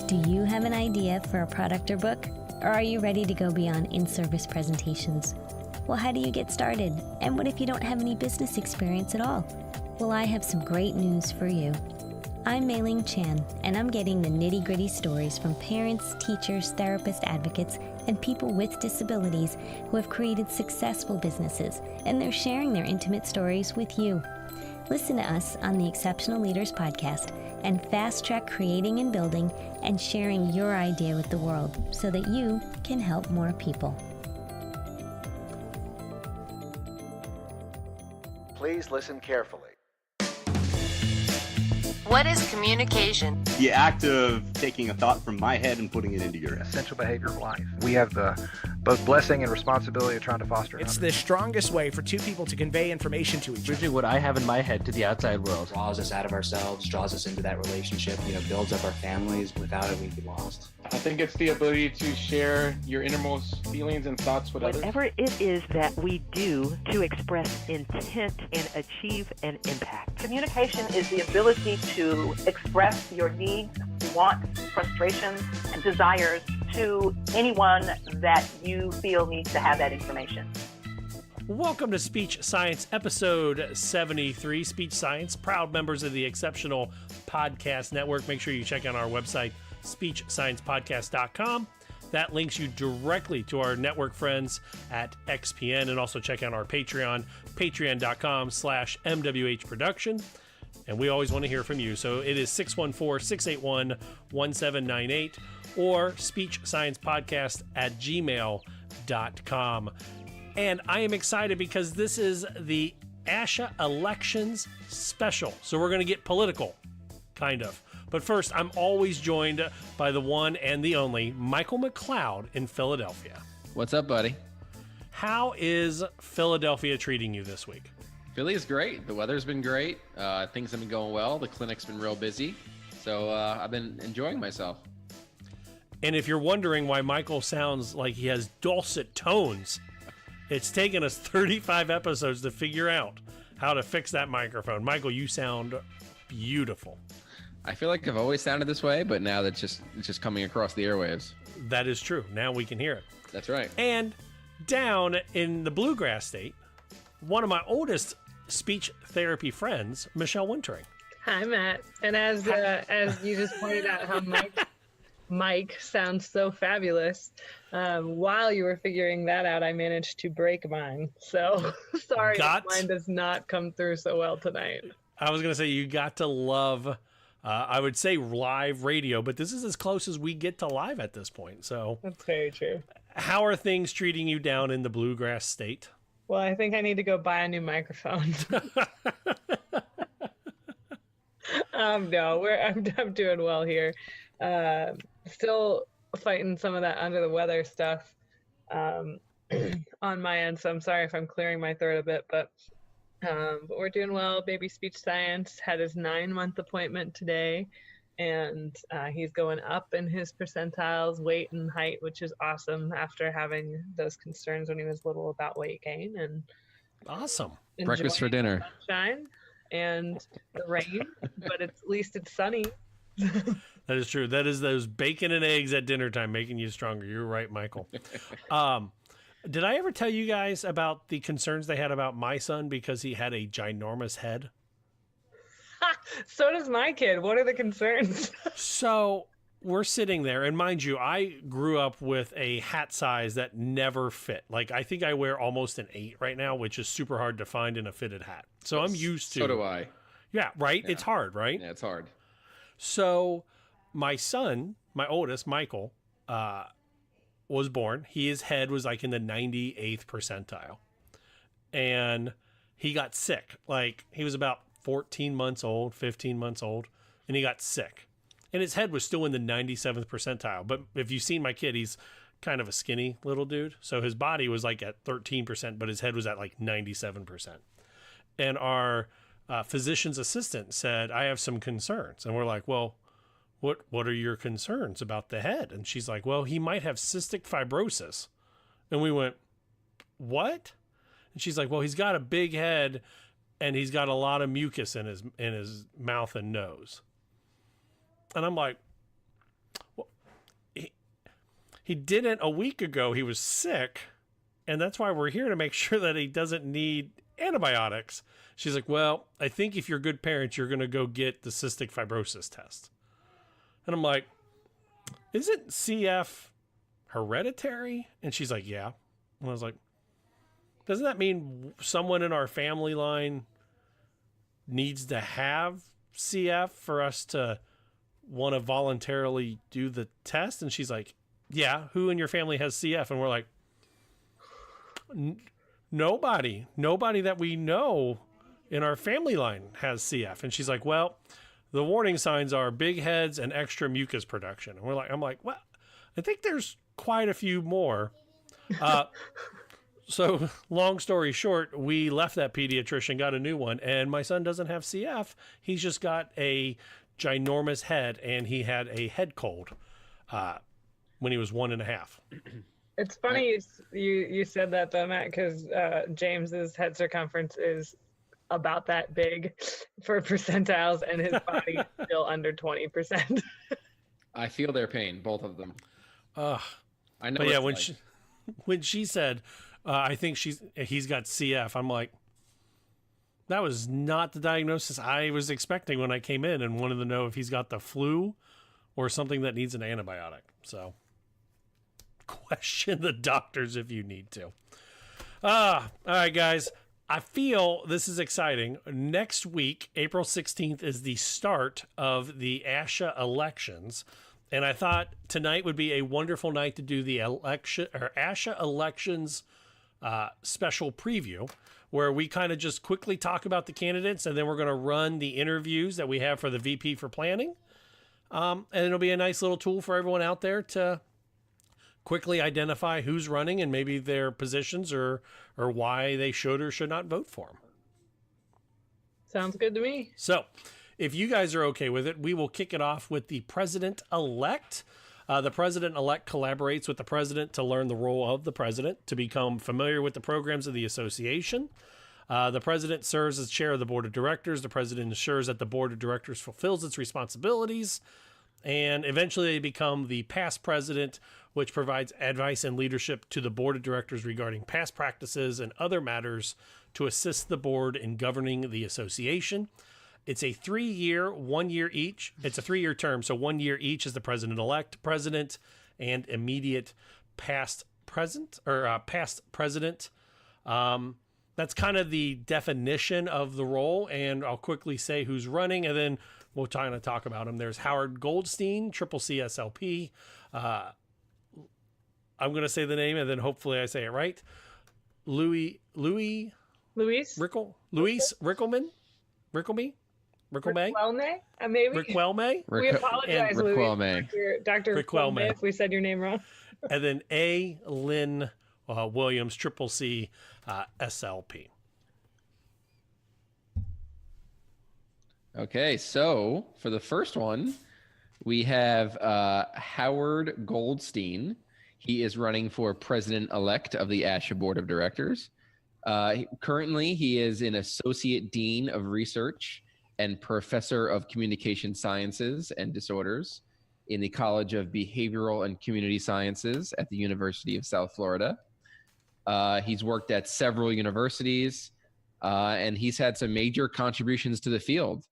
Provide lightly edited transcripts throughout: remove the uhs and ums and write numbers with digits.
Do you have an idea for a product or book? Or are you ready to go beyond in-service presentations? Well, how do you get started? And what if you don't have any business experience at all? Well, I have some great news for you. I'm Mei-Ling Chan, and I'm getting the nitty-gritty stories from parents, teachers, therapists, advocates, and people with disabilities who have created successful businesses, and they're sharing their intimate stories with you. Listen to us on the Exceptional Leaders Podcast and fast-track creating and building and sharing your idea with the world so that you can help more people. Please listen carefully. What is communication? The act of taking a thought from my head and putting it into your head. Essential behavior of life. We have the both blessing and responsibility of trying to foster. It's the strongest way for two people to convey information to each other. Usually what I have in my head to the outside world. Draws us out of ourselves, draws us into that relationship, builds up our families. Without it, we'd be lost. I think it's the ability to share your innermost feelings and thoughts with others. Whatever it is that we do to express intent and achieve an impact. Communication is the ability to express your needs, wants, frustrations, and desires to anyone that you feel needs to have that information. Welcome to Speech Science, episode 73. Speech Science, proud members of the Exceptional Podcast Network. Make sure you check out our website, speechsciencepodcast.com. That links you directly to our network friends at XPN, and also check out our Patreon, patreon.com/MWH Production. And we always want to hear from you. So it is 614-681-1798 or speechsciencepodcast@gmail.com. And I am excited because this is the ASHA Elections special. So we're going to get political, kind of. But first, I'm always joined by the one and the only Michael McLeod in Philadelphia. What's up, buddy? How is Philadelphia treating you this week? Philly is great. The weather's been great. Things have been going well. The clinic's been real busy. So I've been enjoying myself. And if you're wondering why Michael sounds like he has dulcet tones, it's taken us 35 episodes to figure out how to fix that microphone. Michael, you sound beautiful. I feel like I've always sounded this way, but now it's just coming across the airwaves. That is true. Now we can hear it. That's right. And down in the Bluegrass State, one of my oldest speech therapy friends, Michelle Wintering. Hi, Matt. And as you just pointed out, how Mike sounds so fabulous. While you were figuring that out, I managed to break mine. So sorry, mine does not come through so well tonight. I was going to say, you got to love, I would say live radio, but this is as close as we get to live at this point. So that's very true. How are things treating you down in the Bluegrass State? Well, I think I need to go buy a new microphone. No, I'm doing well here. Still fighting some of that under the weather stuff on my end, so I'm sorry if I'm clearing my throat a bit, but we're doing well. Baby Speech Science had his 9-month appointment today, and he's going up in his percentiles, weight and height, which is awesome after having those concerns when he was little about weight gain. And awesome. Breakfast for dinner. Sunshine and the rain, but at least it's sunny. That is true. That is those bacon and eggs at dinner time making you stronger. You're right, Michael. Did I ever tell you guys about the concerns they had about my son because he had a ginormous head? So does my kid. What are the concerns? So we're sitting there, and mind you, I grew up with a hat size that never fit. Like, I think I wear almost an 8 right now, which is super hard to find in a fitted hat. So I'm used to. So do I. Yeah, right? Yeah. It's hard, right? Yeah, it's hard. So my son, my oldest, Michael, was born. His head was like in the 98th percentile. And he got sick. Like, he was about 14 months old, 15 months old, and he got sick. And his head was still in the 97th percentile. But if you've seen my kid, he's kind of a skinny little dude. So his body was like at 13%, but his head was at like 97%. And our physician's assistant said, I have some concerns. And we're like, well, what are your concerns about the head? And she's like, well, he might have cystic fibrosis. And we went, what? And she's like, well, he's got a big head and he's got a lot of mucus in his mouth and nose. And I'm like, Well, he didn't a week ago. He was sick, and that's why we're here to make sure that he doesn't need antibiotics. She's like, well, I think if you're good parents, you're going to go get the cystic fibrosis test. And I'm like, isn't CF hereditary? And she's like, yeah. And I was like, doesn't that mean someone in our family line needs to have CF for us to want to voluntarily do the test? And she's like, yeah, who in your family has CF? And we're like, nobody that we know in our family line has CF. And she's like, well, the warning signs are big heads and extra mucus production. And I'm like, well, I think there's quite a few more. So long story short, we left that pediatrician, got a new one, and my son doesn't have CF. He's just got a ginormous head, and he had a head cold when he was 1.5. It's funny you said that though, Matt, because James's head circumference is about that big for percentiles, and his body is still under 20%. I feel their pain, both of them. I know. But yeah, when she said, I think he's got CF, I'm like, that was not the diagnosis I was expecting when I came in and wanted to know if he's got the flu or something that needs an antibiotic. So question the doctors if you need to. All right, guys. I feel this is exciting. Next week, April 16th, is the start of the ASHA elections. And I thought tonight would be a wonderful night to do the ASHA elections special preview, where we kind of just quickly talk about the candidates, and then we're going to run the interviews that we have for the VP for planning. And it'll be a nice little tool for everyone out there to quickly identify who's running and maybe their positions or why they should or should not vote for them. Sounds good to me. So if you guys are okay with it, we will kick it off with the president-elect. The president-elect collaborates with the president to learn the role of the president, to become familiar with the programs of the association. The president serves as chair of the board of directors. The president ensures that the board of directors fulfills its responsibilities. And eventually they become the past president, which provides advice and leadership to the board of directors regarding past practices and other matters to assist the board in governing the association. It's a 3-year, 1 year each. It's a 3-year term, so 1 year each is the president-elect, president, and immediate past president. That's kind of the definition of the role, and I'll quickly say who's running, and then we'll kind of talk about them. There's Howard Goldstein, Triple CSLP. I'm going to say the name, and then hopefully I say it right. Riquelme? Maybe. Riquelme? We apologize, Riquelme. Dr. Riquelme, if we said your name wrong. And then Lynn Williams, Triple C SLP. Okay, so for the first one, we have Howard Goldstein. He is running for president-elect of the ASHA Board of Directors. Currently, he is an associate dean of research and professor of communication sciences and disorders in the College of Behavioral and Community Sciences at the University of South Florida. He's worked at several universities, and he's had some major contributions to the field.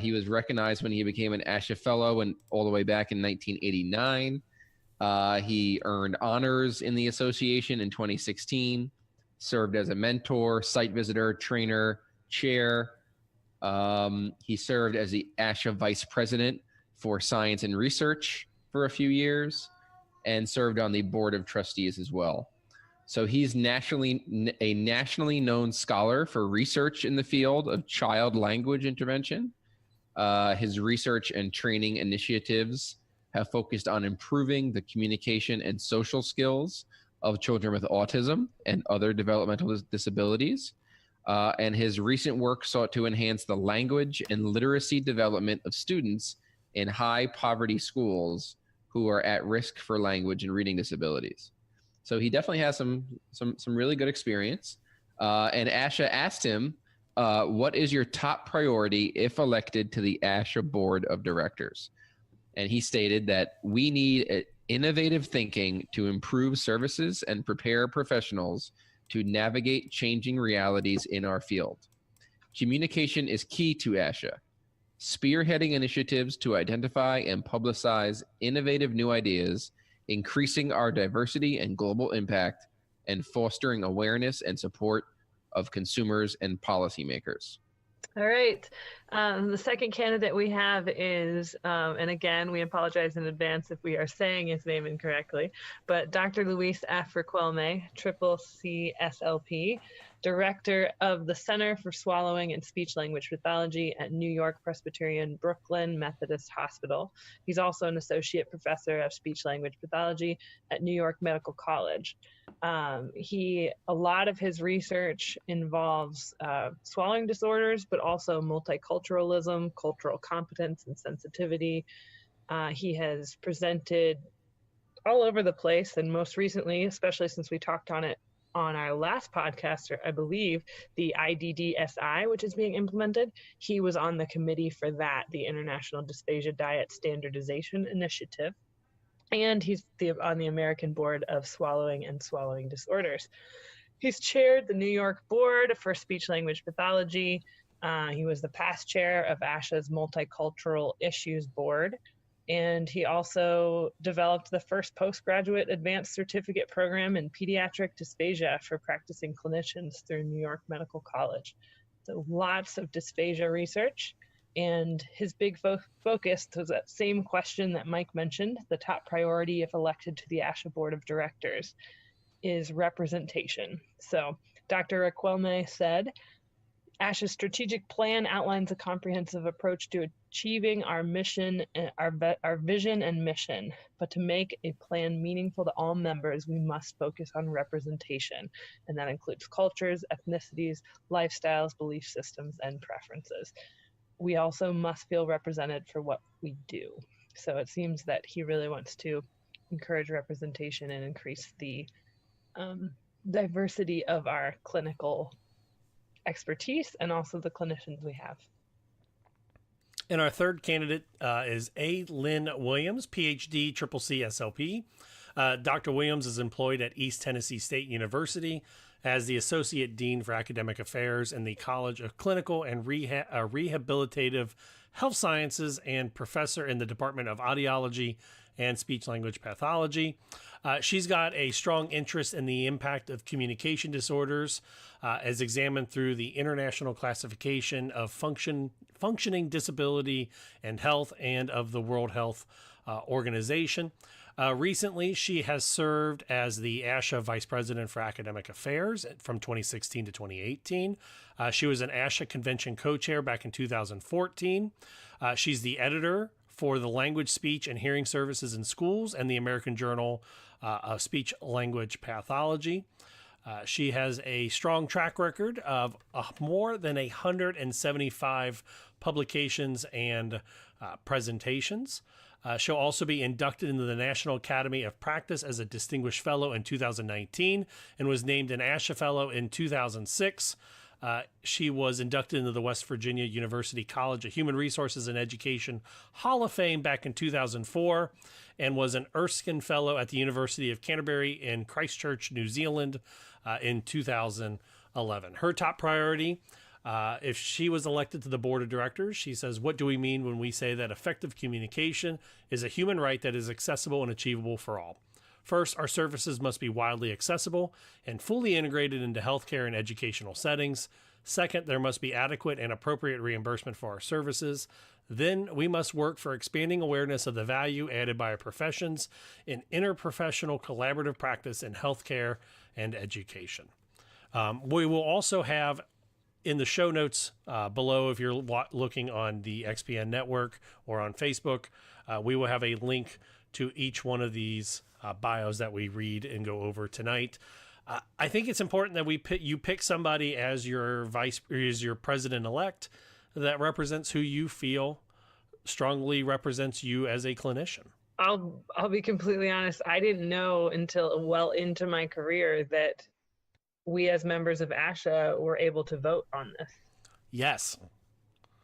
He was recognized when he became an ASHA Fellow all the way back in 1989. He earned honors in the association in 2016, served as a mentor, site visitor, trainer, chair. He served as the ASHA Vice President for Science and Research for a few years and served on the Board of Trustees as well. So he's a nationally known scholar for research in the field of child language intervention. His research and training initiatives have focused on improving the communication and social skills of children with autism and other developmental disabilities. And his recent work sought to enhance the language and literacy development of students in high poverty schools who are at risk for language and reading disabilities. So he definitely has some really good experience. And ASHA asked him, what is your top priority if elected to the ASHA Board of Directors? And he stated that we need innovative thinking to improve services and prepare professionals to navigate changing realities in our field. Communication is key to ASHA, spearheading initiatives to identify and publicize innovative new ideas, increasing our diversity and global impact, and fostering awareness and support of consumers and policymakers. All right. The second candidate we have is, and again, we apologize in advance if we are saying his name incorrectly, but Dr. Luis F. Riquelme, Triple CSLP, Director of the Center for Swallowing and Speech-Language Pathology at New York Presbyterian Brooklyn Methodist Hospital. He's also an Associate Professor of Speech-Language Pathology at New York Medical College. A lot of his research involves swallowing disorders, but also multiculturalism, cultural competence, and sensitivity. He has presented all over the place, and most recently, especially since we talked on it on our last podcast, I believe, the IDDSI, which is being implemented, he was on the committee for that, the International Dysphagia Diet Standardization Initiative. And he's on the American Board of Swallowing and Swallowing Disorders. He's chaired the New York Board for Speech-Language Pathology. He was the past chair of ASHA's Multicultural Issues Board. And he also developed the first postgraduate advanced certificate program in pediatric dysphagia for practicing clinicians through New York Medical College. So lots of dysphagia research. And his big focus was that same question that Mike mentioned, the top priority if elected to the ASHA Board of Directors is representation. So Dr. Riquelme said, ASHA's strategic plan outlines a comprehensive approach to achieving our mission, our vision and mission. But to make a plan meaningful to all members, we must focus on representation. And that includes cultures, ethnicities, lifestyles, belief systems, and preferences. We also must feel represented for what we do. So it seems that he really wants to encourage representation and increase the diversity of our clinical expertise and also the clinicians we have. And our third candidate is A. Lynn Williams, PhD, Triple CSLP. Dr. Williams is employed at East Tennessee State University as the Associate Dean for Academic Affairs in the College of Clinical and Rehabilitative Health Sciences and professor in the Department of Audiology and Speech-Language Pathology. She's got a strong interest in the impact of communication disorders as examined through the International Classification of Functioning Disability and Health and of the World Health Organization. Recently, she has served as the ASHA Vice President for Academic Affairs from 2016 to 2018. She was an ASHA Convention co-chair back in 2014. She's the editor for the Language, Speech, and Hearing Services in Schools and the American Journal of Speech Language Pathology. She has a strong track record of more than 175 publications and presentations. She'll also be inducted into the National Academy of Practice as a Distinguished Fellow in 2019 and was named an ASHA Fellow in 2006. She was inducted into the West Virginia University College of Human Resources and Education Hall of Fame back in 2004 and was an Erskine Fellow at the University of Canterbury in Christchurch, New Zealand in 2011. Her top priority, if she was elected to the board of directors, she says, what do we mean when we say that effective communication is a human right that is accessible and achievable for all? First, our services must be widely accessible and fully integrated into healthcare and educational settings. Second, there must be adequate and appropriate reimbursement for our services. Then we must work for expanding awareness of the value added by our professions in interprofessional collaborative practice in healthcare and education. We will also have in the show notes below, if you're looking on the XPN network or on Facebook, we will have a link to each one of these bios that we read and go over tonight. I think it's important that you pick somebody as your president-elect that represents who you feel strongly represents you as a clinician. I'll be completely honest. I didn't know until well into my career that we as members of ASHA were able to vote on this. Yes.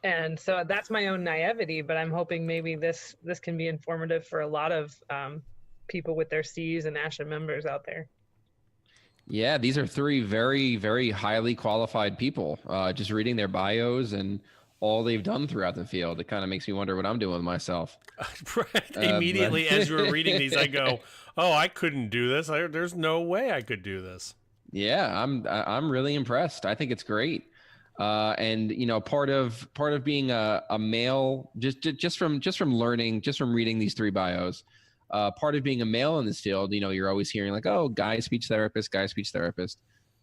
And so that's my own naivety, but I'm hoping maybe this can be informative for a lot of people with their Cs and ASHA members out there. Yeah, these are three very, very highly qualified people. Just reading their bios and all they've done throughout the field, it kind of makes me wonder what I'm doing with myself. Right. Immediately as we're reading these, I go, "Oh, I couldn't do this. There's no way I could do this." Yeah, I'm really impressed. I think it's great. And you know, part of being a male, just from learning, just from reading these three bios, part of being a male in this field, you know, you're always hearing like, oh, guy speech therapist.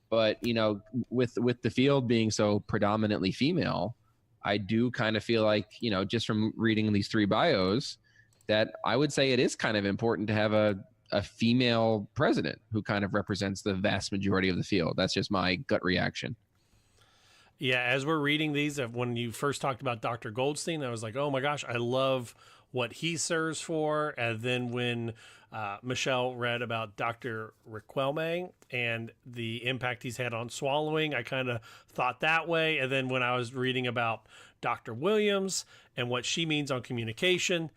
But you know, with the field being so predominantly female, I do kind of feel like, you know, just from reading these three bios, that I would say it is kind of important to have a female president who kind of represents the vast majority of the field. That's just my gut reaction. Yeah, as we're reading these, when you first talked about Dr. Goldstein, I was like, oh my gosh, I love what he serves for. And then when Michelle read about Dr. Riquelme and the impact he's had on swallowing, I kind of thought that way. And then when I was reading about Dr. Williams and what she means on communication,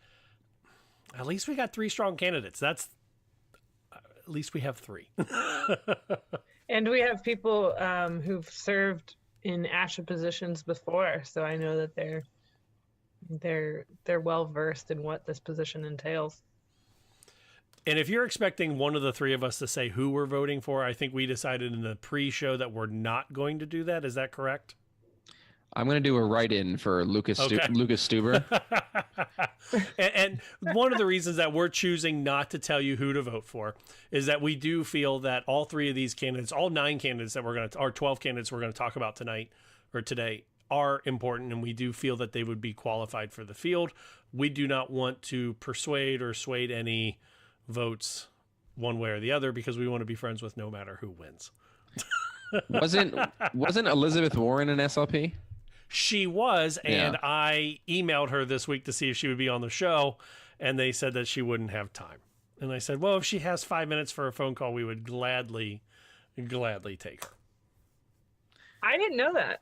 at least we got three strong candidates. At least we have three. And we have people who've served in ASHA positions before, so I know that they're well versed in what this position entails. And if you're expecting one of the three of us to say who we're voting for, I think we decided in the pre-show that we're not going to do that. Is that correct? I'm going to do a write-in for Lucas Stuber. And one of the reasons that we're choosing not to tell you who to vote for is that we do feel that all three of these candidates, all 9 candidates that or 12 candidates we're going to talk about tonight or today, are important, and we do feel that they would be qualified for the field. We do not want to persuade or sway any votes one way or the other because we want to be friends with no matter who wins. Wasn't Elizabeth Warren an SLP? She was, and Yeah. I emailed her this week to see if she would be on the show, and they said that she wouldn't have time. And I said, well, if she has 5 minutes for a phone call, we would gladly take her. I didn't know that.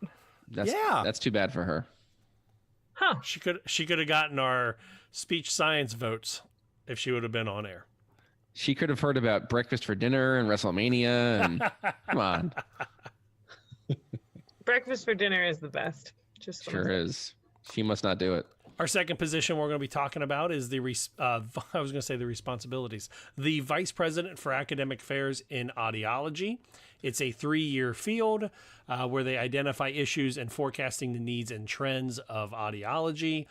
That's too bad for her. Huh. She could have gotten our speech science votes if she would have been on air. She could have heard about breakfast for dinner and WrestleMania and come on. Breakfast for dinner is the best. Sure is. She must not do it. Our second position we're going to be talking about is the responsibilities. The Vice President for Academic Affairs in Audiology. It's a 3-year field where they identify issues and forecasting the needs and trends of audiology,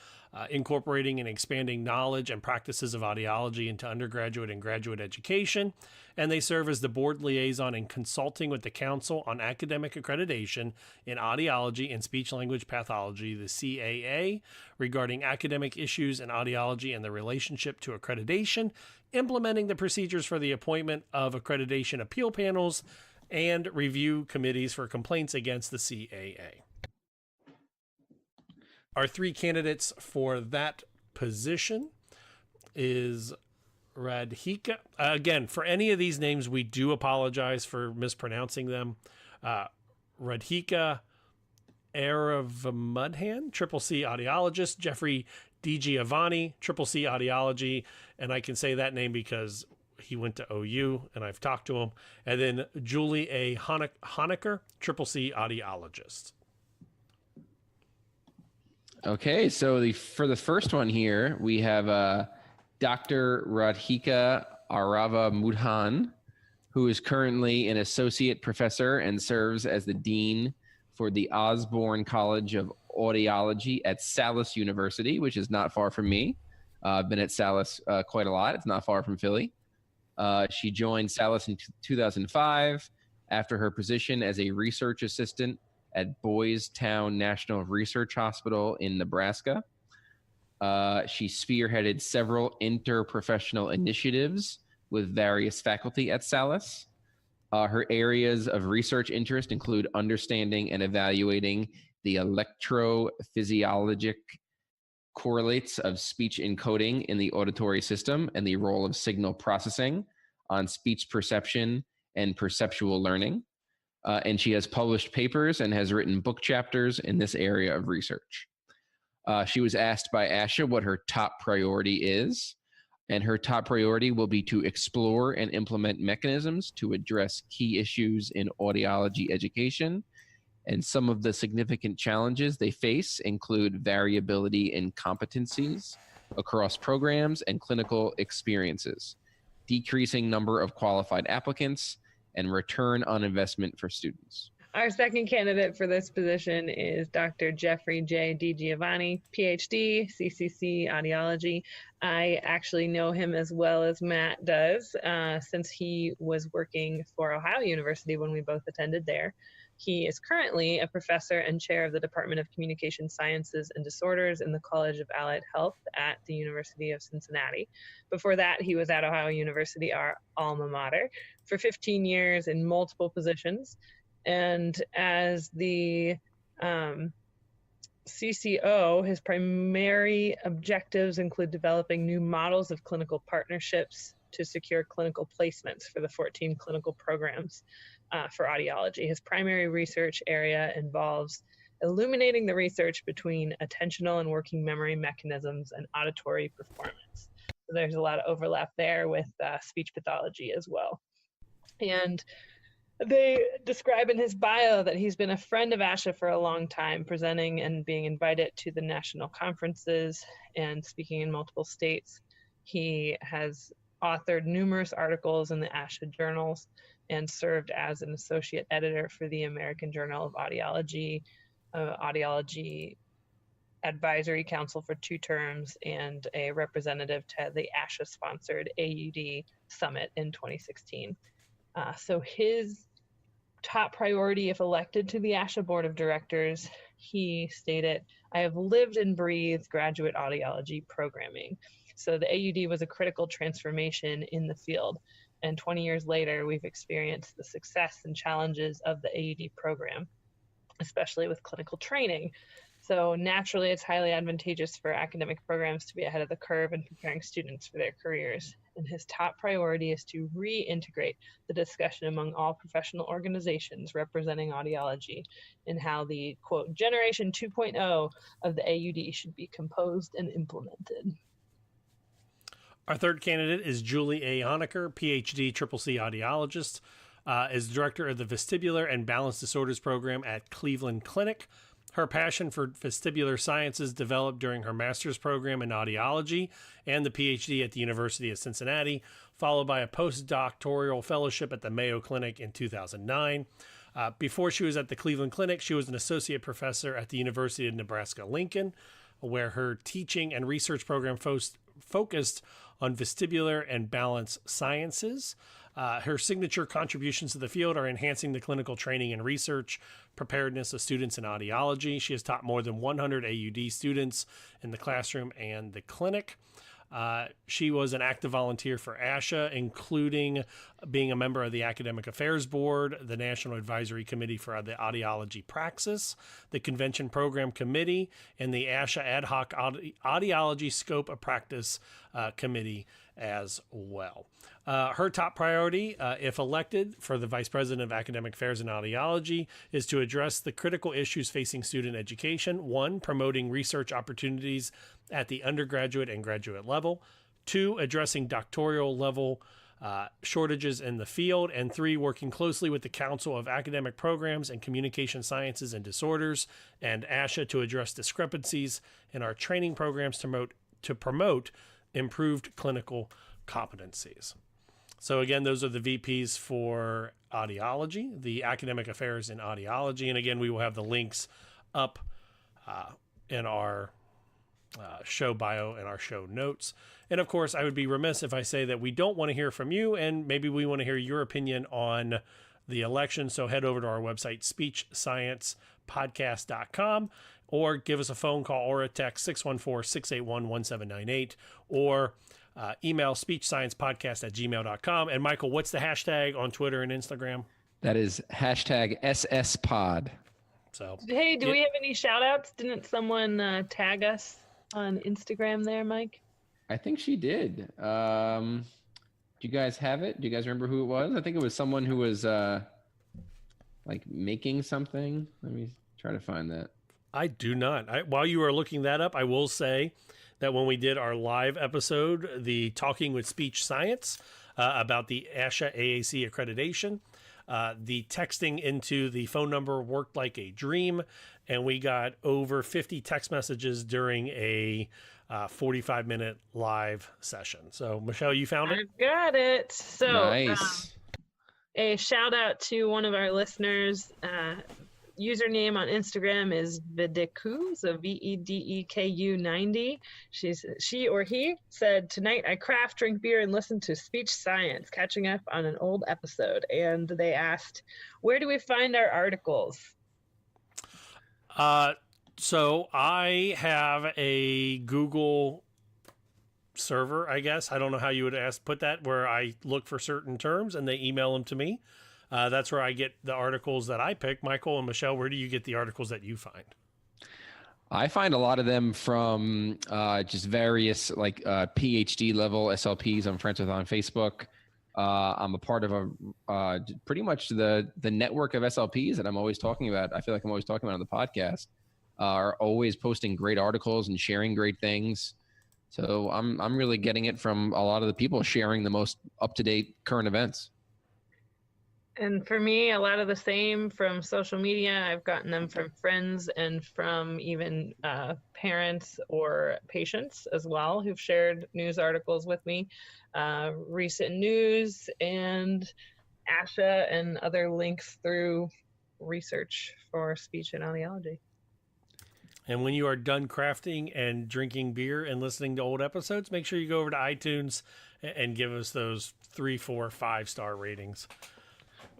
incorporating and expanding knowledge and practices of audiology into undergraduate and graduate education. And they serve as the board liaison and consulting with the Council on Academic Accreditation in Audiology and Speech-Language Pathology, the CAA, regarding academic issues in audiology and the relationship to accreditation, implementing the procedures for the appointment of accreditation appeal panels, and review committees for complaints against the CAA. Our 3 candidates for that position is Radhika. Again, for any of these names, we do apologize for mispronouncing them. Radhika Aravamudhan, Triple C audiologist. Jeffrey DiGiovanni, Triple C audiology. And I can say that name because he went to OU and I've talked to him. And then Julie A. Honaker, Triple C audiologist. Okay, so for the first one here, we have Dr. Radhika Aravamudhan, who is currently an associate professor and serves as the dean for the Osborne College of Audiology at Salus University, which is not far from me. I've been at Salus quite a lot. It's not far from Philly. She joined Salus in 2005 after her position as a research assistant at Boys Town National Research Hospital in Nebraska. She spearheaded several interprofessional initiatives with various faculty at Salus. Her areas of research interest include understanding and evaluating the electrophysiologic correlates of speech encoding in the auditory system and the role of signal processing on speech perception and perceptual learning. And she has published papers and has written book chapters in this area of research. She was asked by ASHA what her top priority is, and her top priority will be to explore and implement mechanisms to address key issues in audiology education. And some of the significant challenges they face include variability in competencies across programs and clinical experiences, decreasing number of qualified applicants, and return on investment for students. Our second candidate for this position is Dr. Jeffrey J. DiGiovanni, PhD, CCC, Audiology. I actually know him as well as Matt does, since he was working for Ohio University when we both attended there. He is currently a professor and chair of the Department of Communication Sciences and Disorders in the College of Allied Health at the University of Cincinnati. Before that, he was at Ohio University, our alma mater, for 15 years in multiple positions. And as the CCO, his primary objectives include developing new models of clinical partnerships to secure clinical placements for the 14 clinical programs for audiology. His primary research area involves illuminating the research between attentional and working memory mechanisms and auditory performance. So there's a lot of overlap there with speech pathology as well. And they describe in his bio that he's been a friend of ASHA for a long time, presenting and being invited to the national conferences and speaking in multiple states. He has authored numerous articles in the ASHA journals and served as an associate editor for the American Journal of Audiology, Audiology Advisory Council for 2 terms, and a representative to the ASHA-sponsored AUD Summit in 2016. So his top priority, if elected to the ASHA Board of Directors, he stated, "I have lived and breathed graduate audiology programming." So the AUD was a critical transformation in the field. And 20 years later, we've experienced the success and challenges of the AUD program, especially with clinical training. So naturally, it's highly advantageous for academic programs to be ahead of the curve in preparing students for their careers. And his top priority is to reintegrate the discussion among all professional organizations representing audiology and how the, quote, generation 2.0 of the AUD should be composed and implemented. Our third candidate is Julie A. Honaker, PhD, CCC audiologist, is director of the Vestibular and Balance Disorders program at Cleveland Clinic. Her passion for vestibular sciences developed during her master's program in audiology and the PhD at the University of Cincinnati, followed by a postdoctoral fellowship at the Mayo Clinic in 2009. Before she was at the Cleveland Clinic, she was an associate professor at the University of Nebraska-Lincoln, where her teaching and research program focused on vestibular and balance sciences. Her signature contributions to the field are enhancing the clinical training and research preparedness of students in audiology. She has taught more than 100 AUD students in the classroom and the clinic. She was an active volunteer for ASHA, including being a member of the Academic Affairs Board, the National Advisory Committee for the Audiology Praxis, the Convention Program Committee, and the ASHA Ad Hoc Audiology Scope of Practice Committee as well. Her top priority, if elected for the Vice President of Academic Affairs and Audiology, is to address the critical issues facing student education. 1, promoting research opportunities at the undergraduate and graduate level. 2, addressing doctoral level shortages in the field. And 3, working closely with the Council of Academic Programs and Communication Sciences and Disorders and ASHA to address discrepancies in our training programs to promote improved clinical competencies. So again, those are the VPs for audiology, the academic affairs in audiology. And again, we will have the links up in our show bio and our show notes. And of course, I would be remiss if I say that we don't want to hear from you, and maybe we want to hear your opinion on the election. So head over to our website, speechsciencepodcast.com, or give us a phone call or a text, 614-681-1798, or email speechsciencepodcast@gmail.com. And Michael, what's the hashtag on Twitter and Instagram? That is hashtag SSPod. So, hey, do we have any shout outs? Didn't someone tag us on Instagram there, Mike? I think she did. Do you guys have it? Do you guys remember who it was? I think it was someone who was like making something. Let me try to find that. I do not. While you are looking that up, I will say that when we did our live episode, the Talking with Speech Science about the ASHA AAC accreditation, the texting into the phone number worked like a dream, and we got over 50 text messages during a 45-minute live session. So, Michelle, you found it? I've got it. So, Nice. A shout out to one of our listeners. Username on Instagram is Vedeku, so VEDEKU 90. She or he said, "Tonight I craft, drink beer, and listen to Speech Science, catching up on an old episode." And they asked, "Where do we find our articles?" So I have a Google server, I guess. I don't know how you would put that, where I look for certain terms and they email them to me. That's where I get the articles that I pick. Michael and Michelle, where do you get the articles that you find? I find a lot of them from just various PhD level SLPs I'm friends with on Facebook. I'm a part of pretty much the network of SLPs that I'm always talking about. I feel like I'm always talking about on the podcast. Are always posting great articles and sharing great things. So I'm really getting it from a lot of the people sharing the most up-to-date current events. And for me, a lot of the same from social media. I've gotten them from friends and from even parents or patients as well who've shared news articles with me, recent news and ASHA and other links through research for speech and audiology. And when you are done crafting and drinking beer and listening to old episodes, make sure you go over to iTunes and give us those 3, 4, 5-star ratings.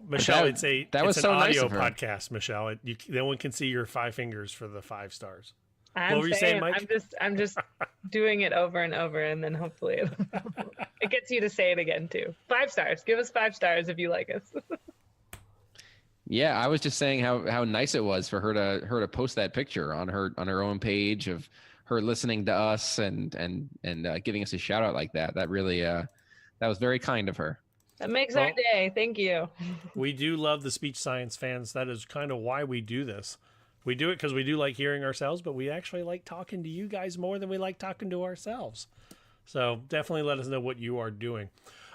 Michelle, it's an audio podcast, Michelle. No one can see your 5 fingers for the 5 stars. What were you saying, Mike? I'm just doing it over and over, and then hopefully it gets you to say it again too. 5 stars. Give us 5 stars if you like us. Yeah, I was just saying how nice it was for her to post that picture on her own page of her listening to us and giving us a shout out like that. That really that was very kind of her. That makes our day. Thank you. We do love the speech science fans. That is kind of why we do this. We do it because we do like hearing ourselves, but we actually like talking to you guys more than we like talking to ourselves. So definitely let us know what you are doing.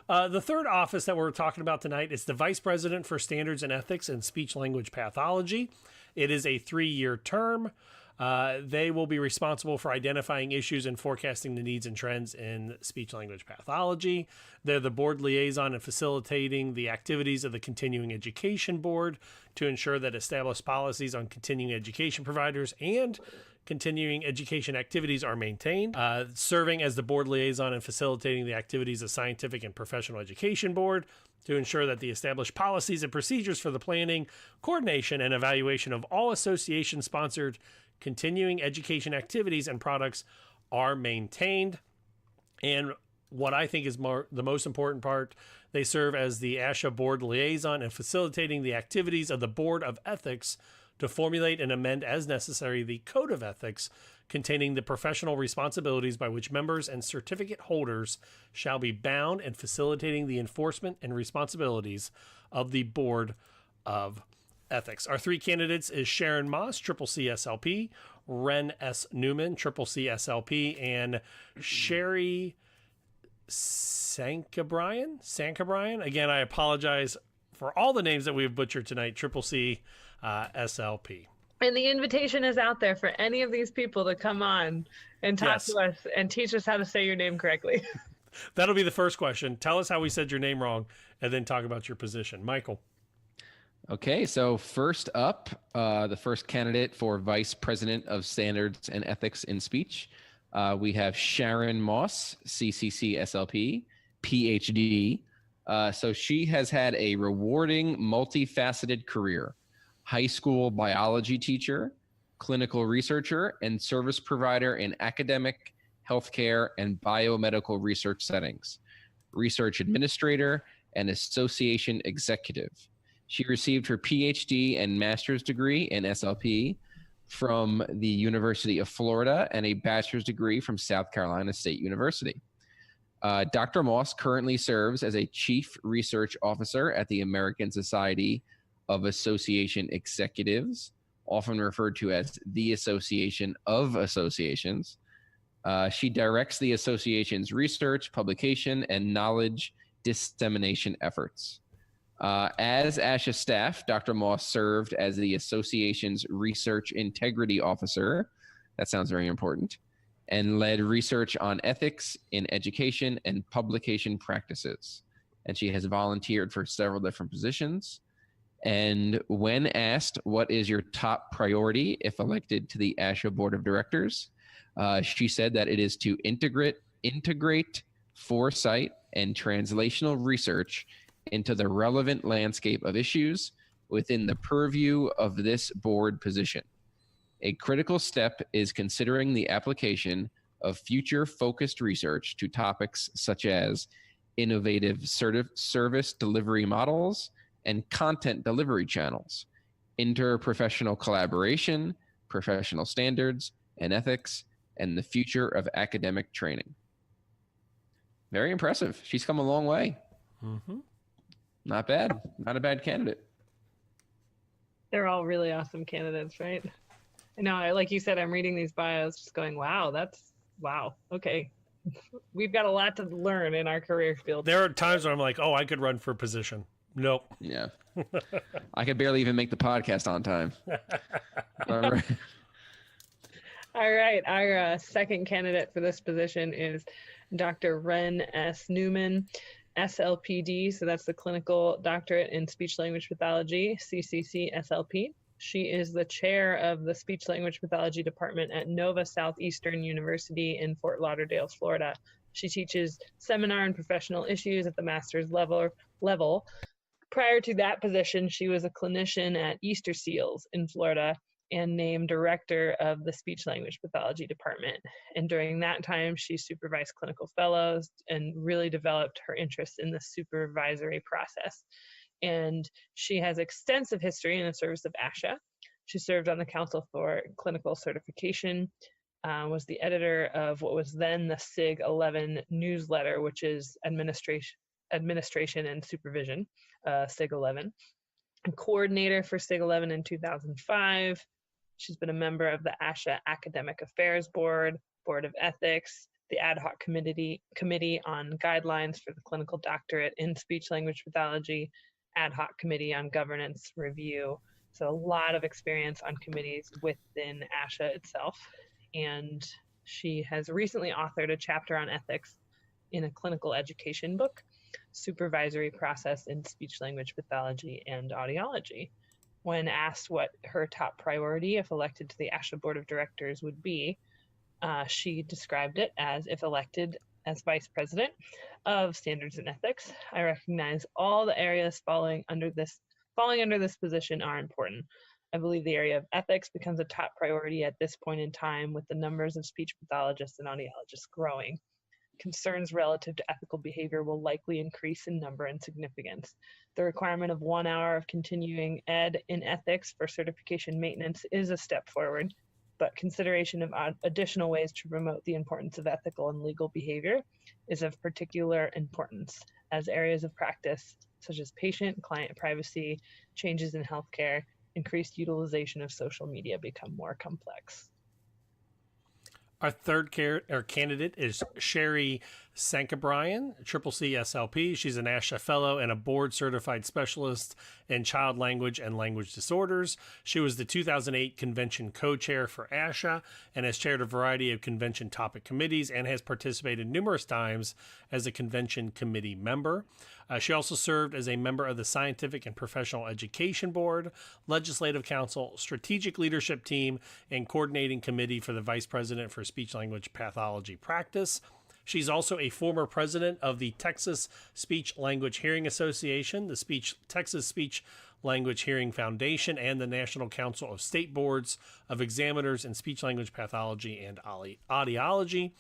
The third office that we're talking about tonight is the Vice President for Standards and Ethics in Speech Language Pathology. It is a 3-year term. They will be responsible for identifying issues and forecasting the needs and trends in speech language pathology. They're the board liaison and facilitating the activities of the Continuing Education Board to ensure that established policies on continuing education providers and continuing education activities are maintained, serving as the board liaison and facilitating the activities of Scientific and Professional Education Board to ensure that the established policies and procedures for the planning, coordination, and evaluation of all association-sponsored continuing education activities and products are maintained. And what I think is the most important part, they serve as the ASHA board liaison and facilitating the activities of the Board of Ethics to formulate and amend as necessary the Code of Ethics containing the professional responsibilities by which members and certificate holders shall be bound and facilitating the enforcement and responsibilities of the Board of Ethics. Our 3 candidates is Sharon Moss, Triple CSLP, Wren S. Newman, Triple CSLP, and Sherry Sancibrian. Again, I apologize for all the names that we've butchered tonight, Triple C SLP. And the invitation is out there for any of these people to come on and talk to us and teach us how to say your name correctly. That'll be the first question. Tell us how we said your name wrong, and then talk about your position. Michael. Okay, so first up, the first candidate for Vice President of Standards and Ethics in Speech, we have Sharon Moss, CCC SLP, PhD. So she has had a rewarding, multifaceted career. High school biology teacher, clinical researcher, and service provider in academic, healthcare, and biomedical research settings. Research administrator and association executive. She received her PhD and master's degree in SLP from the University of Florida and a bachelor's degree from South Carolina State University. Dr. Moss currently serves as a chief research officer at the American Society of Association Executives, often referred to as the Association of Associations. She directs the association's research, publication, and knowledge dissemination efforts. As ASHA staff, Dr. Moss served as the association's research integrity officer. That sounds very important. And led research on ethics in education and publication practices. And she has volunteered for several different positions. And when asked, what is your top priority if elected to the ASHA Board of Directors? She said that it is to integrate foresight and translational research into the relevant landscape of issues within the purview of this board position. A critical step is considering the application of future-focused research to topics such as innovative service delivery models and content delivery channels, interprofessional collaboration, professional standards and ethics, and the future of academic training. Very impressive. She's come a long way. Mm-hmm. Not bad. Not a bad candidate. They're all really awesome candidates, right? I know, like you said, I'm reading these bios just going, wow, okay. We've got a lot to learn in our career field. There are times where I'm like, oh, I could run for position. Nope. Yeah. I could barely even make the podcast on time. All right. All right. Our second candidate for this position is Dr. Wren S. Newman, SLPD. So that's the Clinical Doctorate in Speech Language Pathology, CCC SLP. She is the chair of the Speech Language Pathology Department at Nova Southeastern University in Fort Lauderdale, Florida. She teaches seminar and professional issues at the master's level. Prior to that position, she was a clinician at Easter Seals in Florida and named director of the Speech Language Pathology Department. And during that time, she supervised clinical fellows and really developed her interest in the supervisory process. And she has extensive history in the service of ASHA. She served on the Council for Clinical Certification, was the editor of what was then the SIG 11 newsletter, which is Administration and Supervision, SIG 11, and coordinator for SIG 11 in 2005. She's been a member of the ASHA Academic Affairs Board, Board of Ethics, the Ad Hoc Committee on Guidelines for the Clinical Doctorate in Speech Language Pathology, Ad Hoc Committee on Governance Review. So a lot of experience on committees within ASHA itself. And she has recently authored a chapter on ethics in a clinical education book, Supervisory Process in Speech Language Pathology and Audiology. When asked what her top priority, if elected to the ASHA Board of Directors, would be, she described it as, if elected as Vice President of Standards and Ethics, I recognize all the areas falling under this position are important. I believe the area of ethics becomes a top priority at this point in time, with the numbers of speech pathologists and audiologists growing. Concerns relative to ethical behavior will likely increase in number and significance. The requirement of 1 hour of continuing ed in ethics for certification maintenance is a step forward, but consideration of additional ways to promote the importance of ethical and legal behavior is of particular importance, as areas of practice such as patient-client privacy, changes in healthcare, increased utilization of social media become more complex. Our third candidate is Sherry Sancibrian, CCC SLP. She's an ASHA Fellow and a board-certified specialist in child language and language disorders. She was the 2008 convention co-chair for ASHA and has chaired a variety of convention topic committees and has participated numerous times as a convention committee member. She also served as a member of the Scientific and Professional Education Board, Legislative Council, Strategic Leadership Team, and Coordinating Committee for the Vice President for Speech Language Pathology Practice. She's also a former president of the Texas Speech Language Hearing Association, the Texas Speech Language Hearing Foundation, and the National Council of State Boards of Examiners in Speech Language Pathology and Audiology.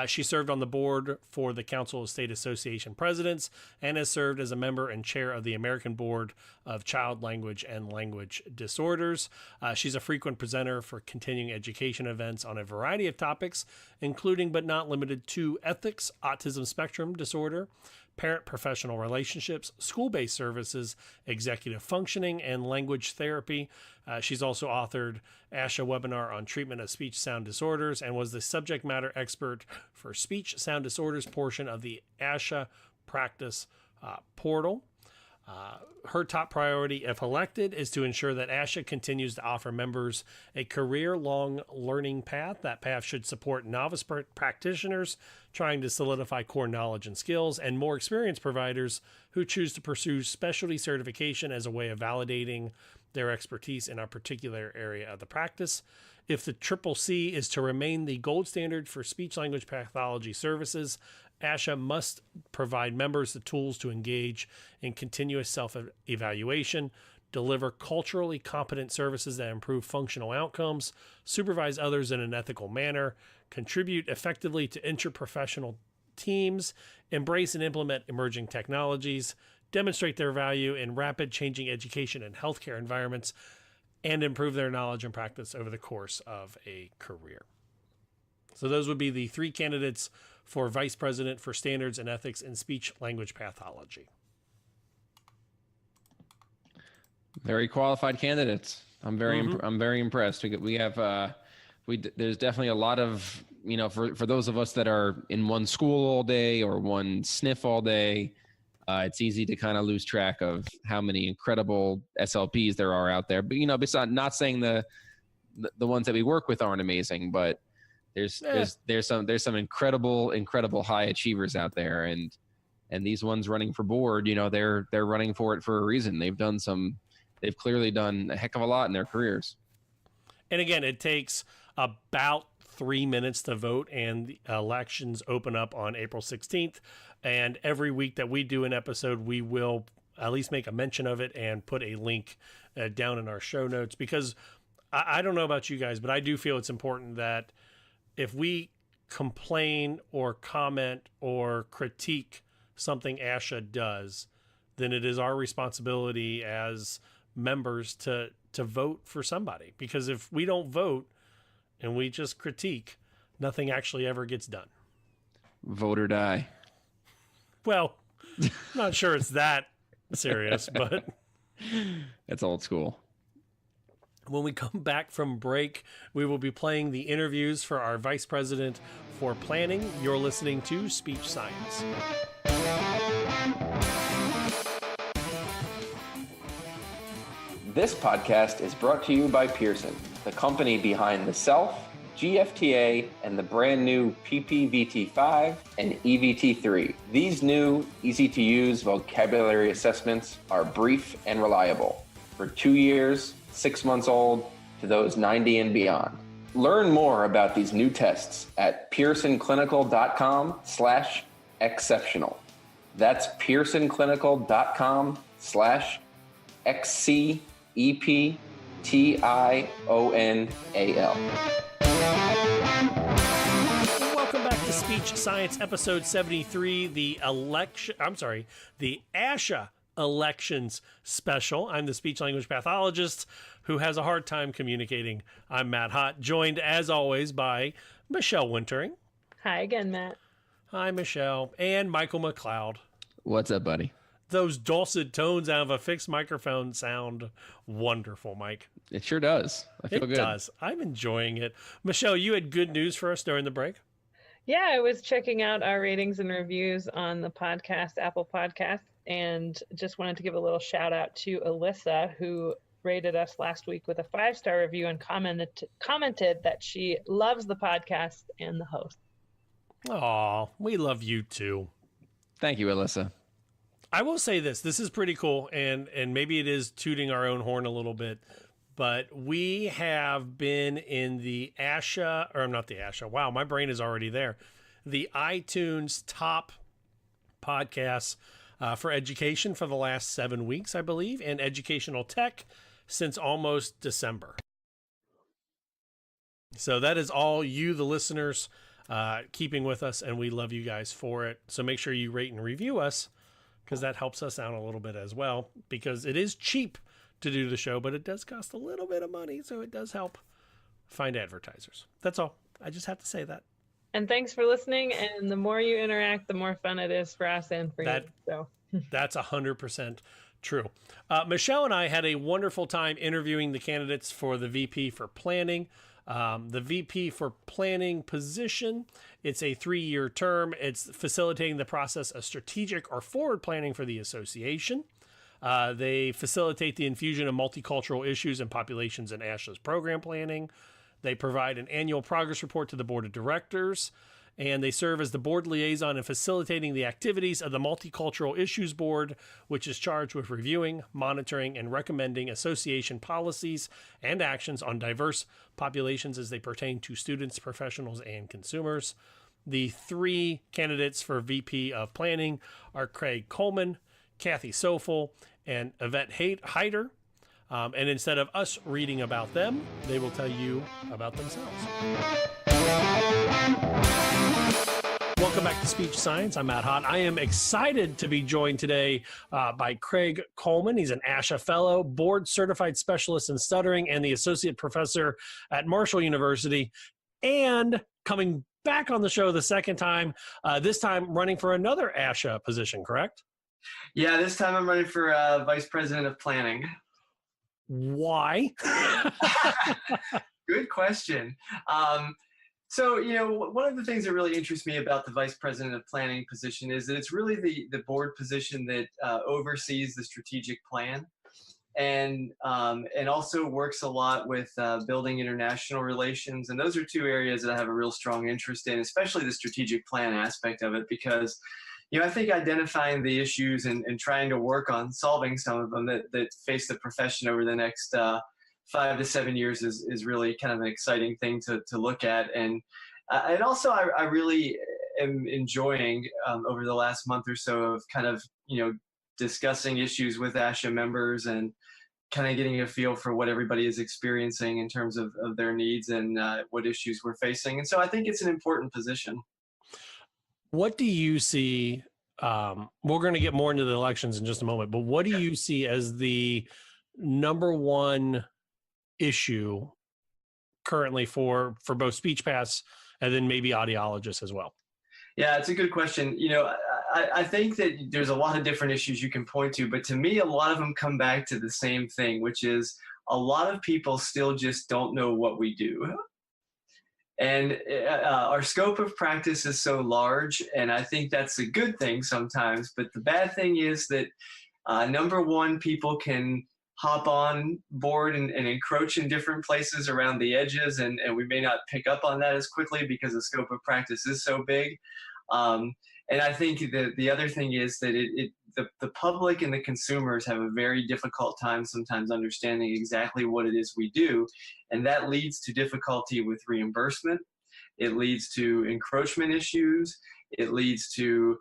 She served on the board for the Council of State Association Presidents and has served as a member and chair of the American Board of Child Language and Language Disorders. She's a frequent presenter for continuing education events on a variety of topics, including but not limited to ethics, autism spectrum disorder, parent-professional relationships, school-based services, executive functioning, and language therapy. She's also authored ASHA webinar on treatment of speech sound disorders and was the subject matter expert for speech sound disorders portion of the ASHA practice portal. Her top priority, if elected, is to ensure that ASHA continues to offer members a career-long learning path. That path should support novice practitioners trying to solidify core knowledge and skills, and more experienced providers who choose to pursue specialty certification as a way of validating their expertise in a particular area of the practice. If the CCC is to remain the gold standard for speech-language pathology services, ASHA must provide members the tools to engage in continuous self-evaluation, deliver culturally competent services that improve functional outcomes, supervise others in an ethical manner, contribute effectively to interprofessional teams, embrace and implement emerging technologies, demonstrate their value in rapid changing education and healthcare environments, and improve their knowledge and practice over the course of a career. So those would be the three candidates for Vice President for Standards and Ethics in Speech Language Pathology. Very qualified candidates. I'm very impressed. There's definitely a lot of, for those of us that are in one school all day or one sniff all day, it's easy to kind of lose track of how many incredible SLPs there are out there. But, besides, not saying the ones that we work with aren't amazing, but there's some incredible high achievers out there, and these ones running for board, they're running for it for a reason. They've clearly done a heck of a lot in their careers. And again, it takes about 3 minutes to vote, and the elections open up on April 16th. And every week that we do an episode, we will at least make a mention of it and put a link down in our show notes, because I don't know about you guys, but I do feel it's important that if we complain or comment or critique something ASHA does, then it is our responsibility as members to vote for somebody. Because if we don't vote and we just critique, nothing actually ever gets done. Vote or die. Well, not sure it's that serious, but it's old school. When we come back from break, we will be playing the interviews for our Vice President for Planning. You're listening to Speech Science. This podcast is brought to you by Pearson, the company behind the CELF, GFTA, and the brand new PPVT5 and EVT3. These new, easy-to-use vocabulary assessments are brief and reliable for 2 years, 6 months old to those 90 and beyond. Learn more about these new tests at pearsonclinical.com/exceptional. That's pearsonclinical.com/XCEPTIONAL. Welcome back to Speech Science, episode 73, the ASHA Elections special. I'm the speech language pathologist who has a hard time communicating. I'm Matt Hott, joined as always by Michelle Wintering. Hi again, Matt. Hi, Michelle. And Michael McLeod. What's up, buddy? Those dulcet tones out of a fixed microphone sound wonderful, Mike. It sure does. I feel good. It does. I'm enjoying it. Michelle, you had good news for us during the break? Yeah, I was checking out our ratings and reviews on the podcast, Apple Podcasts, and just wanted to give a little shout out to Alyssa, who rated us last week with a 5-star review and commented that she loves the podcast and the host. Aw, we love you too. Thank you, Alyssa. I will say this is pretty cool, and maybe it is tooting our own horn a little bit, but we have been in the ASHA, or not the ASHA, wow, my brain is already there, the iTunes top podcasts for education for the last 7 weeks, I believe, and educational tech since almost December. So that is all you, the listeners, keeping with us, and we love you guys for it. So make sure you rate and review us, because that helps us out a little bit as well, because it is cheap to do the show, but it does cost a little bit of money, so it does help find advertisers. That's all. I just have to say that. And thanks for listening. And the more you interact, the more fun it is for us and for you. So that's 100% true. Michelle and I had a wonderful time interviewing the candidates for the VP for Planning. The VP for Planning position, it's a 3-year term. It's facilitating the process of strategic or forward planning for the association. They facilitate the infusion of multicultural issues and populations in ASHA's program planning. They provide an annual progress report to the board of directors, and they serve as the board liaison in facilitating the activities of the Multicultural Issues Board, which is charged with reviewing, monitoring, and recommending association policies and actions on diverse populations as they pertain to students, professionals, and consumers. The 3 candidates for VP of Planning are Craig Coleman, Kathy Sofel, and Yvette Hyter. And instead of us reading about them, they will tell you about themselves. Welcome back to Speech Science. I'm Matt Hott. I am excited to be joined today by Craig Coleman. He's an ASHA Fellow, Board Certified Specialist in Stuttering, and the Associate Professor at Marshall University. And coming back on the show the second time, this time running for another ASHA position, correct? Yeah, this time I'm running for Vice President of Planning. Why? Good question. So, one of the things that really interests me about the Vice President of Planning position is that it's really the board position that oversees the strategic plan and also works a lot with building international relations. And those are 2 areas that I have a real strong interest in, especially the strategic plan aspect of it, because I think identifying the issues and trying to work on solving some of them that face the profession over the next 5 to 7 years is really kind of an exciting thing to look at. And also I really am enjoying over the last month or so of kind of, discussing issues with ASHA members and kind of getting a feel for what everybody is experiencing in terms of their needs and what issues we're facing. And so I think it's an important position. What do you see? We're going to get more into the elections in just a moment, but what do you see as the number one issue currently for both speech paths and then maybe audiologists as well? Yeah, it's a good question. I think that there's a lot of different issues you can point to, but to me, a lot of them come back to the same thing, which is a lot of people still just don't know what we do. And our scope of practice is so large, and I think that's a good thing sometimes. But the bad thing is that, number one, people can hop on board and encroach in different places around the edges, and we may not pick up on that as quickly because the scope of practice is so big. And I think that the other thing is that the public and the consumers have a very difficult time sometimes understanding exactly what it is we do. And that leads to difficulty with reimbursement. It leads to encroachment issues. It leads to,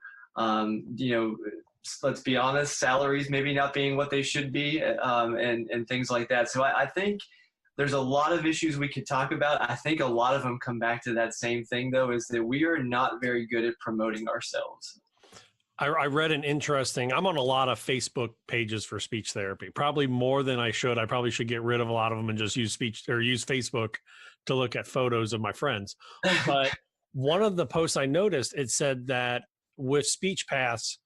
let's be honest, salaries maybe not being what they should be, and things like that. So I think there's a lot of issues we could talk about. I think a lot of them come back to that same thing, though, is that we are not very good at promoting ourselves. I read an interesting, I'm on a lot of Facebook pages for speech therapy, probably more than I should. I probably should get rid of a lot of them and just use Facebook to look at photos of my friends. But one of the posts I noticed, it said that with speech paths,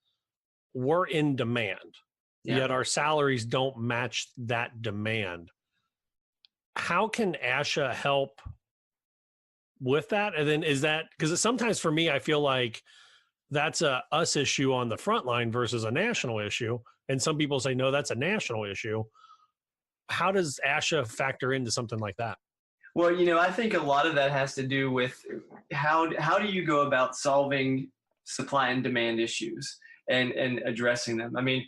we're in demand, yet our salaries don't match that demand. How can ASHA help with that? And then is that, because sometimes for me, I feel like that's a us issue on the front line versus a national issue. And some people say, no, that's a national issue. How does ASHA factor into something like that? Well, I think a lot of that has to do with how do you go about solving supply and demand issues and addressing them. I mean,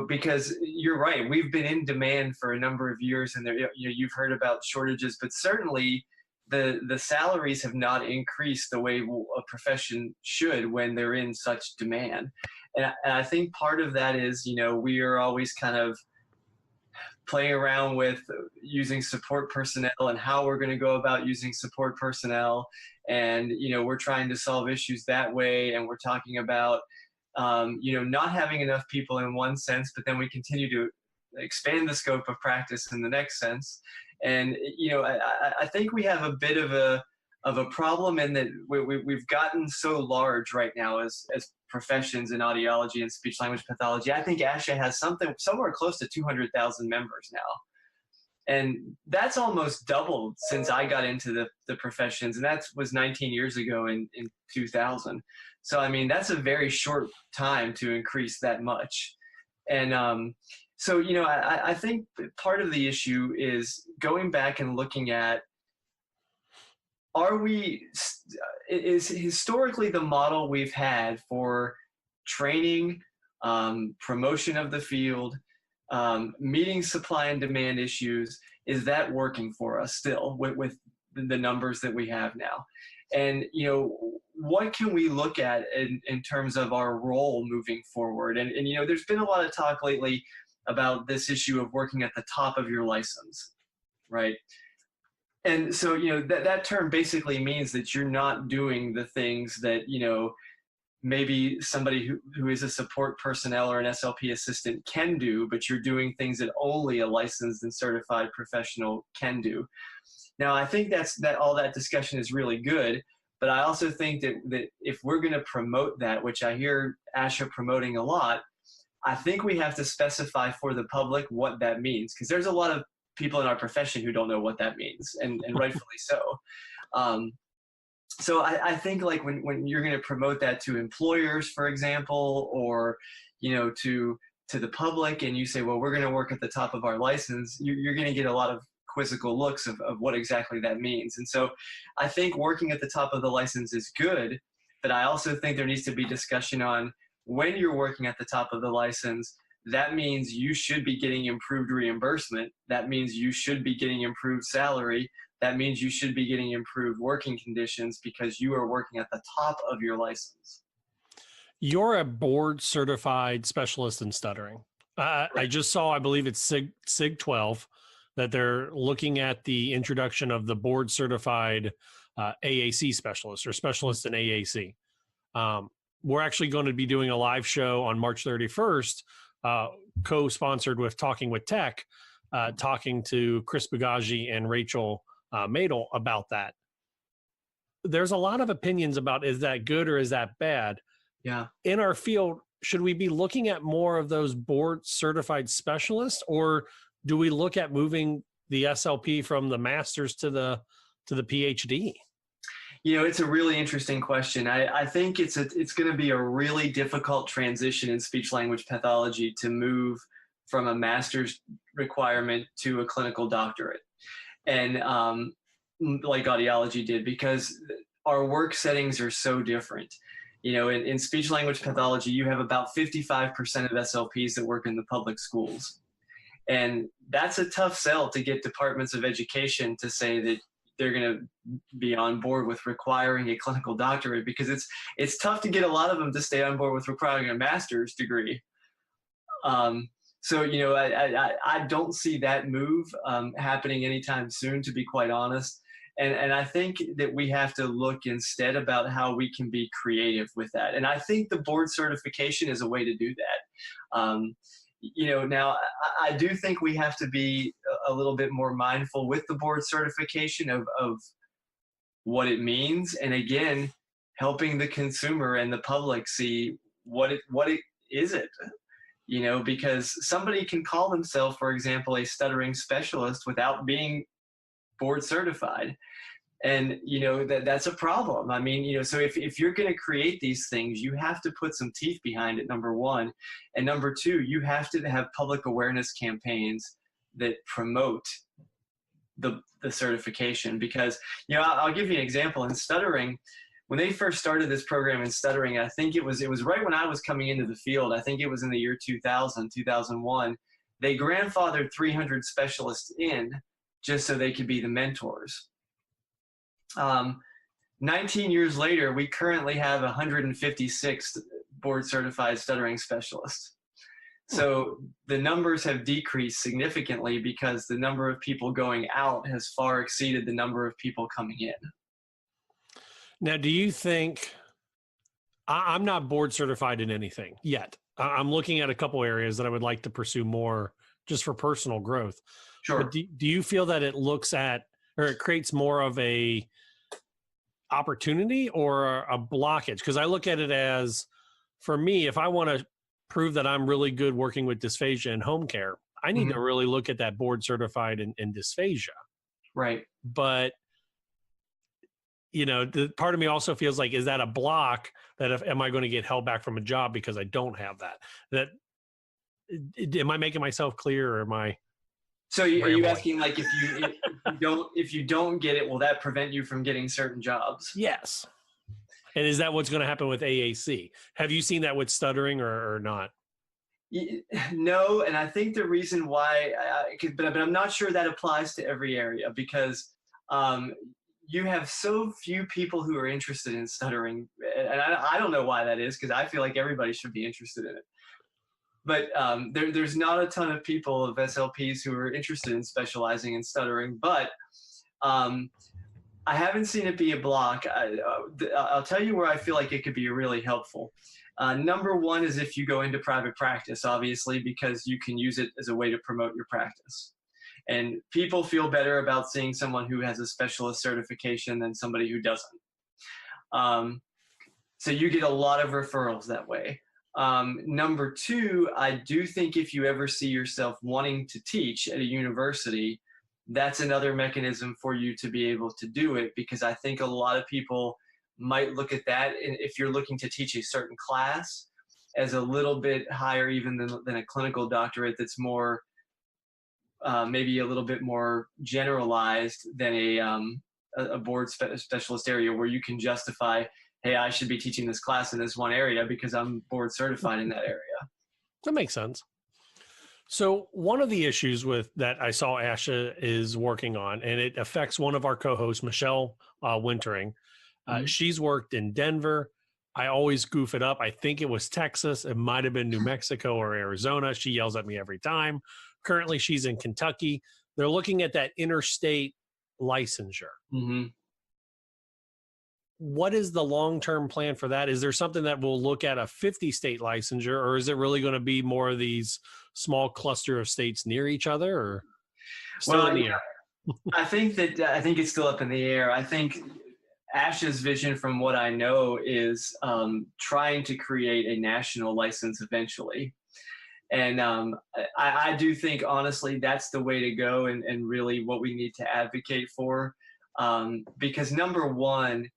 because you're right, we've been in demand for a number of years, and you've heard about shortages, but certainly the salaries have not increased the way a profession should when they're in such demand. And I think part of that is, we are always kind of playing around with using support personnel and how we're going to go about using support personnel. And, we're trying to solve issues that way. And we're talking about, not having enough people in one sense, but then we continue to expand the scope of practice in the next sense. And, I think we have a bit of of a problem, in that we've gotten so large right now as professions in audiology and speech language pathology. I think ASHA has somewhere close to 200,000 members now. And that's almost doubled since I got into the professions, and that was 19 years ago in 2000. So, I mean, that's a very short time to increase that much. And so, you know, I think part of the issue is going back and looking at, is historically the model we've had for training, promotion of the field, meeting supply and demand issues, is that working for us still with the numbers that we have now? And, you know, what can we look at in terms of our role moving forward? And, you know, there's been a lot of talk lately about this issue of working at the top of your license, right? And so, you know, that term basically means that you're not doing the things that, you know, maybe somebody who is a support personnel or an SLP assistant can do, but you're doing things that only a licensed and certified professional can do. Now, I think that all that discussion is really good, but I also think that if we're going to promote that, which I hear ASHA promoting a lot, I think we have to specify for the public what that means, because there's a lot of people in our profession who don't know what that means, and rightfully so. So I think, like, when you're going to promote that to employers, for example, or, you know, to the public, and you say, well, we're going to work at the top of our license, you're going to get a lot of quizzical looks of what exactly that means. And so I think working at the top of the license is good, but I also think there needs to be discussion on, when you're working at the top of the license, that means you should be getting improved reimbursement. That means you should be getting improved salary. That means you should be getting improved working conditions, because you are working at the top of your license. You're a board certified specialist in stuttering. I just saw, I believe it's SIG 12, that they're looking at the introduction of the board certified AAC specialist, or specialist in AAC. We're actually going to be doing a live show on March 31st, co-sponsored with Talking with Tech, talking to Chris Bugagi and Rachel Madel about that. There's a lot of opinions about, is that good or is that bad? Yeah. In our field, should we be looking at more of those board certified specialists, or do we look at moving the SLP from the master's to the PhD? You know, it's a really interesting question. I think it's going to be a really difficult transition in speech language pathology to move from a master's requirement to a clinical doctorate, and like audiology did, because our work settings are so different. You know, in speech language pathology, you have about 55% of SLPs that work in the public schools, and that's a tough sell to get departments of education to say that they're going to be on board with requiring a clinical doctorate, because it's tough to get a lot of them to stay on board with requiring a master's degree. So, you know, I don't see that move happening anytime soon, to be quite honest. And I think that we have to look instead about how we can be creative with that. And I think the board certification is a way to do that. You know, now I do think we have to be a little bit more mindful with the board certification of what it means. And again, helping the consumer and the public see what it is, you know, because somebody can call themselves, for example, a stuttering specialist without being board certified. And, you know, that's a problem. I mean, you know, so if you're going to create these things, you have to put some teeth behind it, number one. And number two, you have to have public awareness campaigns that promote the certification. Because, you know, I'll give you an example. In stuttering, when they first started this program in stuttering, I think it was right when I was coming into the field. I think it was in the year 2000, 2001. They grandfathered 300 specialists in just so they could be the mentors. 19 years later, we currently have 156 board certified stuttering specialists. So the numbers have decreased significantly because the number of people going out has far exceeded the number of people coming in. Now, do you think, I'm not board certified in anything yet. I'm looking at a couple areas that I would like to pursue more just for personal growth. Sure. But do you feel that it looks at, or it creates more of a opportunity or a blockage? Because I look at it as, for me, if I want to prove that I'm really good working with dysphagia and home care, I need to really look at that board certified in dysphagia. Right. But, you know, the part of me also feels like, is that a block that am I going to get held back from a job because I don't have that? Am I making myself clear, or am I? So are you asking, like, if you don't get it, will that prevent you from getting certain jobs? Yes. And is that what's going to happen with AAC? Have you seen that with stuttering or not? No, and I think the reason why, but I'm not sure that applies to every area, because you have so few people who are interested in stuttering, and I don't know why that is, because I feel like everybody should be interested in it. But there's not a ton of people of SLPs who are interested in specializing in stuttering, but I haven't seen it be a block. I'll tell you where I feel like it could be really helpful. Number one is if you go into private practice, obviously, because you can use it as a way to promote your practice. And people feel better about seeing someone who has a specialist certification than somebody who doesn't. So you get a lot of referrals that way. Number two, I do think if you ever see yourself wanting to teach at a university, that's another mechanism for you to be able to do it, because I think a lot of people might look at that, and if you're looking to teach a certain class, as a little bit higher even than a clinical doctorate that's more maybe a little bit more generalized than a board specialist area, where you can justify, hey, I should be teaching this class in this one area because I'm board certified in that area. That makes sense. So one of the issues with that I saw ASHA is working on, and it affects one of our co-hosts, Michelle Wintering. She's worked in Denver. I always goof it up. I think it was Texas. It might have been New Mexico or Arizona. She yells at me every time. Currently, she's in Kentucky. They're looking at that interstate licensure. What is the long-term plan for that? Is there something that will look at a 50-state licensure, or is it really going to be more of these small cluster of states near each other, or still in the air? I think it's still up in the air. I think ASHA's vision, from what I know, is trying to create a national license eventually. And I do think, honestly, that's the way to go, and really what we need to advocate for. Because number one,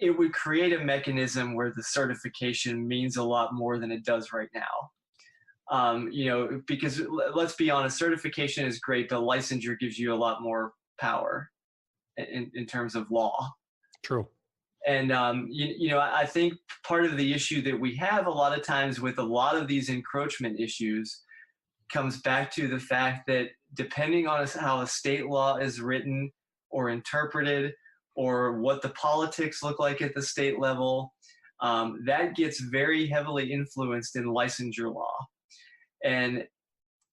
it would create a mechanism where the certification means a lot more than it does right now. You know, because let's be honest, certification is great, but licensure gives you a lot more power in terms of law. True. And, you know, I think part of the issue that we have a lot of times with a lot of these encroachment issues comes back to the fact that depending on how a state law is written or interpreted, or what the politics look like at the state level, that gets very heavily influenced in licensure law. And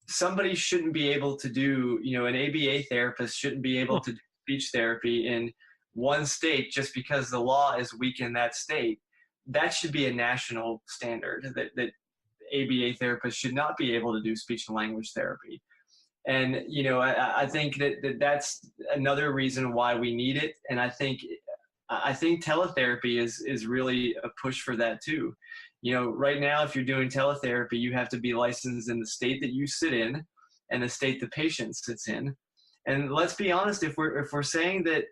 somebody shouldn't be able to do, you know, an ABA therapist shouldn't be able to do speech therapy in one state just because the law is weak in that state. That should be a national standard, that ABA therapists should not be able to do speech and language therapy. And, you know, I think that's another reason why we need it. And I think teletherapy is really a push for that too. You know, right now, if you're doing teletherapy, you have to be licensed in the state that you sit in and the state the patient sits in. And let's be honest, if we're saying that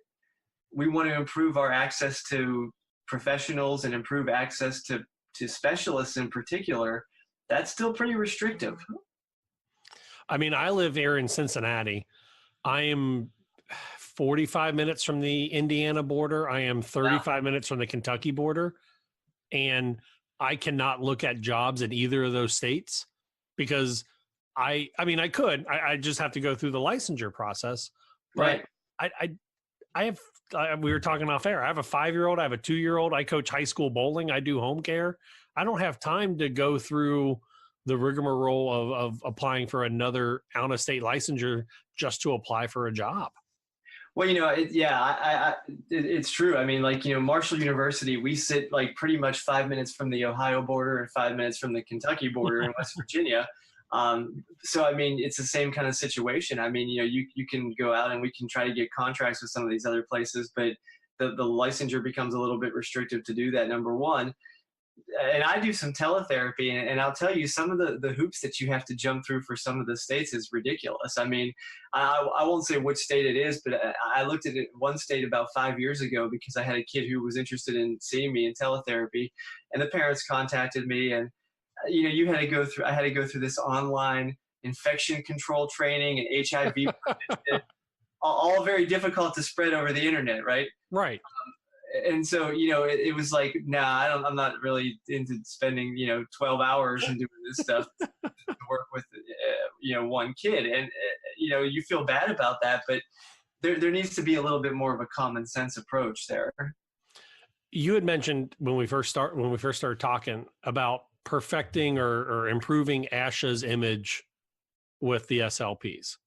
we want to improve our access to professionals and improve access to specialists in particular, that's still pretty restrictive. I mean, I live here in Cincinnati. I am 45 minutes from the Indiana border. I am 35 minutes from the Kentucky border. And I cannot look at jobs in either of those states because I mean, I could. I just have to go through the licensure process. But right. We were talking off air. I have a 5-year-old. I have a 2-year-old. I coach high school bowling. I do home care. I don't have time to go through the rigmarole of applying for another out-of-state licensure just to apply for a job. Well, you know, it's true. I mean, like, you know, Marshall University, we sit like pretty much 5 minutes from the Ohio border and 5 minutes from the Kentucky border in West Virginia. So, I mean, it's the same kind of situation. I mean, you know, you can go out and we can try to get contracts with some of these other places, but the licensure becomes a little bit restrictive to do that, number one. And I do some teletherapy, and I'll tell you, some of the hoops that you have to jump through for some of the states is ridiculous. I mean, I won't say which state it is, but I looked at it one state about 5 years ago because I had a kid who was interested in seeing me in teletherapy, and the parents contacted me, and I had to go through this online infection control training and HIV, all very difficult to spread over the internet, right? Right. And so, it was like, nah, I'm not really into spending, 12 hours and doing this stuff to work with, one kid. And, you feel bad about that, but there needs to be a little bit more of a common sense approach there. You had mentioned when we first started talking about perfecting or improving ASHA's image with the SLPs.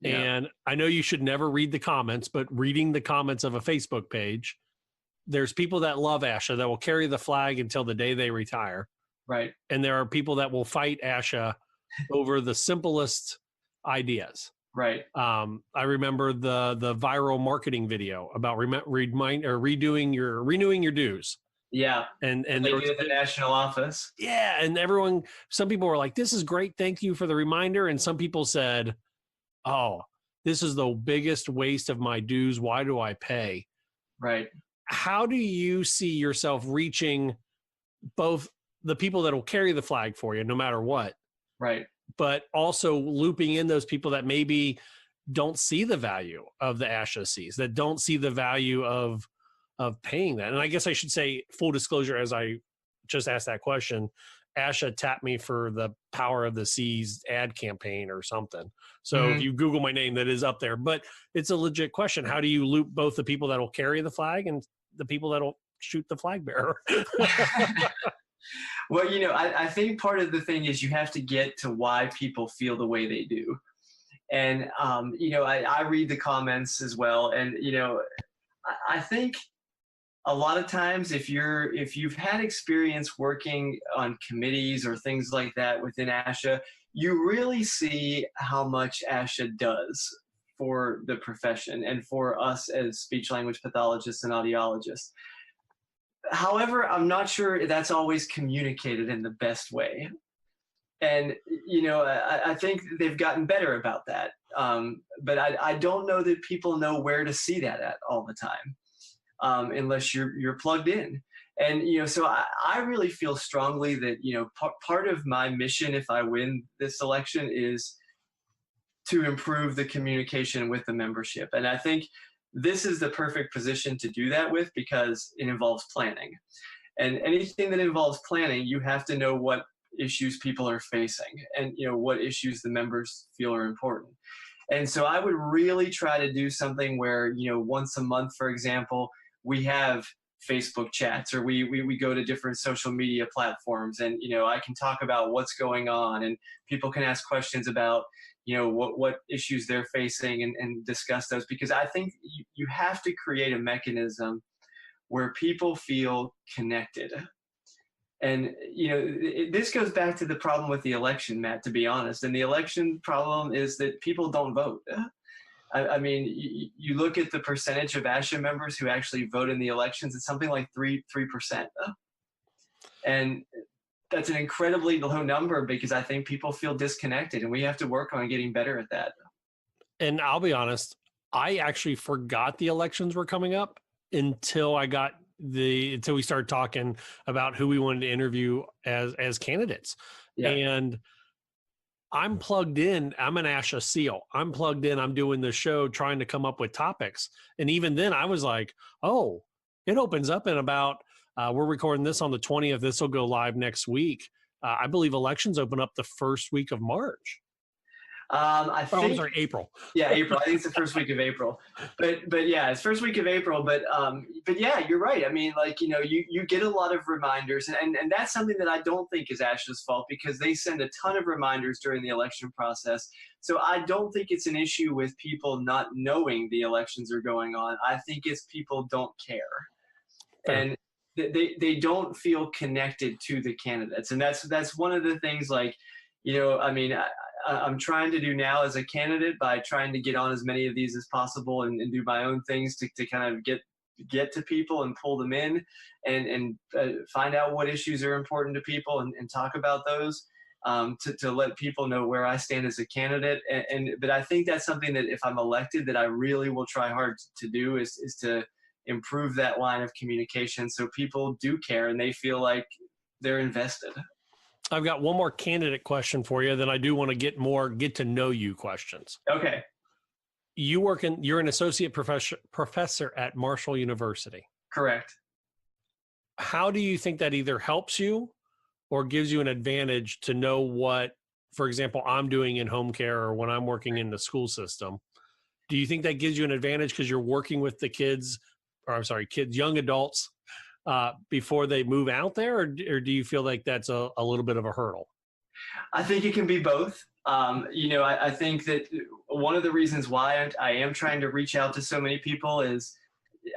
Yeah. And I know you should never read the comments, but reading the comments of a Facebook page, there's people that love ASHA that will carry the flag until the day they retire. Right. And there are people that will fight ASHA over the simplest ideas. Right. I remember the viral marketing video about renewing your dues. Yeah. And they there do was at the national office. Yeah. And some people were like, this is great. Thank you for the reminder. And some people said, oh, this is the biggest waste of my dues. Why do I pay? Right. How do you see yourself reaching both the people that will carry the flag for you no matter what? Right. But also looping in those people that maybe don't see the value of the ASHA Cs, that don't see the value of paying that. And I guess I should say, full disclosure, as I just asked that question, ASHA tapped me for the Power of the Seas ad campaign or something. So if you Google my name, that is up there. But it's a legit question. How do you loop both the people that will carry the flag and the people that will shoot the flag bearer? Well, I think part of the thing is you have to get to why people feel the way they do. And, I read the comments as well. And, I think a lot of times if you've had experience working on committees or things like that within ASHA, you really see how much ASHA does for the profession and for us as speech language pathologists and audiologists. However, I'm not sure that's always communicated in the best way. And, I think they've gotten better about that. But I don't know that people know where to see that at all the time. Unless you're plugged in. And, so I really feel strongly that, part of my mission, if I win this election, is to improve the communication with the membership. And I think this is the perfect position to do that with because it involves planning. And anything that involves planning, you have to know what issues people are facing and, what issues the members feel are important. And so I would really try to do something where, once a month, for example, we have Facebook chats or we go to different social media platforms and, I can talk about what's going on and people can ask questions about, what issues they're facing and discuss those, because I think you have to create a mechanism where people feel connected. And, this goes back to the problem with the election, Matt, to be honest. And the election problem is that people don't vote. I mean, you look at the percentage of ASHA members who actually vote in the elections, it's something like 3%. And that's an incredibly low number because I think people feel disconnected and we have to work on getting better at that. And I'll be honest, I actually forgot the elections were coming up until we started talking about who we wanted to interview as candidates. Yeah. And I'm plugged in. I'm an ASHA SEAL. I'm plugged in. I'm doing the show, trying to come up with topics. And even then I was like, oh, it opens up in about, we're recording this on the 20th. This will go live next week. I believe elections open up the first week of March. I'm sorry, April. Yeah, April. I think it's the first week of April. But yeah, it's first week of April. But yeah, you're right. I mean, like, you get a lot of reminders, and that's something that I don't think is ASHA's fault because they send a ton of reminders during the election process. So I don't think it's an issue with people not knowing the elections are going on. I think it's people don't care. Fair. And they don't feel connected to the candidates. And that's one of the things, like, I mean, I'm trying to do now as a candidate by trying to get on as many of these as possible and do my own things to kind of get get to people and pull them in and find out what issues are important to people and talk about those. To let people know where I stand as a candidate. But I think that's something that if I'm elected, that I really will try hard to do is to improve that line of communication so people do care and they feel like they're invested. I've got one more candidate question for you. Then I do want to get more get to know you questions. Okay. You're an associate professor at Marshall University. Correct. How do you think that either helps you or gives you an advantage to know what, for example, I'm doing in home care or when I'm working in the school system? Do you think that gives you an advantage because you're working with the kids, young adults, before they move out there? Or do you feel like that's a little bit of a hurdle? I think it can be both. I think that one of the reasons why I am trying to reach out to so many people is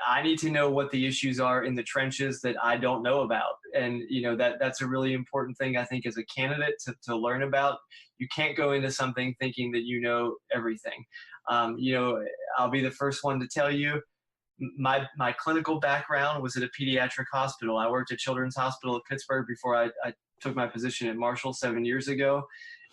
I need to know what the issues are in the trenches that I don't know about. And, that's a really important thing, I think, as a candidate to learn about. You can't go into something thinking that you know everything. I'll be the first one to tell you, my clinical background was at a pediatric hospital. I worked at Children's Hospital of Pittsburgh before I took my position at Marshall 7 years ago.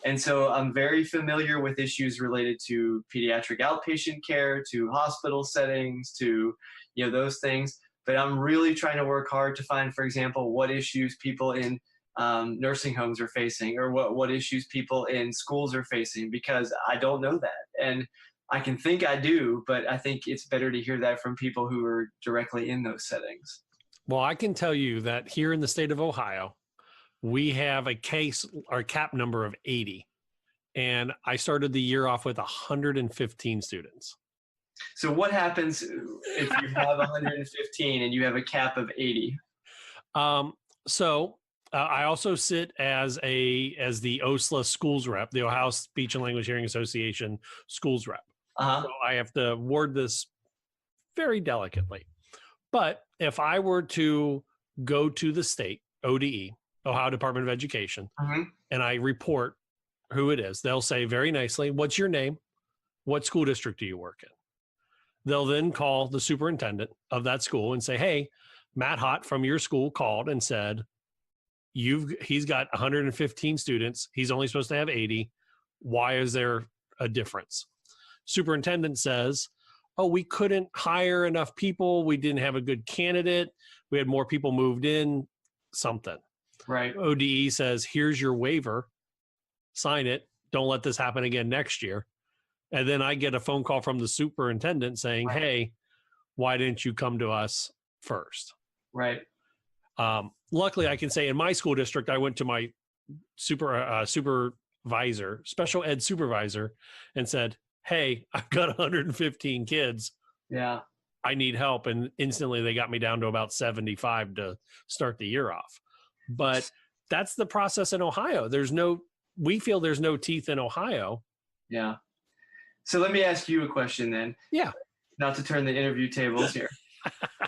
And so I'm very familiar with issues related to pediatric outpatient care, to hospital settings, to those things. But I'm really trying to work hard to find, for example, what issues people in nursing homes are facing, or what issues people in schools are facing, because I don't know that. And I can think I do, but I think it's better to hear that from people who are directly in those settings. Well, I can tell you that here in the state of Ohio, we have a cap number of 80. And I started the year off with 115 students. So what happens if you have 115 and you have a cap of 80? I also sit as the OSLA schools rep, the Ohio Speech and Language Hearing Association schools rep. So I have to word this very delicately. But if I were to go to the state, ODE, Ohio Department of Education, and I report who it is, they'll say very nicely, "What's your name? What school district do you work in?" They'll then call the superintendent of that school and say, "Hey, Matt Hott from your school called and said, he's got 115 students. He's only supposed to have 80. Why is there a difference?" Superintendent says, "Oh, we couldn't hire enough people. We didn't have a good candidate. We had more people moved in, something." Right. ODE says, "Here's your waiver. Sign it. Don't let this happen again next year." And then I get a phone call from the superintendent saying, "Hey, why didn't you come to us first?" Right. Luckily, I can say in my school district, I went to my special ed supervisor, and said, "Hey, I've got 115 kids. Yeah, I need help." And instantly they got me down to about 75 to start the year off. But that's the process in Ohio. We feel there's no teeth in Ohio. Yeah. So let me ask you a question then. Yeah. Not to turn the interview tables here.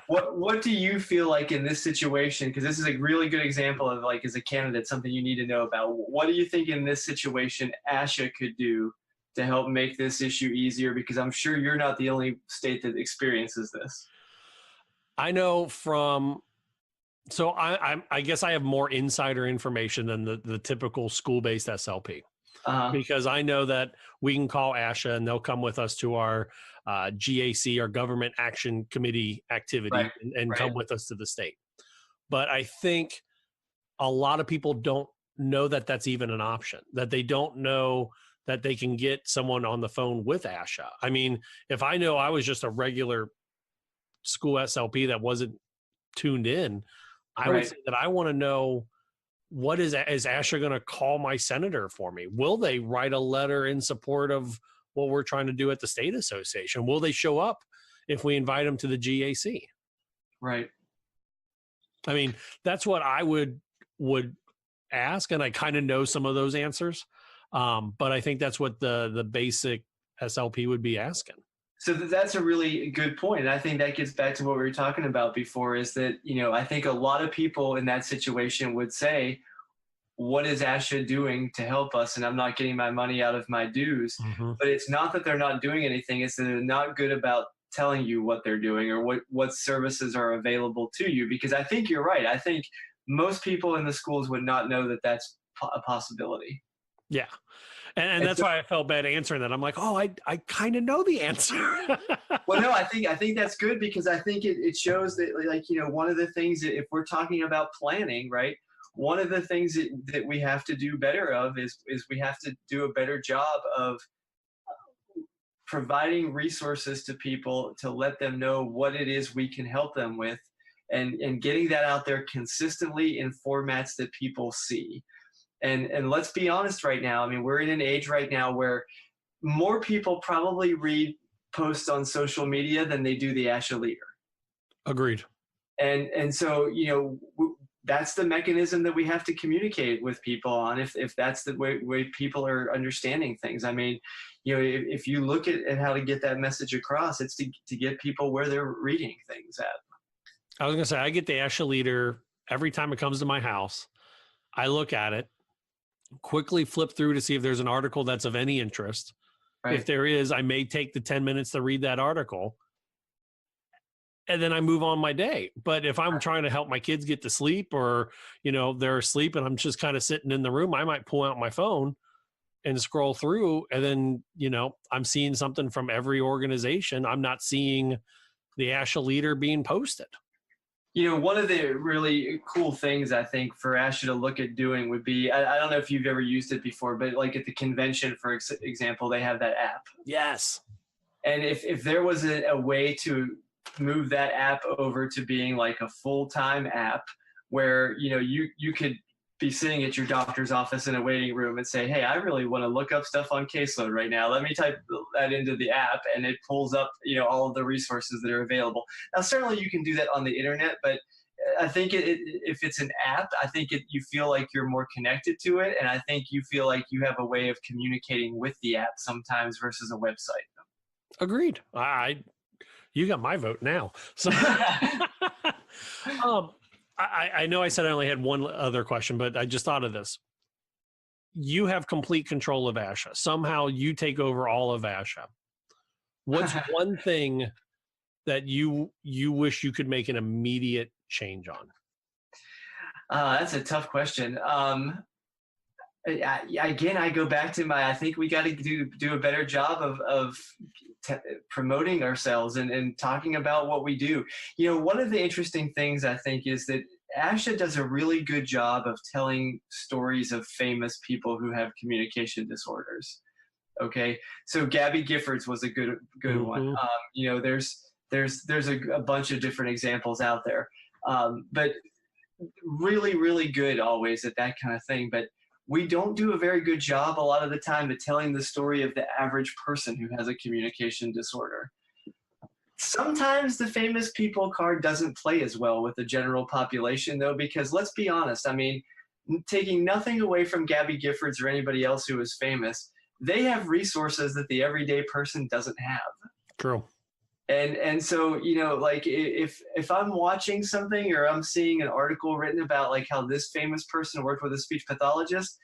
What do you feel like in this situation? Because this is a really good example of, like, as a candidate, something you need to know about. What do you think in this situation ASHA could do to help make this issue easier? Because I'm sure you're not the only state that experiences this. I know so I guess I have more insider information than the typical school-based SLP. Because I know that we can call ASHA and they'll come with us to our GAC, our Government Action Committee activity, and come with us to the state. But I think a lot of people don't know that that's even an option, that they don't know that they can get someone on the phone with ASHA. I mean, if I know I was just a regular school SLP that wasn't tuned in, I would say that I want to know, is ASHA going to call my senator for me? Will they write a letter in support of what we're trying to do at the state association? Will they show up if we invite them to the GAC? Right. I mean, that's what I would ask, and I kind of know some of those answers. But I think that's what the basic SLP would be asking. So that's a really good point. And I think that gets back to what we were talking about before, is that, I think a lot of people in that situation would say, what is ASHA doing to help us? And I'm not getting my money out of my dues. But it's not that they're not doing anything. It's that they're not good about telling you what they're doing or what services are available to you, because I think you're right. I think most people in the schools would not know that that's a possibility. Yeah. And that's why I felt bad answering that. I'm like, oh, I kind of know the answer. Well, no, I think that's good, because I think it shows that, like, one of the things that if we're talking about planning, right, one of the things that we have to do better of is we have to do a better job of providing resources to people to let them know what it is we can help them with, and getting that out there consistently in formats that people see. And let's be honest right now. I mean, we're in an age right now where more people probably read posts on social media than they do the ASHA Leader. Agreed. And so, that's the mechanism that we have to communicate with people on, if that's the way people are understanding things. I mean, if you look at how to get that message across, it's to get people where they're reading things at. I was going to say, I get the ASHA Leader every time it comes to my house. I look at it, quickly flip through to see if there's an article that's of any interest. Right. If there is, I may take the 10 minutes to read that article, and then I move on my day. But if I'm trying to help my kids get to sleep, or, they're asleep and I'm just kind of sitting in the room, I might pull out my phone and scroll through, and then, I'm seeing something from every organization. I'm not seeing the ASHA Leader being posted. One of the really cool things I think for ASHA to look at doing would be, I don't know if you've ever used it before, but like at the convention, for example, they have that app. Yes. And if there was a way to move that app over to being like a full-time app where, you could be sitting at your doctor's office in a waiting room and say, hey, I really want to look up stuff on caseload right now. Let me type that into the app, and it pulls up, all of the resources that are available. Now, certainly you can do that on the internet, but I think if it's an app, I think you feel like you're more connected to it, and I think you feel like you have a way of communicating with the app sometimes versus a website. Agreed. You got my vote now. So, I know I said I only had one other question, but I just thought of this. You have complete control of ASHA. Somehow you take over all of ASHA. What's one thing that you wish you could make an immediate change on? That's a tough question. Again, I go back to I think we got to do a better job of promoting ourselves and talking about what we do. One of the interesting things I think is that ASHA does a really good job of telling stories of famous people who have communication disorders. Okay, so Gabby Giffords was a good one. There's a bunch of different examples out there, but really, really good always at that kind of thing. But we don't do a very good job a lot of the time at telling the story of the average person who has a communication disorder. Sometimes the famous people card doesn't play as well with the general population, though, because let's be honest, I mean, taking nothing away from Gabby Giffords or anybody else who is famous, they have resources that the everyday person doesn't have. True. And so, like if I'm watching something or I'm seeing an article written about like how this famous person worked with a speech pathologist,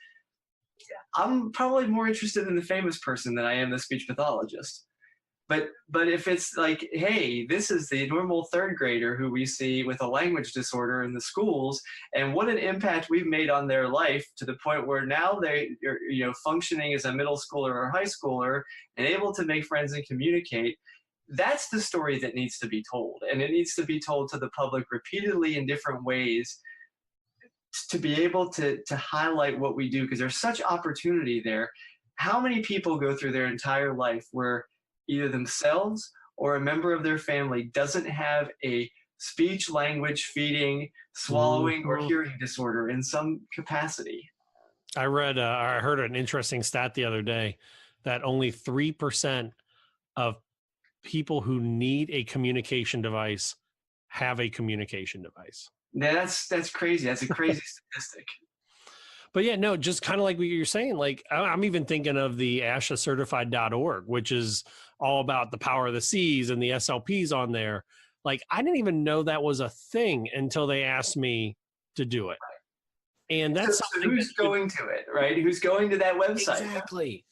I'm probably more interested in the famous person than I am the speech pathologist. But if it's like, hey, this is the normal third grader who we see with a language disorder in the schools, and what an impact we've made on their life to the point where now they're functioning as a middle schooler or high schooler and able to make friends and communicate. That's the story that needs to be told, and it needs to be told to the public repeatedly in different ways to be able to highlight what we do, because there's such opportunity there. How many people go through their entire life where either themselves or a member of their family doesn't have a speech, language, feeding, swallowing, or hearing disorder in some capacity? I heard an interesting stat the other day that only 3% of people who need a communication device have a communication device. That's crazy. That's a crazy statistic. But yeah, no, just kind of like what you're saying, like I'm even thinking of the ASHAcertified.org, which is all about the power of the C's and the SLPs on there. Like I didn't even know that was a thing until they asked me to do it. And that's so who's going to it, right? Who's going to that website? Exactly.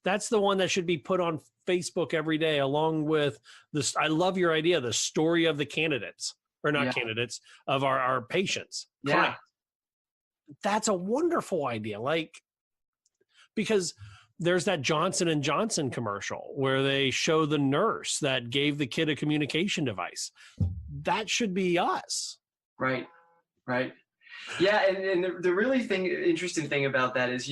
That's the one that should be put on Facebook every day, along with this. I love your idea, the story of the candidates, or not candidates, of our patients. Yeah. That's a wonderful idea. Like, because there's that Johnson & Johnson commercial where they show the nurse that gave the kid a communication device. That should be us. Right. Yeah, and the really interesting thing about that is,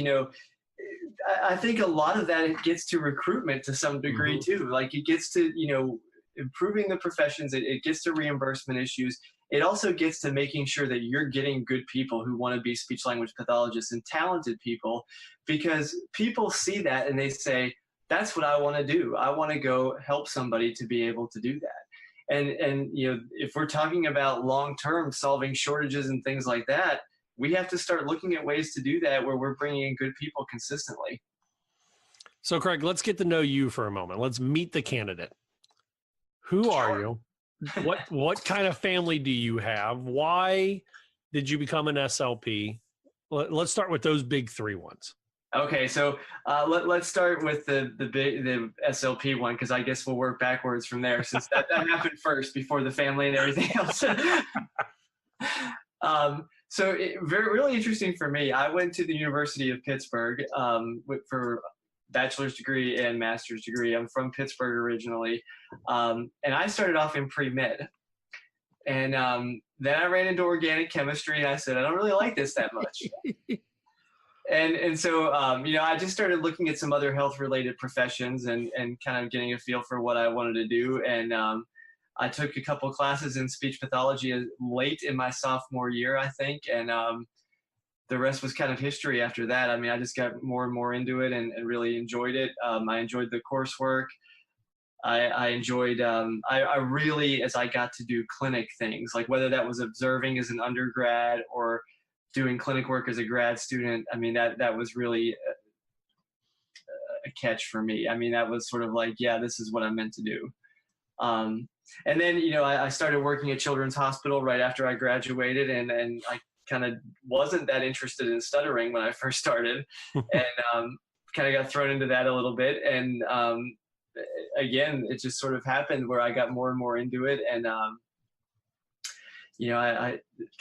I think a lot of that, it gets to recruitment to some degree too. Like it gets to, improving the professions. It gets to reimbursement issues. It also gets to making sure that you're getting good people who want to be speech language pathologists and talented people, because people see that and they say, that's what I want to do. I want to go help somebody to be able to do that. And if we're talking about long-term solving shortages and things like that, we have to start looking at ways to do that where we're bringing in good people consistently. So Craig, let's get to know you for a moment. Let's meet the candidate. Who are you? What kind of family do you have? Why did you become an SLP? Let's start with those big three ones. Okay, so let's start with the SLP one, because I guess we'll work backwards from there, since that happened first before the family and everything else. So really interesting for me. I went to the University of Pittsburgh for bachelor's degree and master's degree. I'm from Pittsburgh originally, and I started off in pre-med. And then I ran into organic chemistry, and I said, I don't really like this that much. And so, I just started looking at some other health-related professions and kind of getting a feel for what I wanted to do. And I took a couple of classes in speech pathology late in my sophomore year, I think. And the rest was kind of history after that. I mean, I just got more and more into it and really enjoyed it. I enjoyed the coursework. I enjoyed, I really, as I got to do clinic things, like whether that was observing as an undergrad or doing clinic work as a grad student, I mean, that was really a catch for me. I mean, that was sort of like, yeah, this is what I'm meant to do. And then, I started working at Children's Hospital right after I graduated, and I kind of wasn't that interested in stuttering when I first started, and kind of got thrown into that a little bit. And again, it just sort of happened where I got more and more into it, and I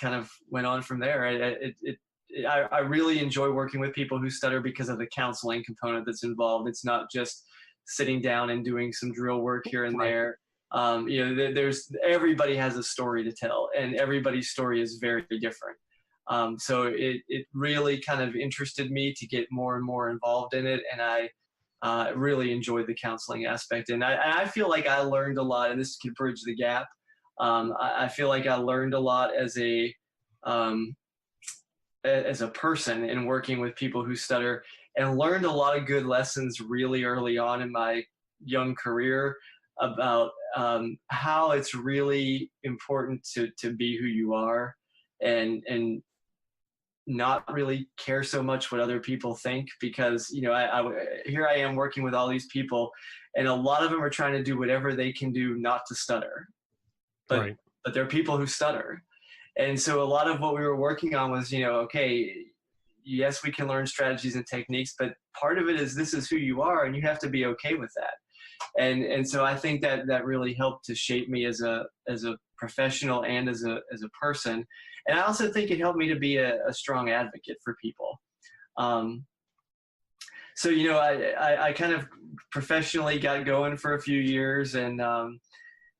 kind of went on from there. I really enjoy working with people who stutter because of the counseling component that's involved. It's not just sitting down and doing some drill work here and there. Everybody has a story to tell, and everybody's story is very different. So it really kind of interested me to get more and more involved in it, and I really enjoyed the counseling aspect. And I feel like I learned a lot, and this could bridge the gap. I feel like I learned a lot as a person in working with people who stutter, and learned a lot of good lessons really early on in my young career about how it's really important to be who you are and not really care so much what other people think, because here I am working with all these people, and a lot of them are trying to do whatever they can do not to stutter. But there are people who stutter. And so a lot of what we were working on was, okay, yes, we can learn strategies and techniques, but part of it is this is who you are, and you have to be okay with that. And so I think that really helped to shape me as a professional and as a person. And I also think it helped me to be a strong advocate for people. So, I kind of professionally got going for a few years, and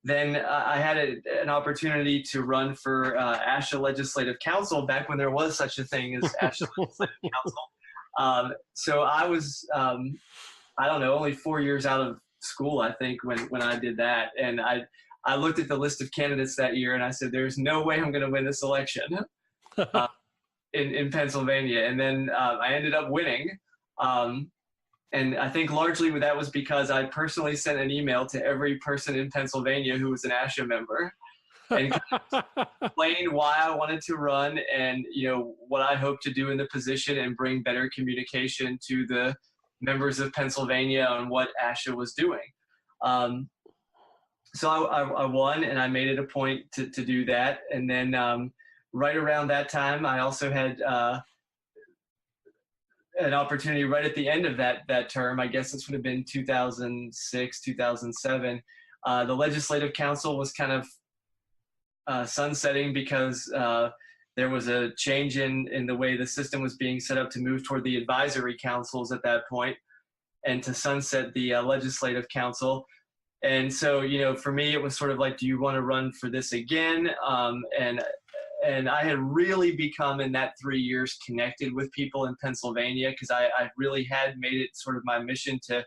then I had an opportunity to run for ASHA Legislative Council back when there was such a thing as ASHA Legislative Council. So I was, I don't know, only 4 years out of school, I think, when I did that. And I looked at the list of candidates that year, and I said, there's no way I'm going to win this election in Pennsylvania. And then I ended up winning. And I think largely that was because I personally sent an email to every person in Pennsylvania who was an ASHA member and explained why I wanted to run and, what I hope to do in the position and bring better communication to the members of Pennsylvania on what ASHA was doing. So I won, and I made it a point to do that. And then right around that time, I also had an opportunity right at the end of that term. I guess this would have been 2006, 2007. The Legislative Council was kind of sunsetting because there was a change in the way the system was being set up to move toward the advisory councils at that point, and to sunset the Legislative Council. And so, for me, it was sort of like, do you want to run for this again? And I had really become in that 3 years connected with people in Pennsylvania, because I really had made it sort of my mission to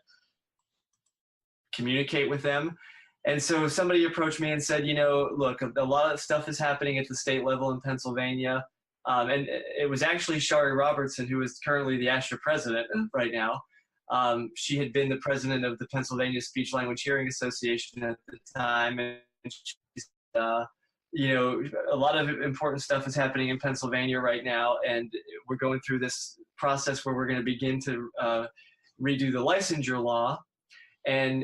communicate with them. And so somebody approached me and said, look, a lot of stuff is happening at the state level in Pennsylvania. And it was actually Shari Robertson, who is currently the ASHA president right now. She had been the president of the Pennsylvania Speech Language Hearing Association at the time. And she's, a lot of important stuff is happening in Pennsylvania right now. And we're going through this process where we're going to begin to redo the licensure law. And,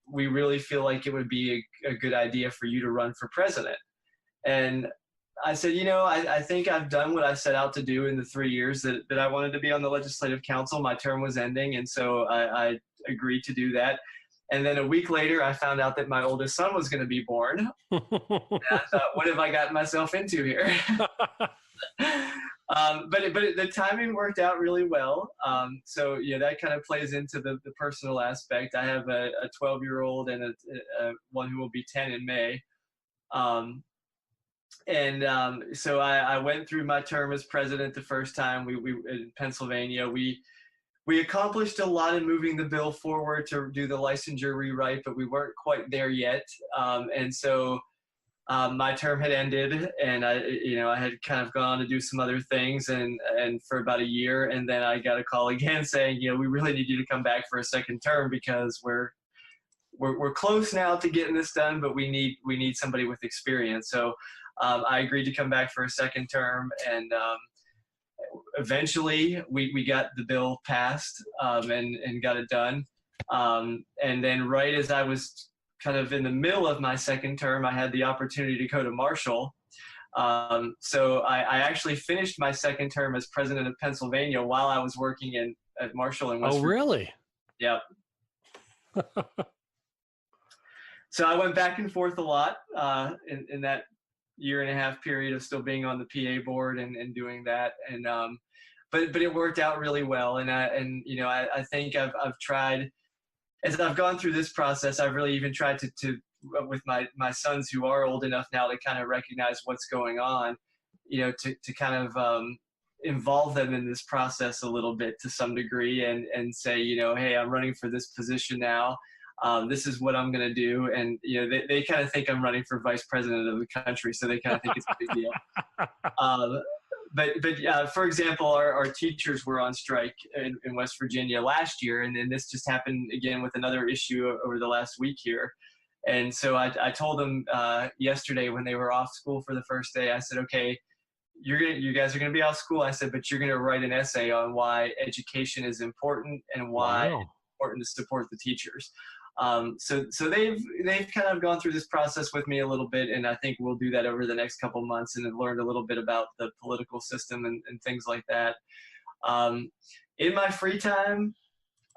we really feel like it would be a good idea for you to run for president. And I said, I think I've done what I set out to do in the 3 years that I wanted to be on the Legislative Council. My term was ending, and so I agreed to do that. And then a week later, I found out that my oldest son was going to be born. And I thought, what have I gotten myself into here? But the timing worked out really well. So that kind of plays into the personal aspect. I have a 12-year-old and a one who will be 10 in May. So I went through my term as president the first time. We in Pennsylvania, we accomplished a lot in moving the bill forward to do the licensure rewrite, but we weren't quite there yet. And so my term had ended, and I had kind of gone to do some other things, and for about a year, and then I got a call again saying, we really need you to come back for a second term, because we're close now to getting this done, but we need somebody with experience. So I agreed to come back for a second term, and eventually we got the bill passed and got it done. And then right as I was kind of in the middle of my second term, I had the opportunity to go to Marshall. So I actually finished my second term as president of Pennsylvania while I was working at Marshall in West Virginia. Really? Yep. So I went back and forth a lot in that year and a half period of still being on the PA board and doing that. And but it worked out really well. And I think I've tried, as I've gone through this process, I've really even tried to with my sons who are old enough now to kind of recognize what's going on, to kind of involve them in this process a little bit to some degree, and say, hey, I'm running for this position now. This is what I'm going to do. And, they kind of think I'm running for vice president of the country, so they kind of think it's a big deal. But for example, our teachers were on strike in West Virginia last year, and then this just happened again with another issue over the last week here. And so I told them yesterday when they were off school for the first day, I said, okay, you guys are going to be off school. I said, but you're going to write an essay on why education is important and why it's important to support the teachers. So they've kind of gone through this process with me a little bit, and I think we'll do that over the next couple months, and have learned a little bit about the political system and things like that. In my free time,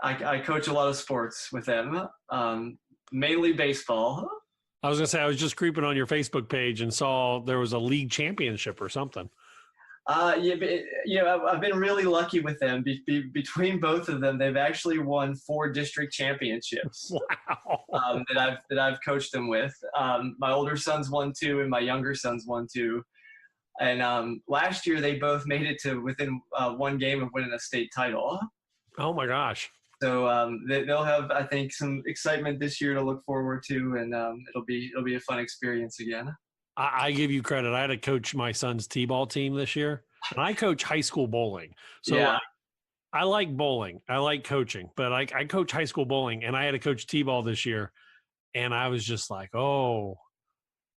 I coach a lot of sports with them, mainly baseball. I was gonna say, I was just creeping on your Facebook page and saw there was a league championship or something. Yeah, but, I've been really lucky with them. Between both of them, they've actually won 4 district championships. Wow. that I've coached them with. My older son's won 2, and my younger son's won 2. And last year, they both made it to within 1 game of winning a state title. Oh my gosh! So they'll have, I think, some excitement this year to look forward to, and it'll be a fun experience again. I give you credit. I had to coach my son's T-ball team this year, and I coach high school bowling. So yeah. I like bowling. I like coaching, but I coach high school bowling, and I had to coach T-ball this year. And I was just like, oh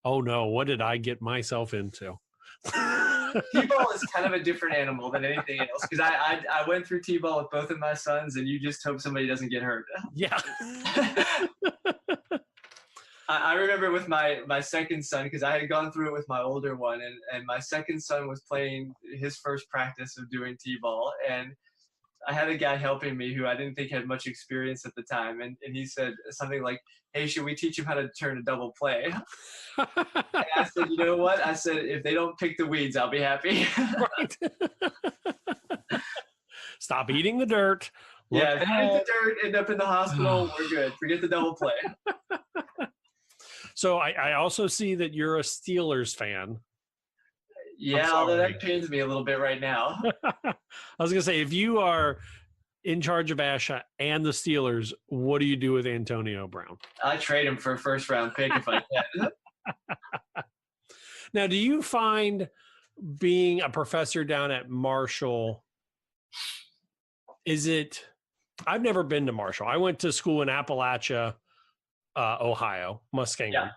no, what did I get myself into? T-ball is kind of a different animal than anything else, because I went through T-ball with both of my sons, and you just hope somebody doesn't get hurt. Yeah. I remember with my second son, because I had gone through it with my older one, and my second son was playing his first practice of doing T-ball, and I had a guy helping me who I didn't think had much experience at the time, and he said something like, "Hey, should we teach him how to turn a double play?" And I said, "You know what?" I said, "If they don't pick the weeds, I'll be happy." Right. Stop eating the dirt. Yeah, if you eat the dirt, end up in the hospital, we're good. Forget the double play. So I also see that you're a Steelers fan. Yeah, although that pains me a little bit right now. I was going to say, if you are in charge of ASHA and the Steelers, what do you do with Antonio Brown? I trade him for a first-round pick if I can. Now, do you find being a professor down at Marshall, I've never been to Marshall. I went to school in Appalachia, Ohio, Muskingum. Yeah.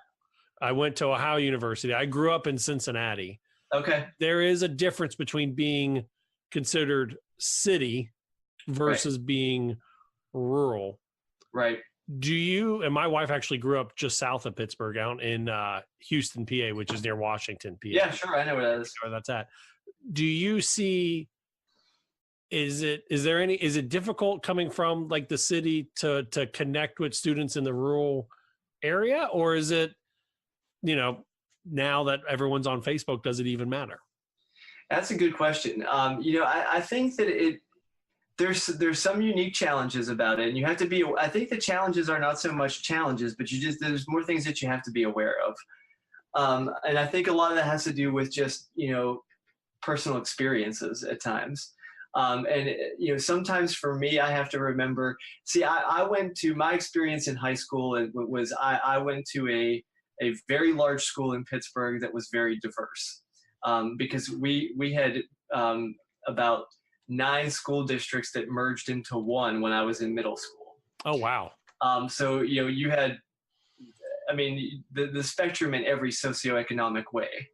I went to Ohio University. I grew up in Cincinnati. Okay. There is a difference between being considered city versus being rural. Right. Do you, and my wife actually grew up just south of Pittsburgh, out in Houston, PA, which is near Washington, PA. Yeah, sure. I know where that is. Where that's at. Do you see, is it difficult coming from like the city to connect with students in the rural area? Or is it, now that everyone's on Facebook, does it even matter? That's a good question. I think that there's some unique challenges about it, and you have to be. I think the challenges are not so much challenges, but there's more things that you have to be aware of. And I think a lot of that has to do with just personal experiences at times. Sometimes for me, I have to remember. See, I went to my experience in high school. It was I went to a very large school in Pittsburgh that was very diverse, because we had about 9 school districts that merged into one when I was in middle school. Oh, wow. So, you had, the spectrum in every socioeconomic way.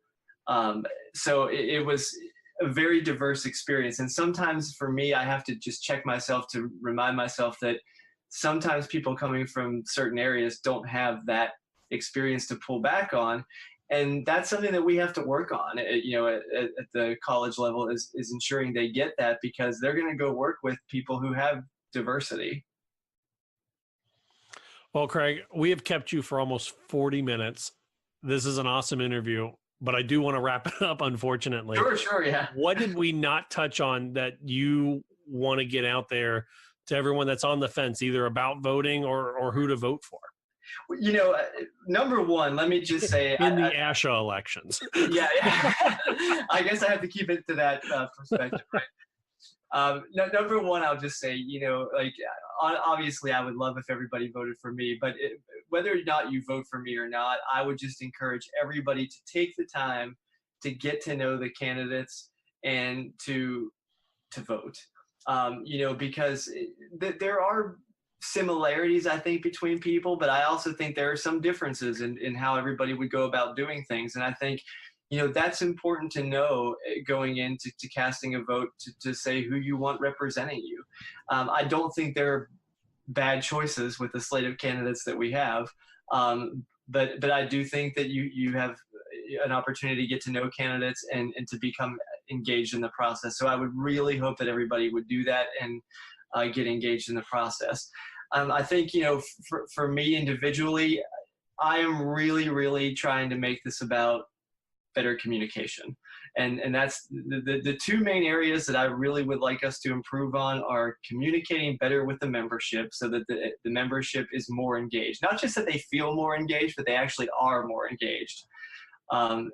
So it was a very diverse experience. And sometimes for me, I have to just check myself to remind myself that sometimes people coming from certain areas don't have that experience to pull back on. And that's something that we have to work on, at the college level, is ensuring they get that, because they're going to go work with people who have diversity. Well, Craig, we have kept you for almost 40 minutes. This is an awesome interview, but I do want to wrap it up, unfortunately. Sure, yeah. What did we not touch on that you want to get out there to everyone that's on the fence, either about voting or who to vote for? Number one, let me just say, in the ASHA elections. Yeah. I guess I have to keep it to that perspective, right? Number one, I'll just say, obviously I would love if everybody voted for me, but whether or not you vote for me or not, I would just encourage everybody to take the time to get to know the candidates and to vote. Because there are similarities, I think, between people, but I also think there are some differences in how everybody would go about doing things. And I think, that's important to know going into casting a vote, to say who you want representing you. I don't think there are bad choices with the slate of candidates that we have. But I do think that you have an opportunity to get to know candidates and to become engaged in the process. So I would really hope that everybody would do that and get engaged in the process. I think, for me individually, I am really, really trying to make this about better communication. And that's the 2 main areas that I really would like us to improve on are communicating better with the membership, so that the membership is more engaged. Not just that they feel more engaged, but they actually are more engaged. And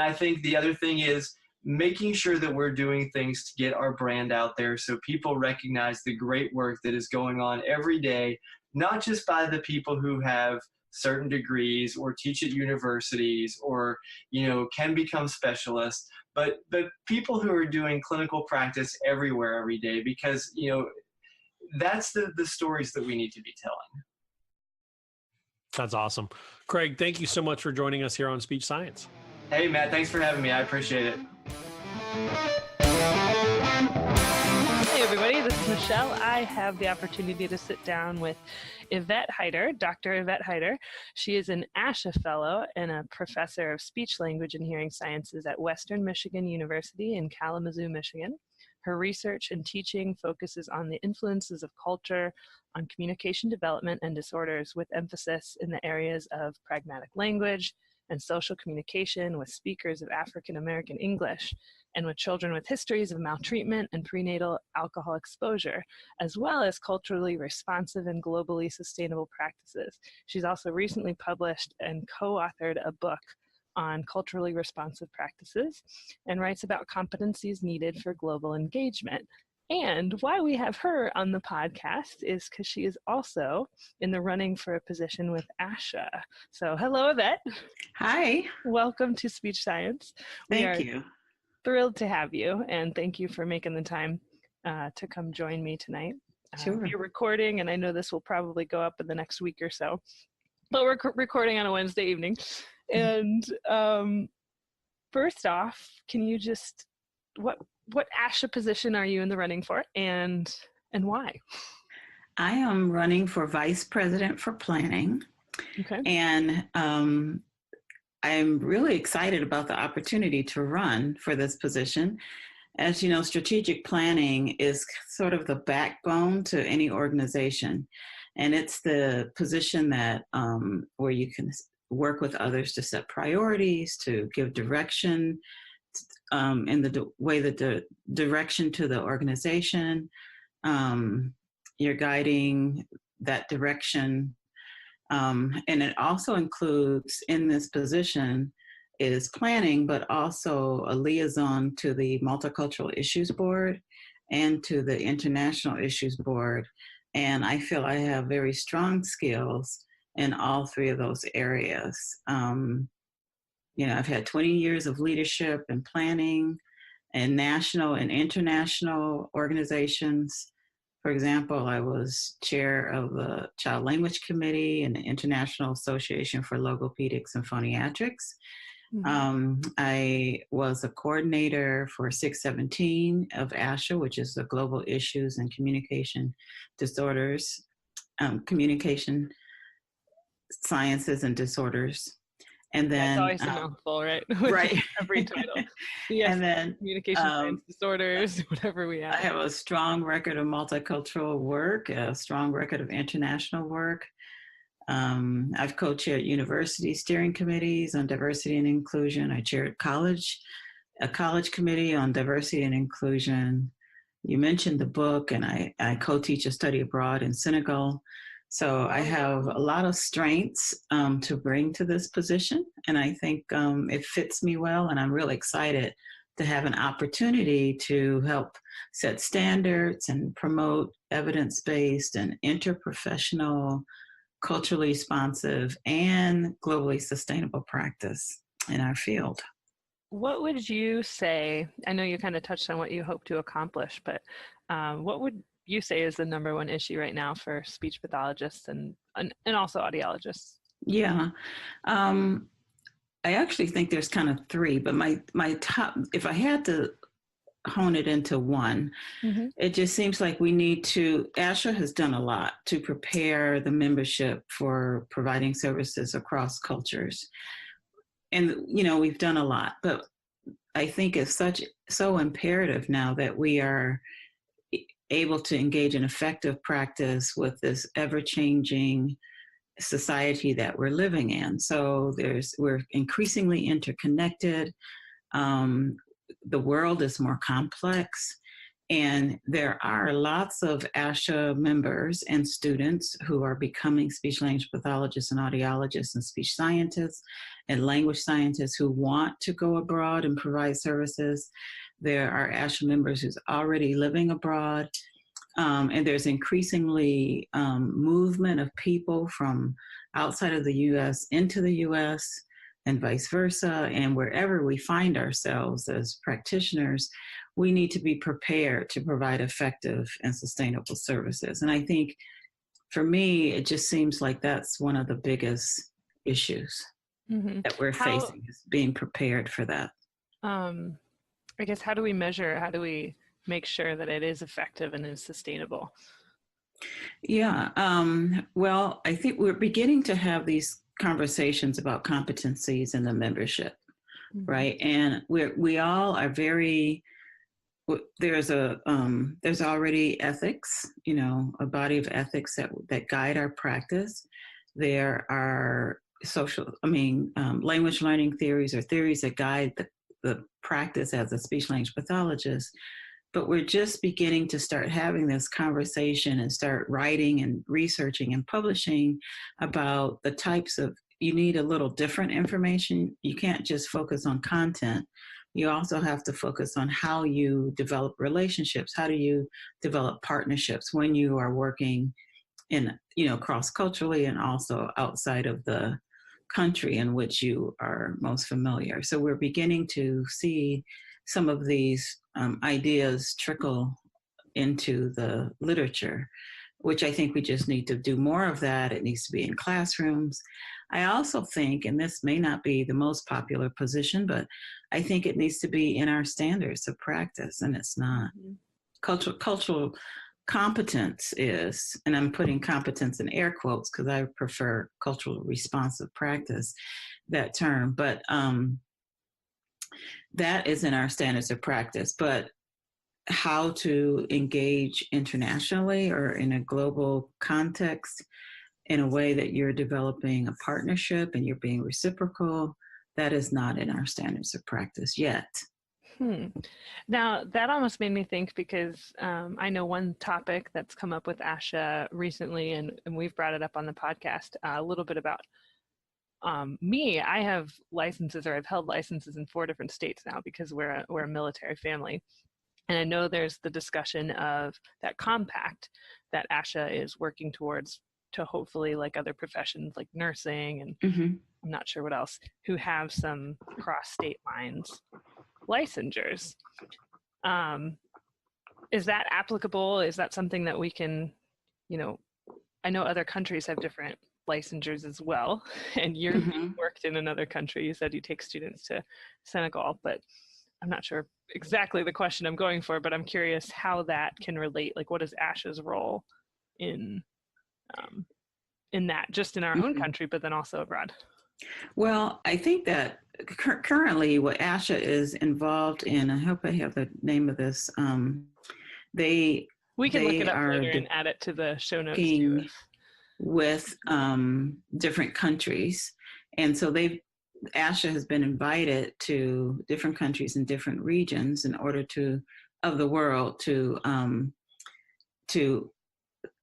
I think the other thing is making sure that we're doing things to get our brand out there, so people recognize the great work that is going on every day, not just by the people who have certain degrees or teach at universities or, can become specialists, but people who are doing clinical practice everywhere every day, because, that's the stories that we need to be telling. That's awesome. Craig, thank you so much for joining us here on Speech Science. Hey, Matt, thanks for having me. I appreciate it. Hey, everybody, this is Michelle. I have the opportunity to sit down with Yvette Hyter, Dr. Yvette Hyter. She is an ASHA Fellow and a Professor of Speech, Language, and Hearing Sciences at Western Michigan University in Kalamazoo, Michigan. Her research and teaching focuses on the influences of culture on communication development and disorders, with emphasis in the areas of pragmatic language and social communication with speakers of African American English, and with children with histories of maltreatment and prenatal alcohol exposure, as well as culturally responsive and globally sustainable practices. She's also recently published and co-authored a book on culturally responsive practices and writes about competencies needed for global engagement. And why we have her on the podcast is because she is also in the running for a position with ASHA. So hello, Yvette. Hi. Welcome to Speech Science. Thank you. Thrilled to have you, and thank you for making the time to come join me tonight. Sure. You're recording, and I know this will probably go up in the next week or so, but we're recording on a Wednesday evening. And first off, can you just, what ASHA position are you in the running for, and why? I am running for Vice President for Planning. Okay. And I'm really excited about the opportunity to run for this position. As you know, strategic planning is sort of the backbone to any organization. And it's the position that where you can work with others to set priorities, to give direction in the way that the direction to the organization. You're guiding that direction. And it also includes, in this position, is planning, but also a liaison to the Multicultural Issues Board and to the International Issues Board. And I feel I have very strong skills in all three of those areas. You know, I've had 20 years of leadership and planning in national and international organizations. For example, I was chair of the Child Language Committee in the International Association for Logopedics and Phoniatrics. Mm-hmm. I was a coordinator for 617 of ASHA, which is the Global Issues and Communication Disorders, Communication Sciences and Disorders. And then that's always a mouthful, right? Right. Every title. Yes, and then communication science disorders, whatever we have. I have a strong record of multicultural work, a strong record of international work. I've co-chaired university steering committees on diversity and inclusion. I chaired a college committee on diversity and inclusion. You mentioned the book, and I co-teach a study abroad in Senegal. So I have a lot of strengths to bring to this position, and I think it fits me well, and I'm really excited to have an opportunity to help set standards and promote evidence-based and interprofessional, culturally responsive, and globally sustainable practice in our field. What would you say, I know you kind of touched on what you hope to accomplish, but what would you say is the number one issue right now for speech pathologists and also audiologists? Yeah, I actually think there's kind of three, but my top, if I had to hone it into one, mm-hmm. It just seems like we need to, ASHA has done a lot to prepare the membership for providing services across cultures. And, you know, we've done a lot, but I think it's so imperative now that we are able to engage in effective practice with this ever-changing society that we're living in. So we're increasingly interconnected. The world is more complex, and there are lots of ASHA members and students who are becoming speech language pathologists and audiologists and speech scientists and language scientists who want to go abroad and provide services. There are ASHA members who's already living abroad. And there's increasingly movement of people from outside of the U.S. into the U.S. and vice versa. And wherever we find ourselves as practitioners, we need to be prepared to provide effective and sustainable services. And I think for me, it just seems like that's one of the biggest issues mm-hmm. that we're facing, is being prepared for that. I guess, how do we measure, how do we make sure that it is effective and is sustainable? Yeah, well, I think we're beginning to have these conversations about competencies in the membership, mm-hmm. right? And we all are very there's already ethics, a body of ethics that guide our practice. There are language learning theories or theories that guide the practice as a speech language pathologist. But we're just beginning to start having this conversation and start writing and researching and publishing about the types of, you need a little different information. You can't just focus on content. You also have to focus on how you develop relationships. How do you develop partnerships when you are working in, cross-culturally and also outside of the country in which you are most familiar. So we're beginning to see some of these ideas trickle into the literature, which I think we just need to do more of that. It needs to be in classrooms. I also think, and this may not be the most popular position, but I think it needs to be in our standards of practice, and it's not. Cultural competence is, and I'm putting competence in air quotes because I prefer cultural responsive practice, that term, but that is in our standards of practice. But how to engage internationally or in a global context in a way that you're developing a partnership and you're being reciprocal, that is not in our standards of practice yet. Now, that almost made me think, because I know one topic that's come up with ASHA recently, and we've brought it up on the podcast a little bit about me. I have licenses, or I've held licenses in 4 different states now because we're a military family. And I know there's the discussion of that compact that ASHA is working towards to hopefully, like other professions like nursing and I'm not sure what else, who have some cross-state lines licensures. Is that applicable? Is that something that we can, I know other countries have different licensures as well, and you worked in another country. You said you take students to Senegal, but I'm not sure exactly the question I'm going for, but I'm curious how that can relate. Like, what is ASHA's role in that, just in our own country, but then also abroad? Well, I think that currently what ASHA is involved in, I hope I have the name of this, we can look it up later and add it to the show notes too. With different countries. And so ASHA has been invited to different countries and different regions of the world to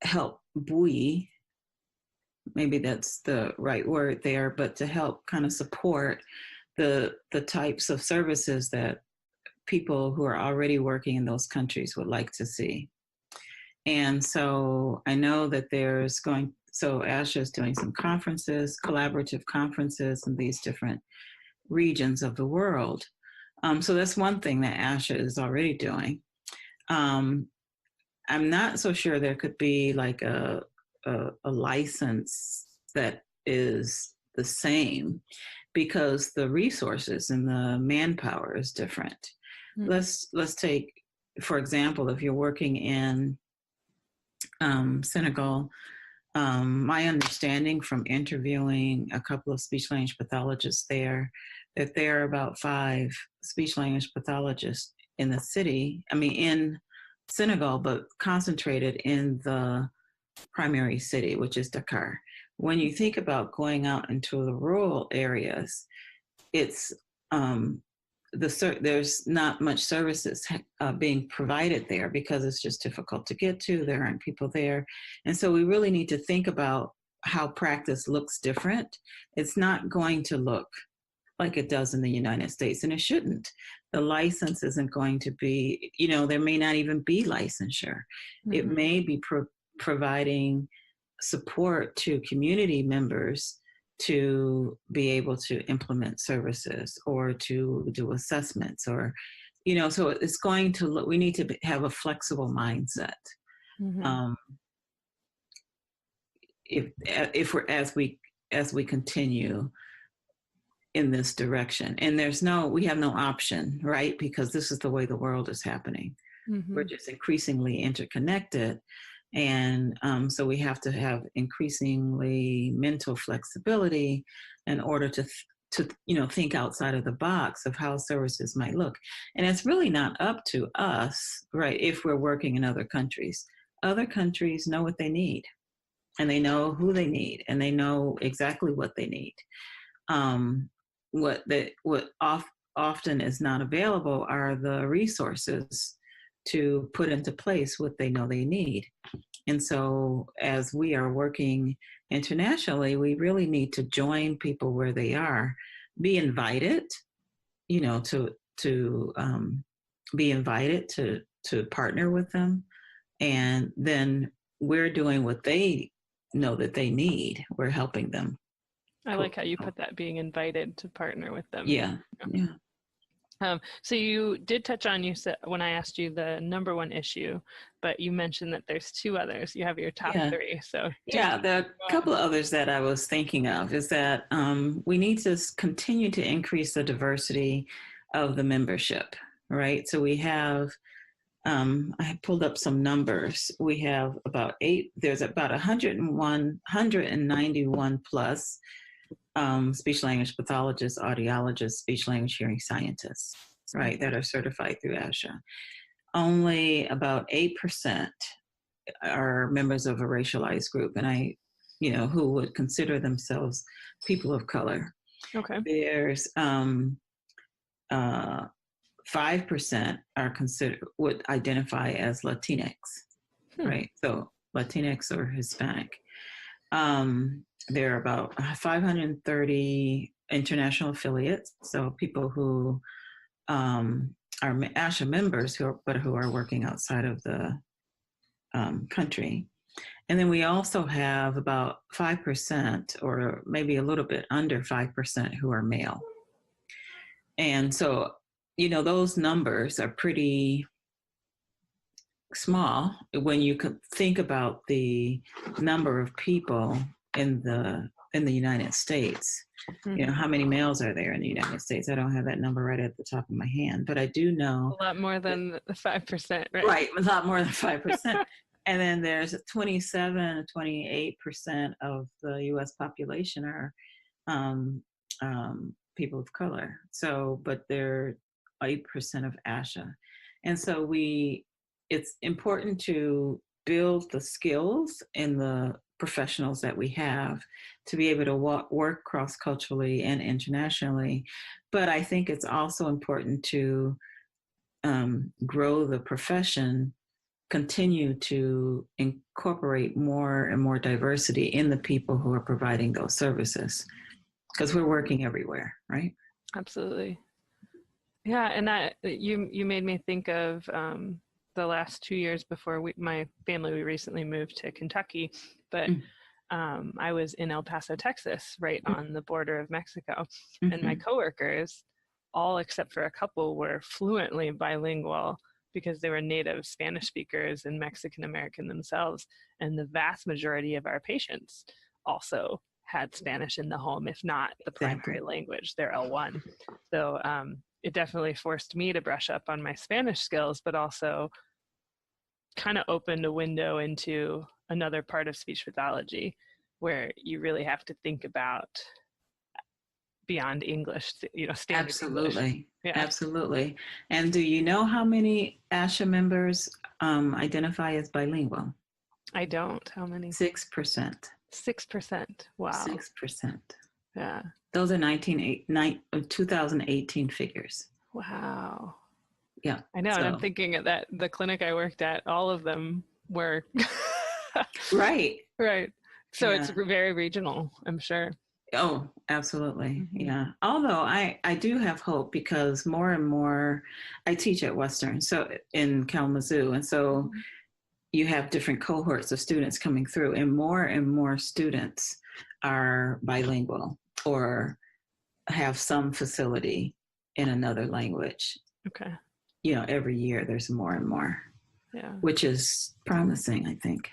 help buoy, maybe that's the right word there, but to help kind of support the types of services that people who are already working in those countries would like to see. And so I know that so ASHA is doing some conferences, collaborative conferences in these different regions of the world. So that's one thing that ASHA is already doing. I'm not so sure there could be like a license that is the same, because the resources and the manpower is different. Let's take, for example, if you're working in Senegal, my understanding from interviewing a couple of speech language pathologists there, that there are about 5 speech language pathologists in the city, in Senegal, but concentrated in the primary city, which is Dakar. When you think about going out into the rural areas, it's there's not much services being provided there because it's just difficult to get to. There aren't people there. And so we really need to think about how practice looks different. It's not going to look like it does in the United States, and it shouldn't. The license isn't going to be, there may not even be licensure. It may be providing support to community members to be able to implement services or to do assessments, or, so it's going to look, we need to have a flexible mindset. If we're, as we continue in this direction, and we have no option, right? Because this is the way the world is happening. We're just increasingly interconnected. And so we have to have increasingly mental flexibility in order to, you know, think outside of the box of how services might look. And it's really not up to us, right, if we're working in other countries. Other countries know what they need, and they know who they need, and they know exactly what they need. What often is not available are the resources to put into place what they know they need. And so as we are working internationally, we really need to join people where they are, be invited, you know, to be invited to partner with them. And then we're doing what they know that they need. We're helping them. I like how you put that, being invited to partner with them. Yeah. Yeah. So you did touch on, you said when I asked you the number one issue, but you mentioned that there's two others. You have your top three. So yeah, there are a couple of others that I was thinking of is that we need to continue to increase the diversity of the membership, right? So we have, I pulled up some numbers. We have there's about 191 plus speech language pathologists, audiologists, speech language hearing scientists, right, that are certified through ASHA. Only about 8% are members of a racialized group, and who would consider themselves people of color. Okay. There's 5% would identify as Latinx, right? So Latinx or Hispanic. There are about 530 international affiliates, so people who are ASHA members who are working outside of the country. And then we also have about 5%, or maybe a little bit under 5%, who are male. And so, those numbers are pretty small when you could think about the number of people in the United States. Mm-hmm. How many males are there in the United States? I don't have that number right at the top of my hand, but I do know a lot more than the 5%, right? Right, a lot more than 5%. And then there's 28% of the U.S. population are people of color. So, but they're 8% of ASHA. And so it's important to build the skills in the professionals that we have to be able to work cross-culturally and internationally. But I think it's also important to grow the profession, continue to incorporate more and more diversity in the people who are providing those services, because we're working everywhere, right? Absolutely. Yeah, and you made me think of the last 2 years before my family, we recently moved to Kentucky, but I was in El Paso, Texas, right on the border of Mexico. And my coworkers, all except for a couple, were fluently bilingual because they were native Spanish speakers and Mexican American themselves. And the vast majority of our patients also had Spanish in the home, if not the primary language, their L1. So it definitely forced me to brush up on my Spanish skills, but also kind of opened a window into another part of speech pathology where you really have to think about beyond English, standard Absolutely. English. Yeah. Absolutely. And do you know how many ASHA members identify as bilingual? I don't. How many? 6%. 6%. Wow. 6%. Yeah. Those are 2018 figures. Wow. Yeah. I know. And I'm thinking that the clinic I worked at, all of them were. Right. Right. So it's very regional, I'm sure. Oh, absolutely. Yeah. Although I do have hope, because more and more, I teach at Western, so in Kalamazoo. And so you have different cohorts of students coming through, and more students are bilingual or have some facility in another language. Okay. Every year there's more and more. Yeah. Which is promising, I think.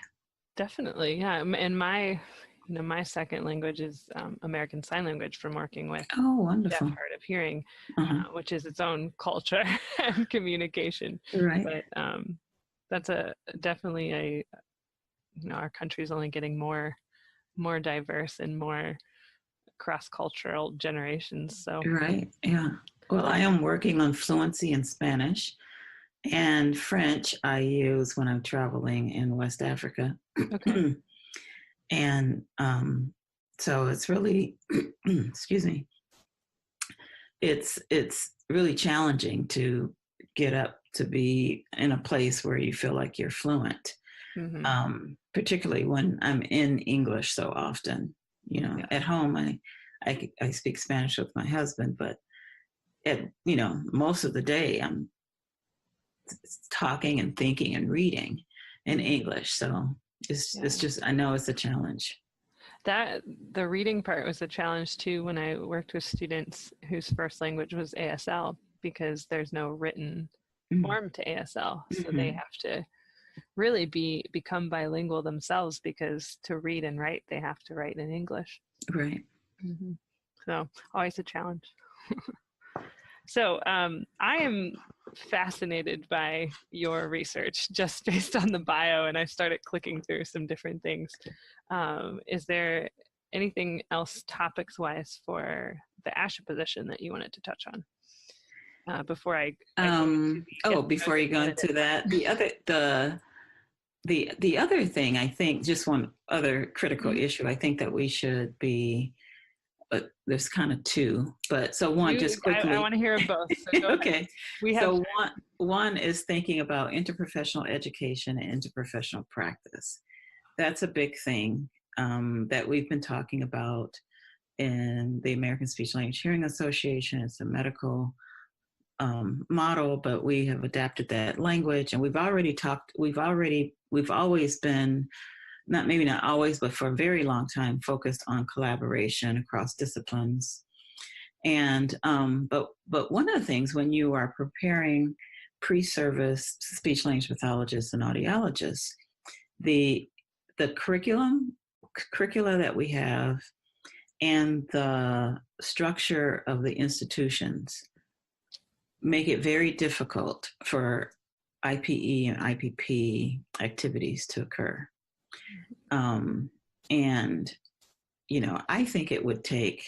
Definitely. Yeah. And my second language is American Sign Language from working with deaf, hard of hearing, which is its own culture and communication. Right. But that's definitely our country's only getting more diverse and more cross-cultural generations. So Right. Yeah. Well, I am working on fluency in Spanish, and French I use when I'm traveling in West Africa. Okay. And so it's really, excuse me, it's really challenging to get up to be in a place where you feel like you're fluent, particularly when I'm in English so often. You know, at home I speak Spanish with my husband, but most of the day I'm talking and thinking and reading in English. So it's just, I know it's a challenge. That the reading part was a challenge too when I worked with students whose first language was ASL, because there's no written form to ASL. So they have to really become bilingual themselves, because to read and write, they have to write in English. Right. So always a challenge. So I am fascinated by your research just based on the bio, and I started clicking through some different things. Is there anything else topics-wise for the ASHA position that you wanted to touch on before I before you go into that, the other thing, I think, just one other critical issue, I think that we should be, there's kind of two, but so one, just quickly. I want to hear both. So okay. So one is thinking about interprofessional education and interprofessional practice. That's a big thing that we've been talking about in the American Speech Language Hearing Association. It's a medical model, but we have adapted that language, and we've always been, maybe not always, but for a very long time, focused on collaboration across disciplines. And but one of the things when you are preparing pre-service speech language pathologists and audiologists, the curricula that we have and the structure of the institutions make it very difficult for IPE and IPP activities to occur. And, I think it would take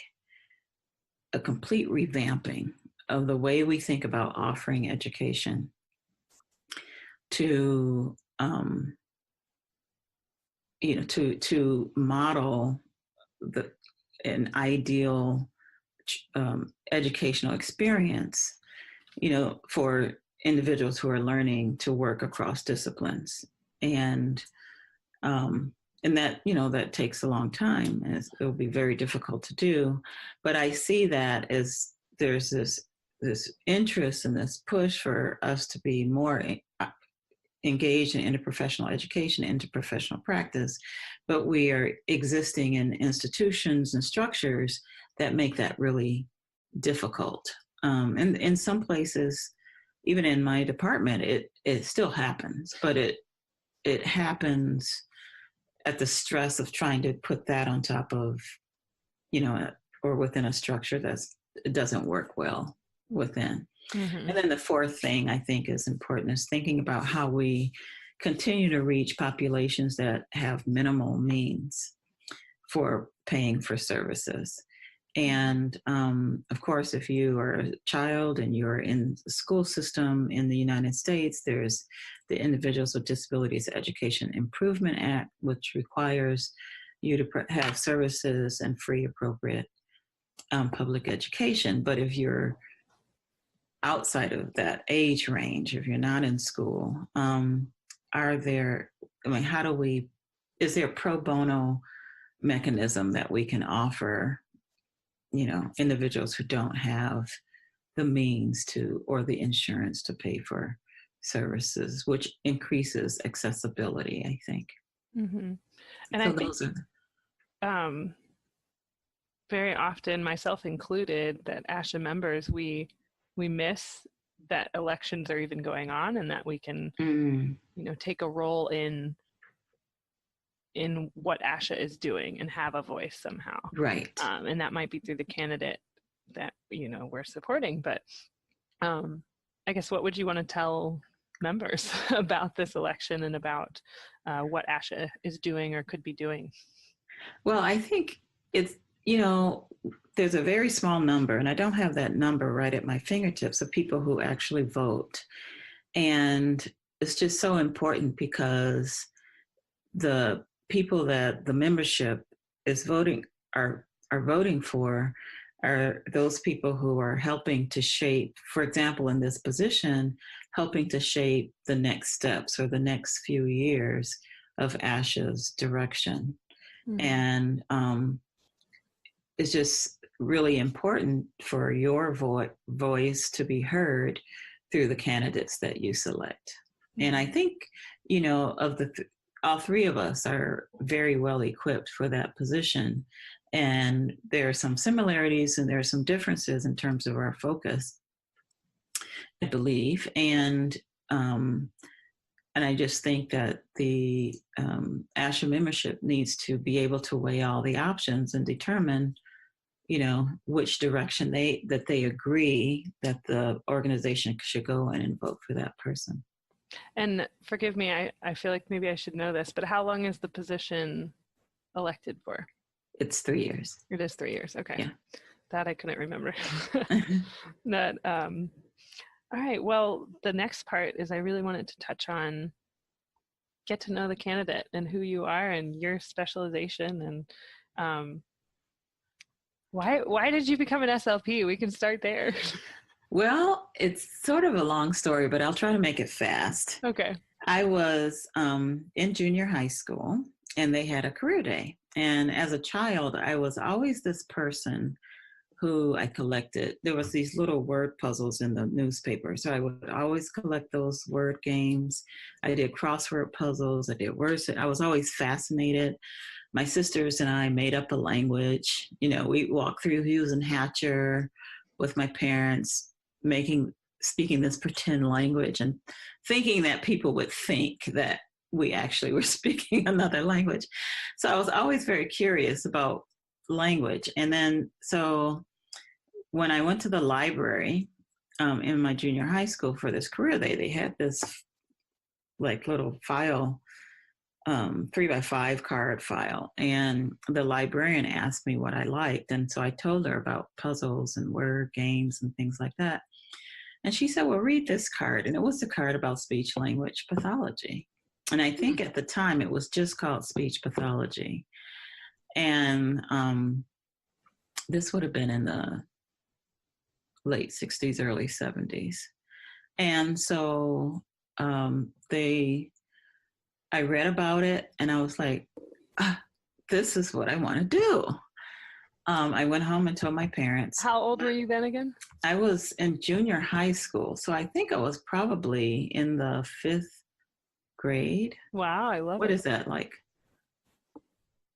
a complete revamping of the way we think about offering education to, to model an ideal educational experience, for individuals who are learning to work across disciplines. And that, that takes a long time, and it will be very difficult to do. But I see that as there's this interest and this push for us to be more engaged in interprofessional education, interprofessional practice, but we are existing in institutions and structures that make that really difficult. And in some places, even in my department, it still happens, but it happens at the stress of trying to put that on top of, or within a structure it doesn't work well within. And then the fourth thing I think is important is thinking about how we continue to reach populations that have minimal means for paying for services. And of course, if you are a child and you're in the school system in the United States, there's the Individuals with Disabilities Education Improvement Act, which requires you to have services and free appropriate public education. But if you're outside of that age range, if you're not in school, is there a pro bono mechanism that we can offer individuals who don't have the means to, or the insurance to pay for services, which increases accessibility, I think. And so I think very often, myself included, that ASHA members, we miss that elections are even going on, and that we can, take a role in what ASHA is doing and have a voice somehow. Right. And that might be through the candidate that, we're supporting. But I guess what would you want to tell members about this election and about what ASHA is doing or could be doing? Well, I think you know, there's a very small number, and I don't have that number right at my fingertips, of people who actually vote. And it's just so important because the people that the membership is voting are voting for are those people who are helping to shape, for example, in this position, helping to shape the next steps or the next few years of ASHA's direction. And it's just really important for your voice to be heard through the candidates that you select. And I think, you know, of the all three of us are very well equipped for that position. And there are some similarities and there are some differences in terms of our focus, I believe. And I just think that the ASHA membership needs to be able to weigh all the options and determine, you know, which direction they agree that the organization should go in and vote for that person. And forgive me, I feel like maybe I should know this, but how long is the position elected for? It's 3 years. It is 3 years. Okay. Yeah. That I couldn't remember. That, all right. Well, the next part is I really wanted to touch on get to know the candidate and who you are and your specialization and why did you become an SLP? We can start there. Well, it's sort of a long story, but I'll try to make it fast. Okay. I was in junior high school and they had a career day. And as a child, I was always this person who I collected. There was these little word puzzles in the newspaper. So I would always collect those word games. I did crossword puzzles. I did words. I was always fascinated. My sisters and I made up a language. You know, we walked through Hughes and Hatcher with my parents, speaking this pretend language and thinking that people would think that we actually were speaking another language. So I was always very curious about language. And then, so when I went to the library in my junior high school for this career day, they had this like little file, 3x5 card file. And the librarian asked me what I liked. And so I told her about puzzles and word games and things like that. And she said, well, read this card. And it was the card about speech language pathology. And I think at the time it was just called speech pathology. And this would have been in the late 60s, early 70s. And so I read about it and I was like, this is what I want to do. I went home and told my parents. How old were you then again? I was in junior high school. So I think I was probably in the 5th grade. Wow, I love it. What is that like?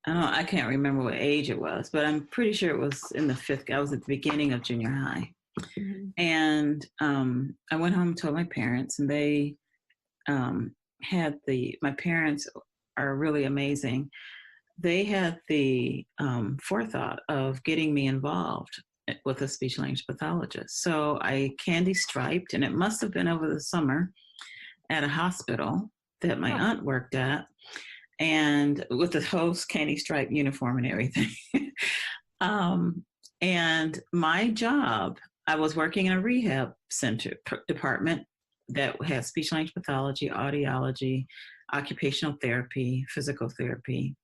I can't remember what age it was, but I'm pretty sure it was in the 5th. I was at the beginning of junior high. Mm-hmm. And I went home and told my parents, and they my parents are really amazing. They had the forethought of getting me involved with a speech language pathologist. So I candy striped, and it must have been over the summer at a hospital that my aunt worked at, and with the whole candy stripe uniform and everything. And my job, I was working in a rehab center department that has speech language pathology, audiology, occupational therapy, physical therapy.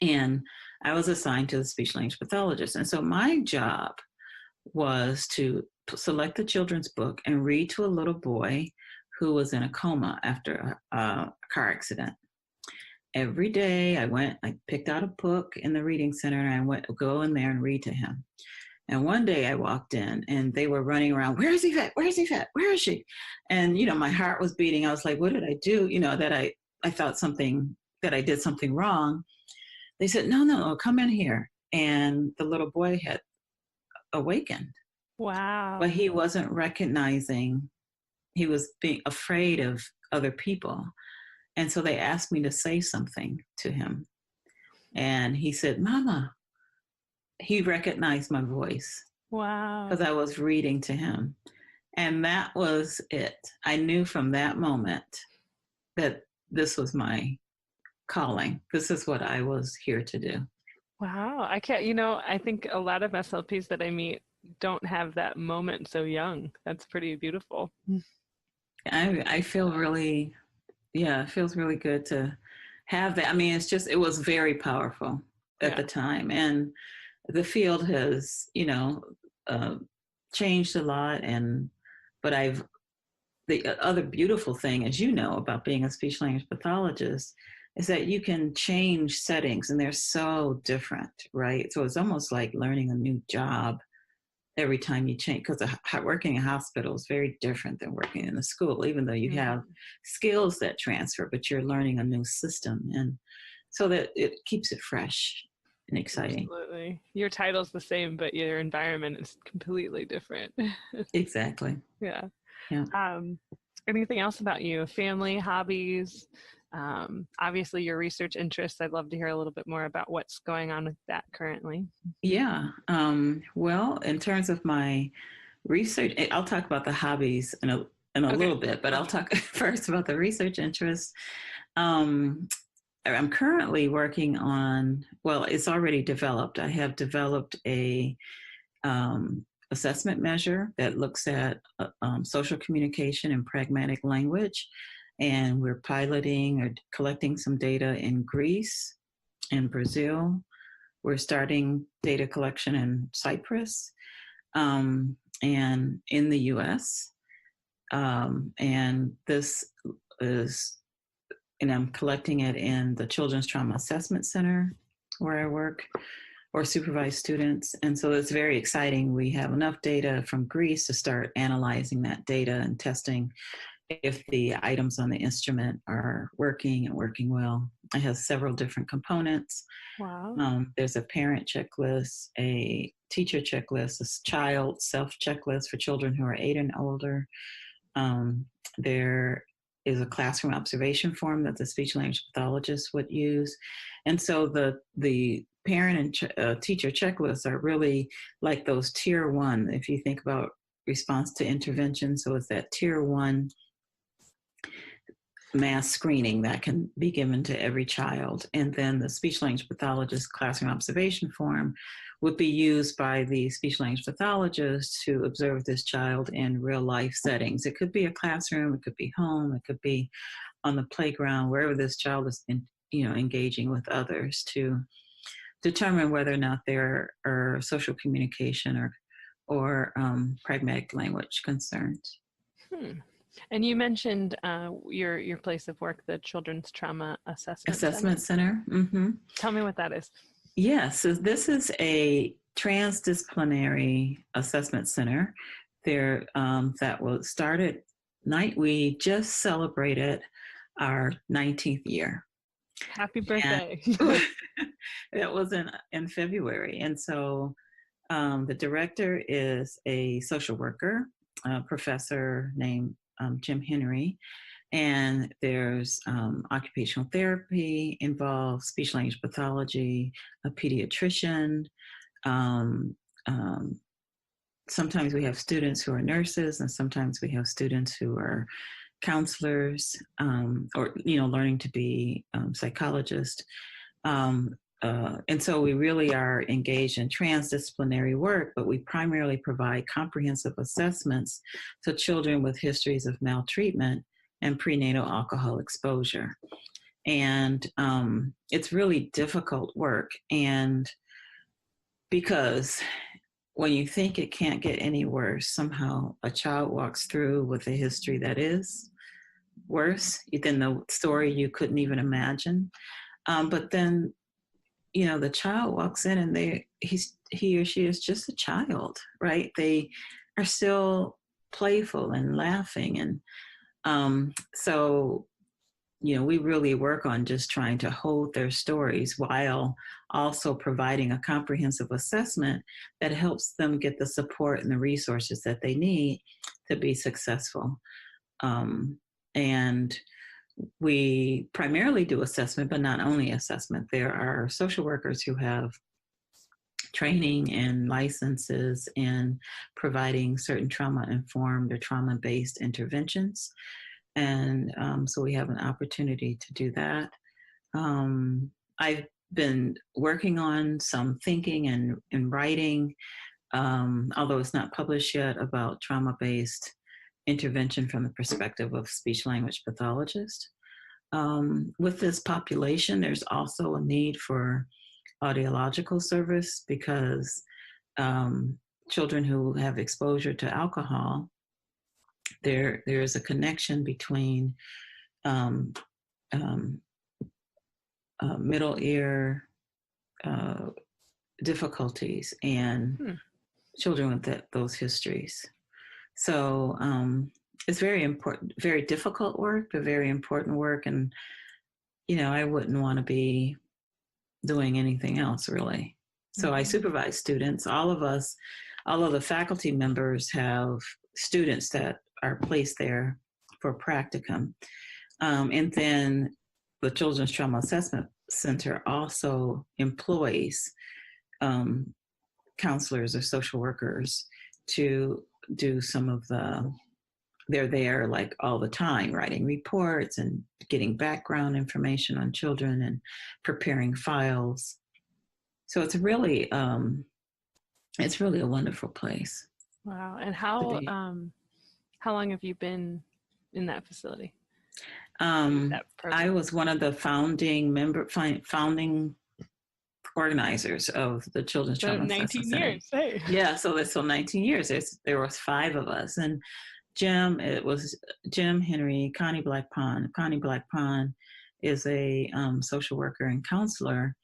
And I was assigned to the speech language pathologist. And so my job was to select the children's book and read to a little boy who was in a coma after a car accident. Every day I picked out a book in the reading center and I go in there and read to him. And one day I walked in and they were running around, where is Yvette? Where is Yvette? Where is she? And, you know, my heart was beating. I was like, what did I do? You know, that I thought that I did something wrong. They said, no, come in here. And the little boy had awakened. Wow. But he wasn't recognizing, he was being afraid of other people. And so they asked me to say something to him. And he said, Mama. He recognized my voice. Wow. Because I was reading to him. And that was it. I knew from that moment that this was my calling. This is what I was here to do. Wow. I can't, I think a lot of SLPs that I meet don't have that moment so young. That's pretty beautiful. I feel really, it feels really good to have that. I mean, it was very powerful at the time. And the field has, changed a lot. But the other beautiful thing, as you know, about being a speech language pathologist is that you can change settings and they're so different, right? So it's almost like learning a new job every time you change, because working in a hospital is very different than working in a school, even though you have skills that transfer, but you're learning a new system. And so that it keeps it fresh and exciting. Absolutely. Your title's the same, but your environment is completely different. Exactly. Yeah. Yeah. Anything else about you? Family, hobbies, obviously your research interests. I'd love to hear a little bit more about what's going on with that currently. Yeah. Well, in terms of my research, I'll talk about the hobbies in a little bit, but I'll talk first about the research interests. I'm currently working on, it's already developed. I have developed a assessment measure that looks at social communication and pragmatic language. And we're piloting or collecting some data in Greece and Brazil. We're starting data collection in Cyprus and in the US. And this is, and I'm collecting it in the Children's Trauma Assessment Center where I work or supervise students. And so it's very exciting. We have enough data from Greece to start analyzing that data and testing if the items on the instrument are working and working well. It has several different components. Wow. There's a parent checklist, a teacher checklist, a child self-checklist for children who are 8 and older. There is a classroom observation form that the speech language pathologist would use. And so the parent and teacher checklists are really like those tier 1, if you think about response to intervention. So it's that tier 1 mass screening that can be given to every child. And then the speech language pathologist classroom observation form would be used by the speech language pathologist to observe this child in real life settings. It could be a classroom, it could be home, it could be on the playground, wherever this child is engaging with others, to determine whether or not there are social communication or pragmatic language concerns. And you mentioned your place of work, the Children's Trauma Assessment Center. Mm-hmm. Tell me what that is. Yes, so this is a transdisciplinary assessment center there that was started. We just celebrated our 19th year. Happy birthday. That was in February. And so the director is a social worker, a professor named Jim Henry. And there's occupational therapy involved, speech language pathology, a pediatrician. Sometimes we have students who are nurses, and sometimes we have students who are counselors, or learning to be psychologists. And so we really are engaged in transdisciplinary work, but we primarily provide comprehensive assessments to children with histories of maltreatment and prenatal alcohol exposure. And it's really difficult work. And because when you think it can't get any worse, somehow a child walks through with a history that is worse than the story you couldn't even imagine. But then, the child walks in and he or she is just a child, right? They are still playful and laughing. And so, we really work on just trying to hold their stories while also providing a comprehensive assessment that helps them get the support and the resources that they need to be successful. And we primarily do assessment, but not only assessment. There are social workers who have training and licenses in providing certain trauma-informed or trauma-based interventions. And so we have an opportunity to do that. I've been working on some thinking and writing, although it's not published yet, about trauma-based intervention from the perspective of speech-language pathologists. With this population, there's also a need for audiological service because children who have exposure to alcohol, there is a connection between middle ear difficulties and children with those histories. So it's very important, very difficult work, but very important work. And, I wouldn't want to be doing anything else really. So I supervise students. All of the faculty members have students that are placed there for practicum. And then the Children's Trauma Assessment Center also employs counselors or social workers to do some of they're there like all the time, writing reports and getting background information on children and preparing files. So it's really a wonderful place. Wow. And how long have you been in that facility? I was one of the founding organizers of the Children's Trauma Assessment Center. 19 years. Hey. Yeah, so 19 years. There was 5 of us, and it was Jim Henry, Connie Blackpond. Connie Blackpond is a social worker and counselor,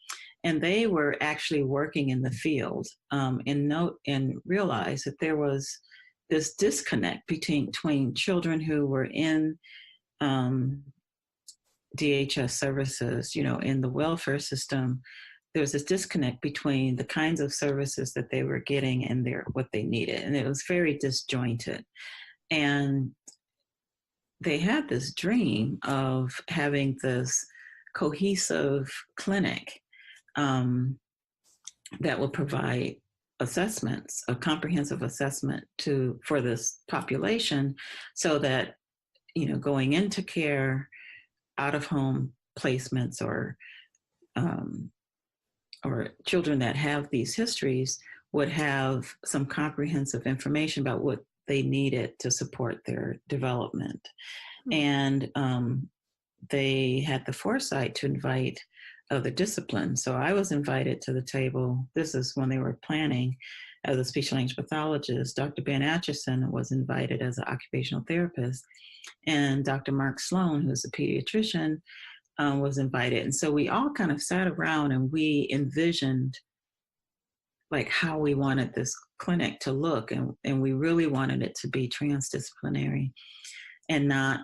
and they were actually working in the field and realized that there was this disconnect between children who were in DHS services, in the welfare system. There was this disconnect between the kinds of services that they were getting and what they needed. And it was very disjointed. And they had this dream of having this cohesive clinic that would provide assessments, a comprehensive assessment for this population, so that, going into care, out-of-home placements, or children that have these histories would have some comprehensive information about what they needed to support their development. And they had the foresight to invite other disciplines. So I was invited to the table. This is when they were planning as a speech language pathologist. Dr. Ben Atchison was invited as an occupational therapist, and Dr. Mark Sloan, who's a pediatrician, was invited. And so we all kind of sat around and we envisioned like how we wanted this clinic to look. And we really wanted it to be transdisciplinary and not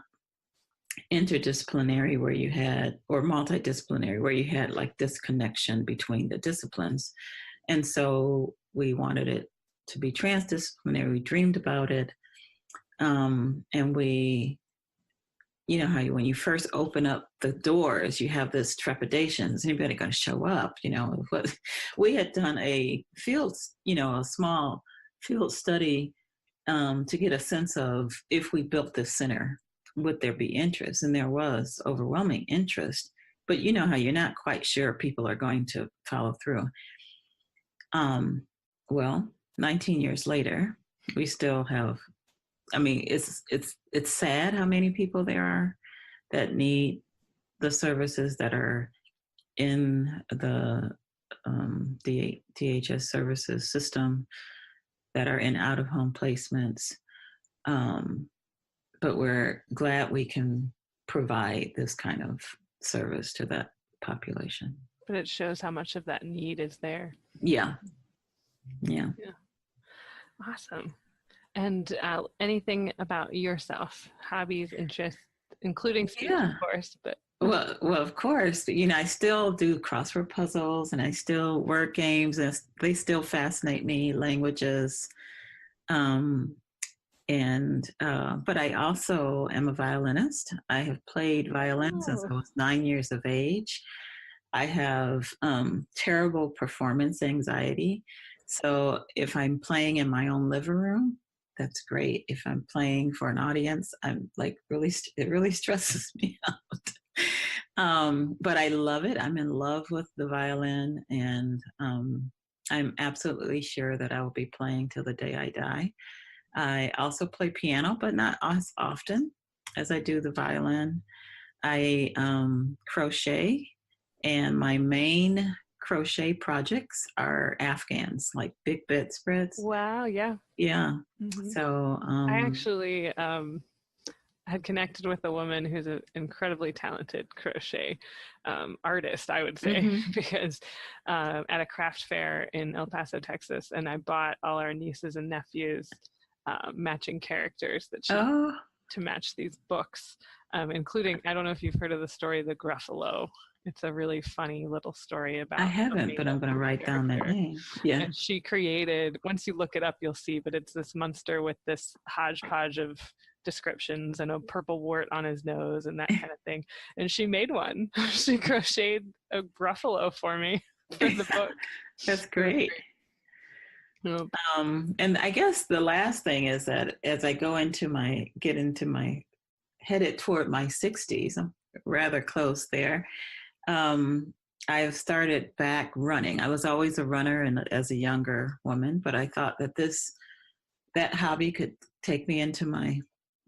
interdisciplinary or multidisciplinary, where you had like this connection between the disciplines. And so we wanted it to be transdisciplinary. We dreamed about it. And we, how when you first open up the doors, you have this trepidation. Is anybody going to show up? But we had done a small field study to get a sense of, if we built this center, would there be interest? And there was overwhelming interest. But you know how you're not quite sure people are going to follow through. Well, 19 years later, we still have. It's sad how many people there are that need the services that are in the DHS services system, that are in out-of-home placements. But we're glad we can provide this kind of service to that population. But it shows how much of that need is there. Yeah. Awesome. And anything about yourself, hobbies, interests, including speech, of course. But well, of course, I still do crossword puzzles, and I still work games, and they still fascinate me. Languages, but I also am a violinist. I have played violin since I was 9 years of age. I have terrible performance anxiety, so if I'm playing in my own living room, that's great. If I'm playing for an audience, I'm like it really stresses me out. But I love it. I'm in love with the violin, and I'm absolutely sure that I will be playing till the day I die. I also play piano, but not as often as I do the violin. I crochet, and my main crochet projects are Afghans, like big bedspreads. Wow, yeah. Yeah. Mhm. So I actually had connected with a woman who's an incredibly talented crochet artist, I would say, because at a craft fair in El Paso, Texas, and I bought all our nieces and nephews matching characters that she to match these books, including, I don't know if you've heard of the story, The Gruffalo. It's a really funny little story about. I haven't, but I'm going to write down that name. Yeah. And she created, once you look it up, you'll see, but it's this monster with this hodgepodge of descriptions and a purple wart on his nose and that kind of thing. And she made one. She crocheted a Gruffalo for me for the book. That's great. And I guess the last thing is that as I headed toward my 60s, I'm rather close there. I've started back running. I was always a runner and as a younger woman, but I thought that that hobby could take me into my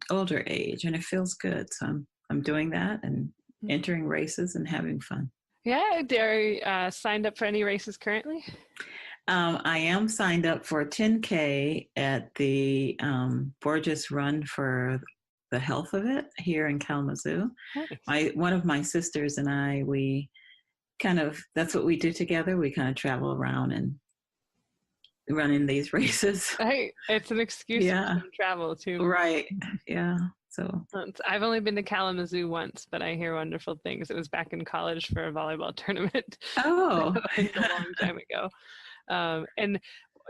older age, and it feels good. So I'm doing that and entering races and having fun. Yeah, are you signed up for any races currently? I am signed up for a 10K at the Borges Run for the Health of It here in Kalamazoo. Nice. One of my sisters and I, that's what we do together. We kind of travel around and run in these races. Right. It's an excuse to travel too. Right. Yeah. So I've only been to Kalamazoo once, but I hear wonderful things. It was back in college for a volleyball tournament. Oh, a long time ago. And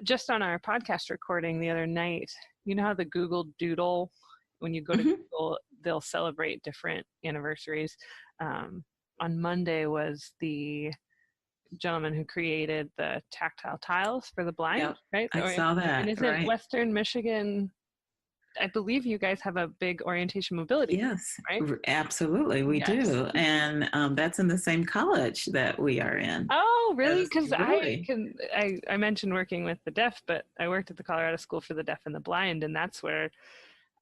just on our podcast recording the other night, you know how the Google Doodle, when you go to Google, they'll celebrate different anniversaries. On Monday was the gentleman who created the tactile tiles for the blind, right? I saw that. And isn't Western Michigan, I believe you guys have a big orientation mobility. Yes, right? Absolutely, we do. And that's in the same college that we are in. Oh, really? Because really. I mentioned working with the deaf, but I worked at the Colorado School for the Deaf and the Blind, and that's where,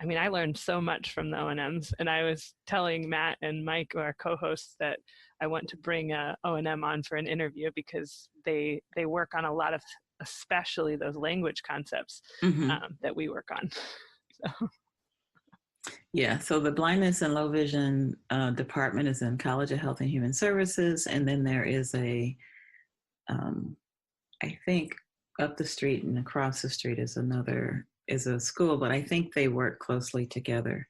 I mean, I learned so much from the O&Ms. And I was telling Matt and Mike, our co-hosts, that I want to bring a O&M on for an interview because they work on a lot of, especially those language concepts that we work on. So. Yeah, so the blindness and low vision department is in College of Health and Human Services, and then there is I think up the street and across the street is a school, but I think they work closely together,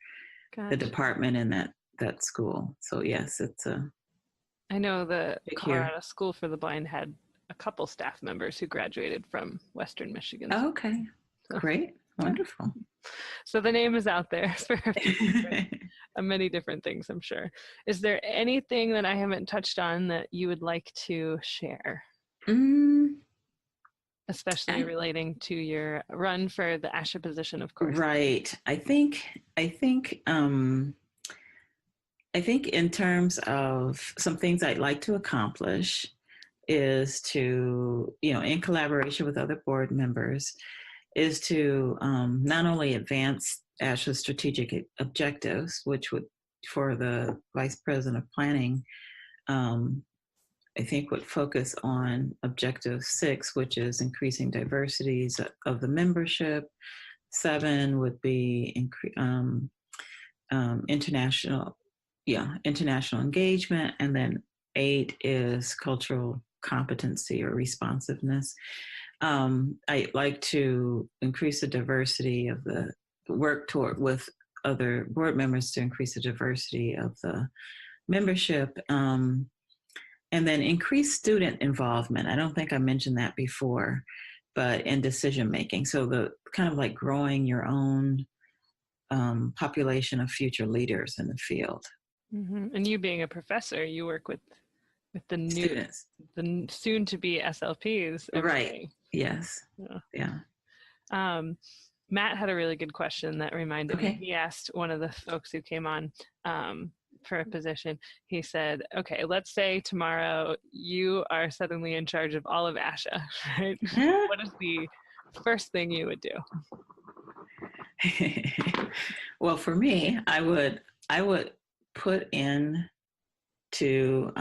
the department and that school. So yes, it's I know the Colorado School for the Blind had a couple staff members who graduated from Western Michigan. Oh, okay, great. Wonderful. So the name is out there for many different things, I'm sure. Is there anything that I haven't touched on that you would like to share? Especially relating to your run for the ASHA position, of course. Right. I think in terms of some things I'd like to accomplish is to, in collaboration with other board members, is to not only advance ASHA's strategic objectives, which would, for the Vice President of Planning, I think would focus on Objective 6, which is increasing diversities of the membership. 7 would be international engagement, and then 8 is cultural competency or responsiveness. I'd like to increase the diversity of the with other board members to increase the diversity of the membership, and then increase student involvement. I don't think I mentioned that before, but in decision making. So the kind of like growing your own population of future leaders in the field. And you being a professor, you work with the new students, the soon to be SLPs. Right. Yes. Yeah. Matt had a really good question that reminded me. He asked one of the folks who came on, for a position, he said, okay, let's say tomorrow you are suddenly in charge of all of ASHA, right? What is the first thing you would do? Well, for me, I would put in to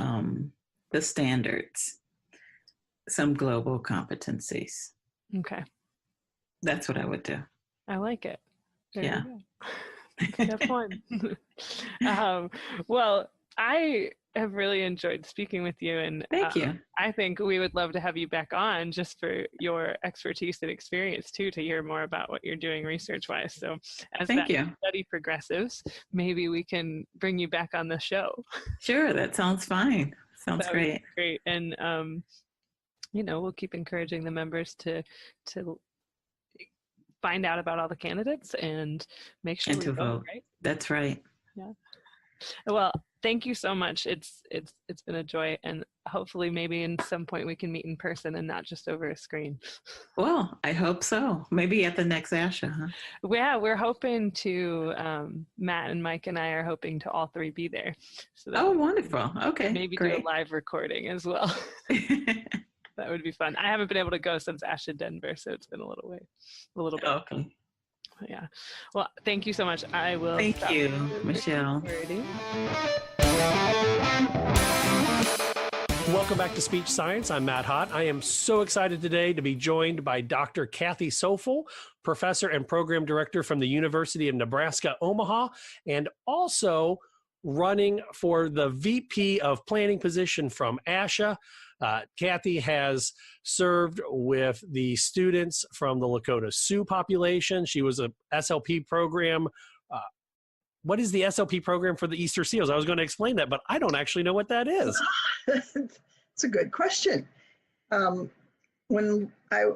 the standards some global competencies. Okay. That's what I would do. I like it. There Yeah. Have fun. Well, I have really enjoyed speaking with you, and thank you. I think we would love to have you back on just for your expertise and experience too, to hear more about what you're doing research-wise. So as thank that you. study progresses, maybe we can bring you back on the show. Sure, that sounds fine. Sounds great. Great. And we'll keep encouraging the members to find out about all the candidates and make sure and to vote. Right? That's right. Yeah. Well, thank you so much. It's been a joy, and hopefully maybe in some point we can meet in person and not just over a screen. Well, I hope so. Maybe at the next ASHA, huh? Yeah, we're hoping to, Matt and Mike and I are hoping to all three be there. So wonderful. Okay, maybe great. do a live recording as well. That would be fun. I haven't been able to go since ASHA Denver, so it's been a little bit. Okay. Yeah. Well, thank you so much. I will. Thank you, Michelle. Welcome back to Speech Science. I'm Matt Hott. I am so excited today to be joined by Dr. Kathy Sofel, professor and program director from the University of Nebraska, Omaha, and also running for the VP of Planning position from ASHA. Kathy has served with the students from the Lakota Sioux population. She was a SLP program. What is the SLP program for the Easter Seals? I was going to explain that, but I don't actually know what that is. It's a good question. When my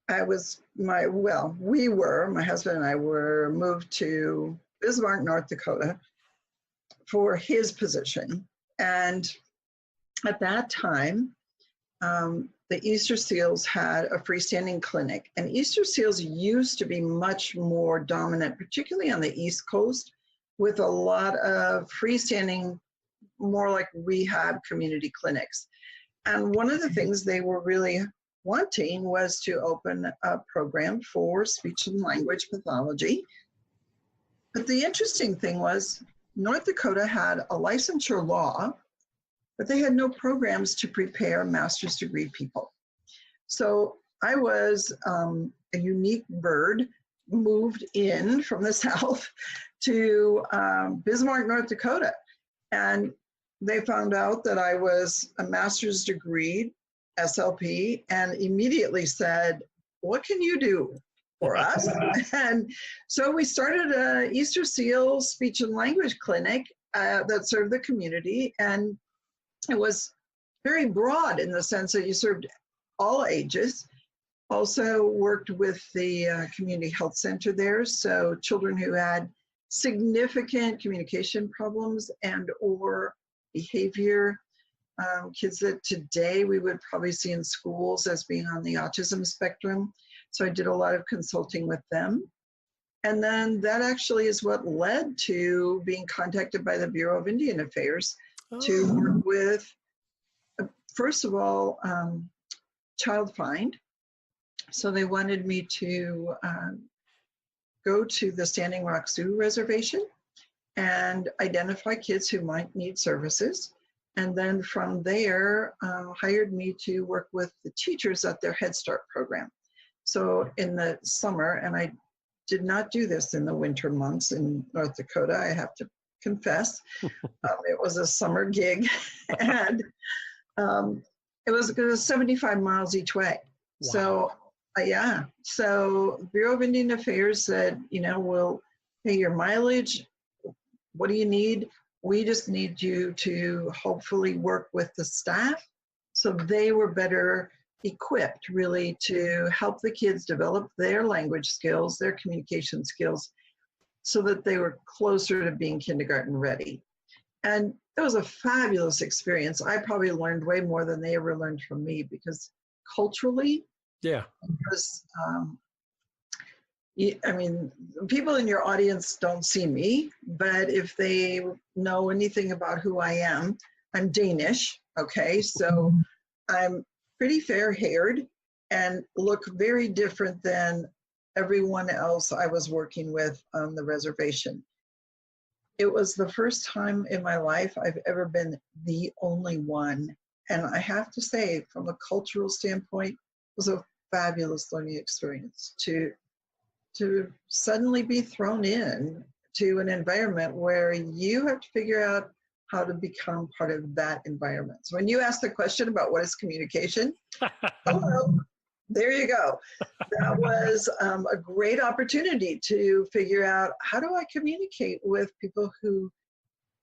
husband and I were moved to Bismarck, North Dakota for his position. And at that time, the Easter Seals had a freestanding clinic, and Easter Seals used to be much more dominant, particularly on the East Coast, with a lot of freestanding, more like rehab community clinics. And one of the things they were really wanting was to open a program for speech and language pathology. But the interesting thing was North Dakota had a licensure law, but they had no programs to prepare master's degree people. So I was a unique bird, moved in from the South to Bismarck, North Dakota. And they found out that I was a master's degree SLP and immediately said, what can you do for us? And so we started an Easter Seal speech and language clinic that served the community. And it was very broad in the sense that you served all ages. Also worked with the community health center there. So children who had significant communication problems and or behavior, kids that today we would probably see in schools as being on the autism spectrum. So I did a lot of consulting with them. And then that actually is what led to being contacted by the Bureau of Indian Affairs to work with, first of all, child find. So they wanted me to go to the Standing Rock Sioux Reservation and identify kids who might need services. And then from there, hired me to work with the teachers at their Head Start program. So in the summer, and I did not do this in the winter months in North Dakota, I have to confess. It was a summer gig, and it was 75 miles each way. Wow. So yeah, so Bureau of Indian Affairs said, we'll pay your mileage. What do you need? We just need you to hopefully work with the staff. So they were better equipped really to help the kids develop their language skills, their communication skills, so that they were closer to being kindergarten ready. And it was a fabulous experience. I probably learned way more than they ever learned from me, because culturally, yeah, it was I mean, people in your audience don't see me, but if they know anything about who I am, I'm Danish, okay? So I'm pretty fair-haired and look very different than everyone else I was working with on the reservation. It was the first time in my life I've ever been the only one. And I have to say, from a cultural standpoint, it was a fabulous learning experience to suddenly be thrown in to an environment where you have to figure out how to become part of that environment. So when you ask the question about what is communication, hello, there you go. That was a great opportunity to figure out, how do I communicate with people who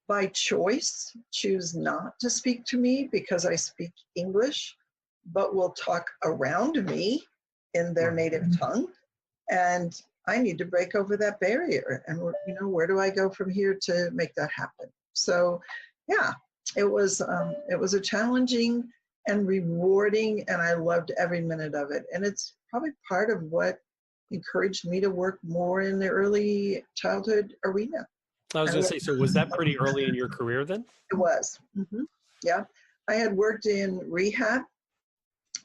by choice choose not to speak to me because I speak English, but will talk around me in their native tongue. And I need to break over that barrier. And where do I go from here to make that happen? So yeah, it was a challenging and rewarding, and I loved every minute of it. And it's probably part of what encouraged me to work more in the early childhood arena. I was going to say, so was that pretty early in your career then? It was. Yeah. I had worked in rehab.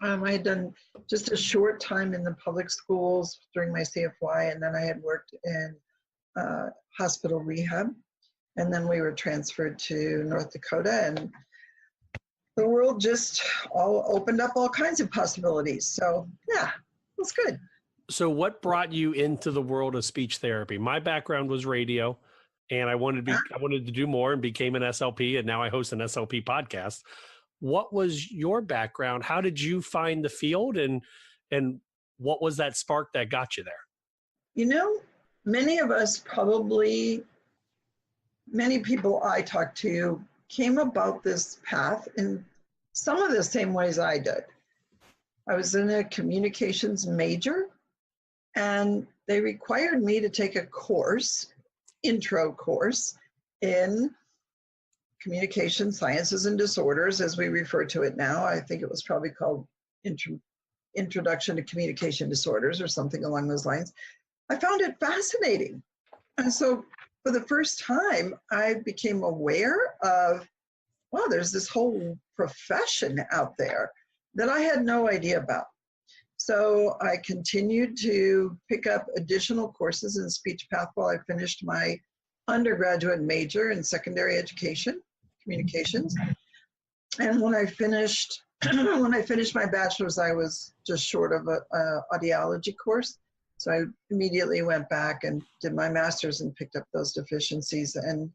I had done just a short time in the public schools during my CFY, and then I had worked in hospital rehab. And then we were transferred to North Dakota, and the world just all opened up all kinds of possibilities. So yeah, it was good. So what brought you into the world of speech therapy? My background was radio, and I wanted to do more and became an SLP, and now I host an SLP podcast. What was your background? How did you find the field, and what was that spark that got you there? Many of us probably, many people I talked to came about this path in some of the same ways I did. I was in a communications major, and they required me to take a course, intro course, in communication sciences and disorders, as we refer to it now. I think it was probably called Introduction to Communication Disorders or something along those lines. I found it fascinating. And so for the first time, I became aware of, wow, there's this whole profession out there that I had no idea about. So I continued to pick up additional courses in speech path while I finished my undergraduate major in secondary education, communications. And when I finished my bachelor's, I was just short of a audiology course. So I immediately went back and did my master's and picked up those deficiencies. And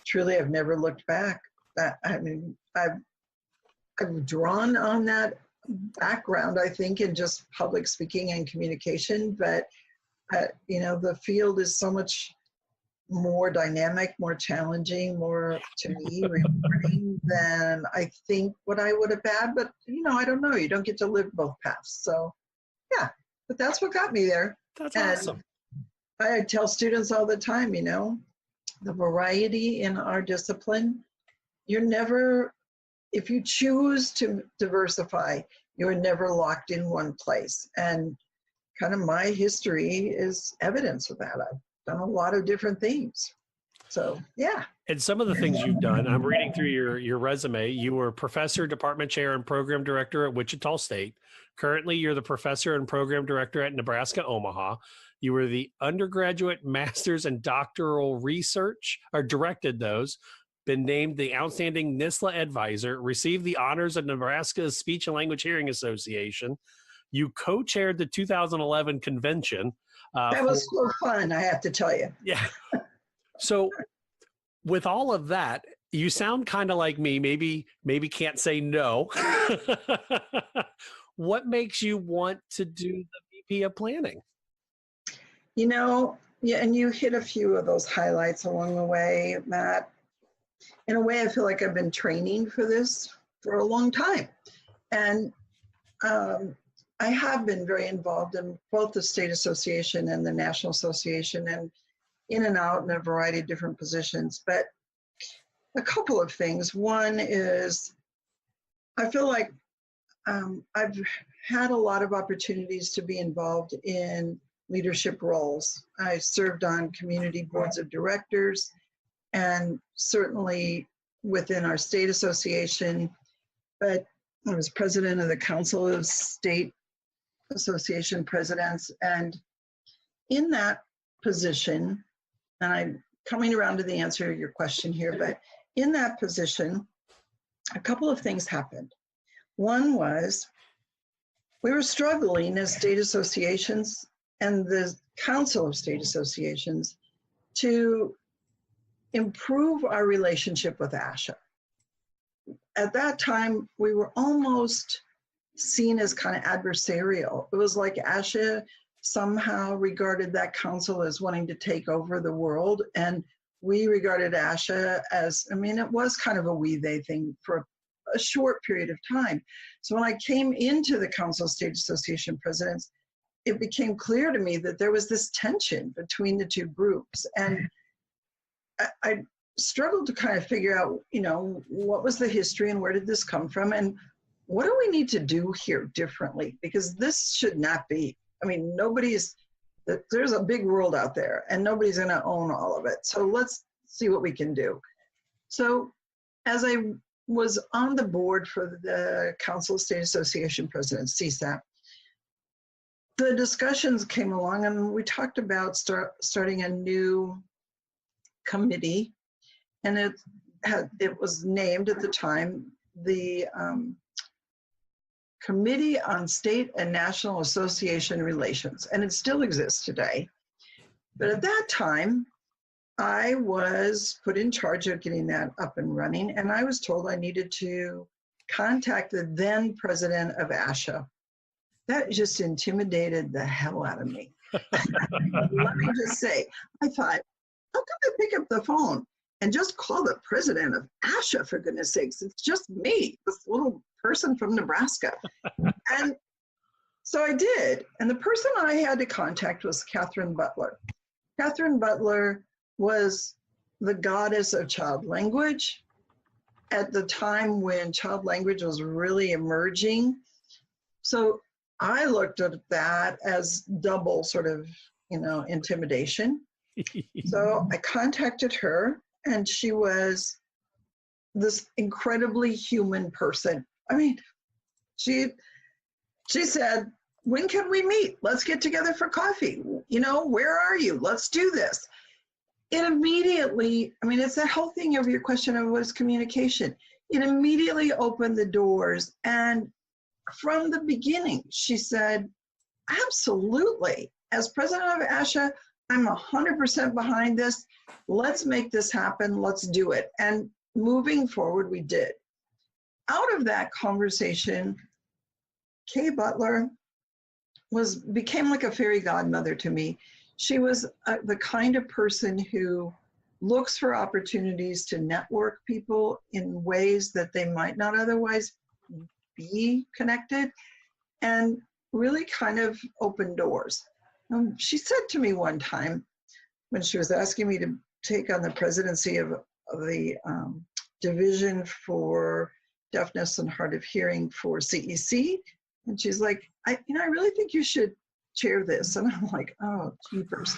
truly, I've never looked back. I've drawn on that background, I think, in just public speaking and communication. But the field is so much more dynamic, more challenging, more, to me, rewarding than I think what I would have had. But I don't know. You don't get to live both paths. So yeah, but that's what got me there. That's awesome. I tell students all the time, the variety in our discipline, if you choose to diversify, you're never locked in one place. And kind of my history is evidence of that. I've done a lot of different things. So, yeah. And some of the things you've done, I'm reading through your resume. You were professor, department chair, and program director at Wichita State. Currently, you're the professor and program director at Nebraska Omaha. You were the undergraduate, master's, and doctoral research, or directed those, been named the outstanding NISLA advisor, received the honors of Nebraska's Speech and Language Hearing Association. You co-chaired the 2011 convention. That was so fun, I have to tell you. Yeah. So with all of that, you sound kind of like me, maybe can't say no. What makes you want to do the VP of planning? Yeah, and you hit a few of those highlights along the way, Matt. In a way, I feel like I've been training for this for a long time. And I have been very involved in both the state association and the national association, and in and out in a variety of different positions. But a couple of things. One is I feel like I've had a lot of opportunities to be involved in leadership roles. I served on community boards of directors, and certainly within our state association, but I was president of the Council of State Association Presidents. And in that position, and I'm coming around to the answer to your question here, but in that position, a couple of things happened. One was we were struggling as state associations and the Council of State Associations to improve our relationship with ASHA. At that time, we were almost seen as kind of adversarial. It was like ASHA somehow regarded that council as wanting to take over the world, and we regarded ASHA as, I mean, it was kind of a we-they thing for a short period of time. So when I came into the Council of State Association Presidents, it became clear to me that there was this tension between the two groups. And I struggled to kind of figure out, you know, what was the history and where did this come from? And what do we need to do here differently? Because this should not be, I mean, there's a big world out there and nobody's going to own all of it. So let's see what we can do. So as I was on the board for the Council of State Association Presidents, CSAP, the discussions came along and we talked about starting a new committee, and it was named at the time the Committee on State and National Association Relations, and it still exists today. But at that time, I was put in charge of getting that up and running, and I was told I needed to contact the then president of ASHA. That just intimidated the hell out of me. Let me just say, I thought, how can I pick up the phone and just call the president of ASHA, for goodness sakes? It's just me, this little person from Nebraska. And so I did. And the person I had to contact was Catherine Butler. Catherine Butler was the goddess of child language at the time when child language was really emerging. So I looked at that as double sort of, you know, intimidation. So I contacted her, and she was this incredibly human person. I mean, she said, when can we meet? Let's get together for coffee. You know, where are you? Let's do this. It immediately, I mean, it's that whole thing of your question of what is communication. It immediately opened the doors. And from the beginning, she said, absolutely. As president of ASHA, I'm 100% behind this. Let's make this happen. Let's do it. And moving forward, we did. Out of that conversation, Kay Butler became like a fairy godmother to me. She was the kind of person who looks for opportunities to network people in ways that they might not otherwise be connected, and really kind of open doors. She said to me one time when she was asking me to take on the presidency of the Division for Deafness and Hard of Hearing for CEC, and she's like, I really think you should chair this. And I'm like, oh, jeepers.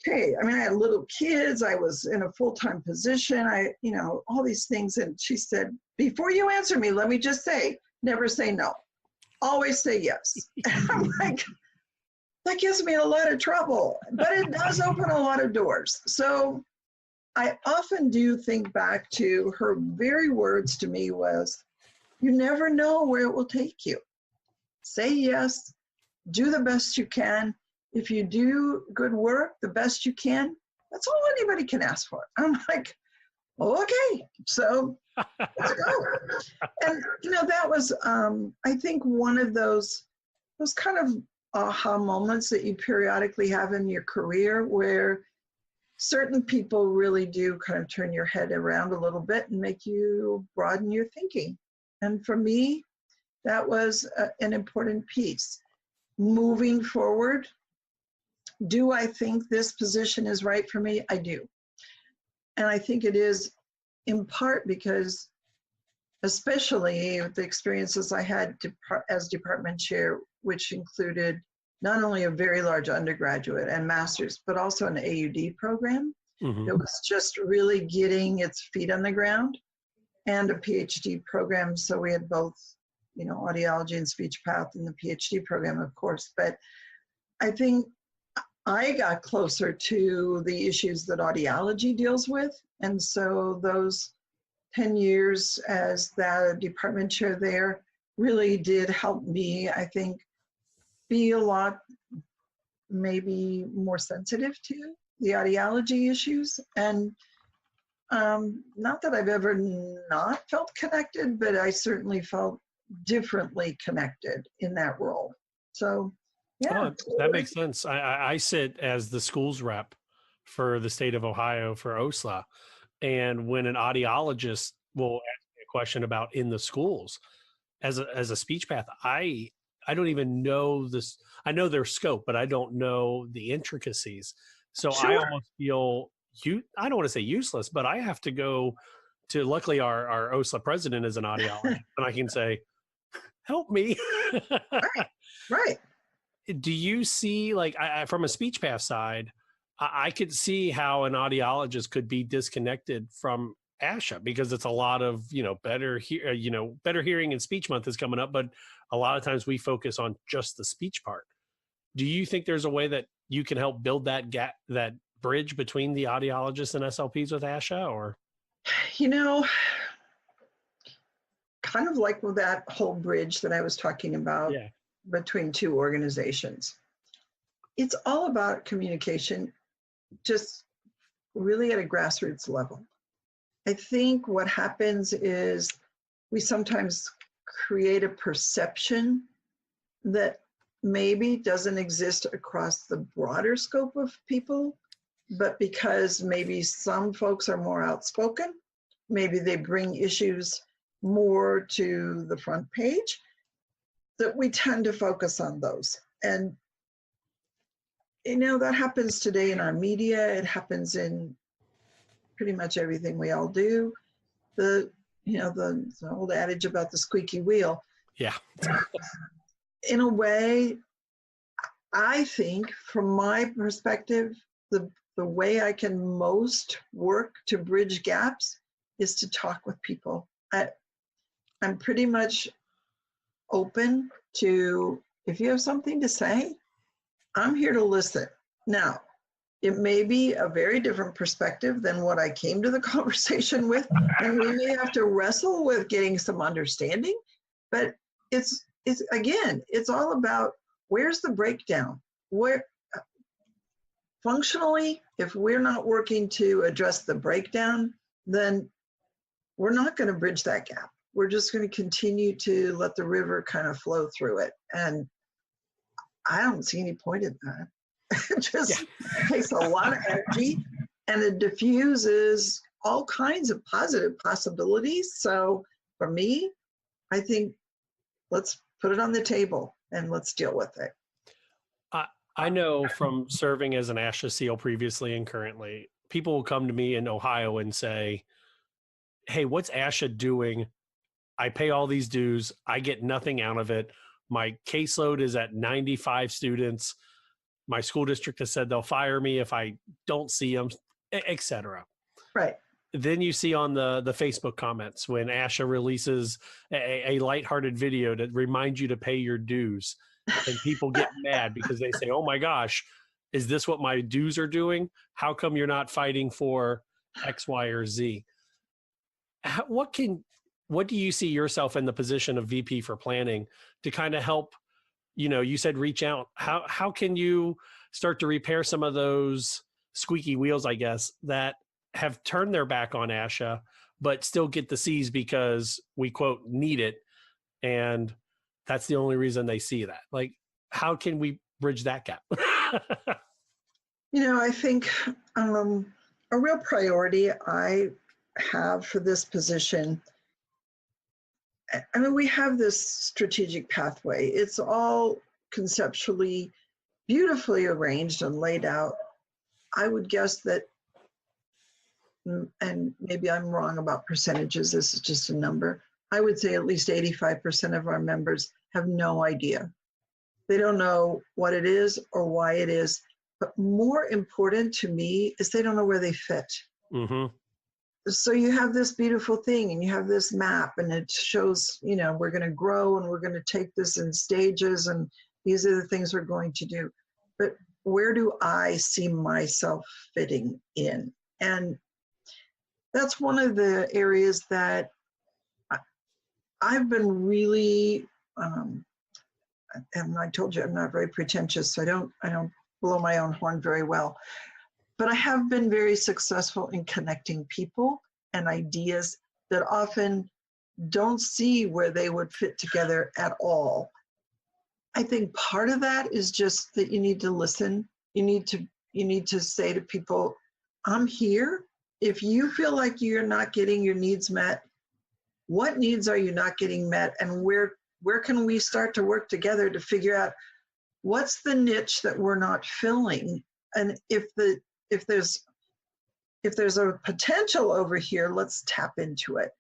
Okay, I mean, I had little kids, I was in a full-time position, all these things. And she said, before you answer me, let me just say, never say no. Always say yes. And I'm like, that gets me in a lot of trouble, but it does open a lot of doors. So I often do think back to her very words to me was, you never know where it will take you. Say yes, do the best you can. If you do good work, the best you can, that's all anybody can ask for. I'm like, okay, so let's go. And, that was, I think, one of those kind of aha moments that you periodically have in your career where certain people really do kind of turn your head around a little bit and make you broaden your thinking. And for me, that was an important piece. Moving forward, do I think this position is right for me? I do. And I think it is in part because, especially with the experiences I had as department chair, which included not only a very large undergraduate and master's, but also an AUD program. Mm-hmm. It was just really getting its feet on the ground, and a PhD program. So we had both, you know, audiology and speech path in the PhD program, of course. But I think I got closer to the issues that audiology deals with. And so those 10 years as the department chair there really did help me, I think, be a lot maybe more sensitive to the audiology issues. And not that I've ever not felt connected, but I certainly felt differently connected in that role. So, yeah. Oh, that makes sense. I sit as the schools rep for the state of Ohio for OSLA. And when an audiologist will ask me a question about in the schools, as a speech path, I don't even know this. I know their scope, but I don't know the intricacies. So Sure. I almost feel I don't want to say useless, but I have to go to, luckily our OSLA president is an audiologist and I can say, help me. Right. Do you see, like, from a speech path side, I could see how an audiologist could be disconnected from ASHA because it's a lot of, you know, better hearing and speech month is coming up, but a lot of times we focus on just the speech part. Do you think there's a way that you can help build that gap, that bridge between the audiologists and SLPs with ASHA, or? You know, kind of like with that whole bridge that I was talking about between two organizations. It's all about communication, just really at a grassroots level. I think what happens is we sometimes create a perception that maybe doesn't exist across the broader scope of people, but because maybe some folks are more outspoken, maybe they bring issues more to the front page, that we tend to focus on those. And, you know, that happens today in our media. It happens in pretty much everything we all do. The old adage about the squeaky wheel. Yeah. In a way, I think from my perspective, the way I can most work to bridge gaps is to talk with people. I'm pretty much open to, if you have something to say, I'm here to listen. Now, it may be a very different perspective than what I came to the conversation with, and we may have to wrestle with getting some understanding, but it's all about, where's the breakdown? Where functionally, if we're not working to address the breakdown, then we're not going to bridge that gap. We're just going to continue to let the river kind of flow through it. And I don't see any point in that. It just takes a lot of energy, and it diffuses all kinds of positive possibilities. So for me, I think let's put it on the table and let's deal with it. I know from serving as an ASHA SEAL previously and currently, people will come to me in Ohio and say, hey, what's ASHA doing? I pay all these dues. I get nothing out of it. My caseload is at 95 students. My school district has said they'll fire me if I don't see them, et cetera. Right. Then you see on the Facebook comments when ASHA releases a lighthearted video that reminds you to pay your dues. And people get mad because they say, oh my gosh, is this what my dues are doing? How come you're not fighting for X, Y, or Z? What do you see yourself in the position of VP for planning to kind of help, you know, you said reach out. How can you start to repair some of those squeaky wheels, I guess, that have turned their back on ASHA, but still get the C's because we, quote, need it. And that's the only reason they see that. Like, how can we bridge that gap? You know, I think a real priority I have for this position, I mean, we have this strategic pathway. It's all conceptually beautifully arranged and laid out. I would guess that, and maybe I'm wrong about percentages, this is just a number, I would say at least 85% of our members have no idea They don't know what it is or why it is. But more important to me is they don't know where they fit. Mm-hmm. So you have this beautiful thing and you have this map and it shows, you know, we're going to grow and we're going to take this in stages and these are the things we're going to do. But where do I see myself fitting in? And that's one of the areas that I've been really, and I told you I'm not very pretentious, so I don't blow my own horn very well. But I have been very successful in connecting people and ideas that often don't see where they would fit together at all. I think part of that is just that you need to listen. You need to say to people, I'm here. If you feel like you're not getting your needs met, what needs are you not getting met, and where can we start to work together to figure out what's the niche that we're not filling, and if there's a potential over here, let's tap into it.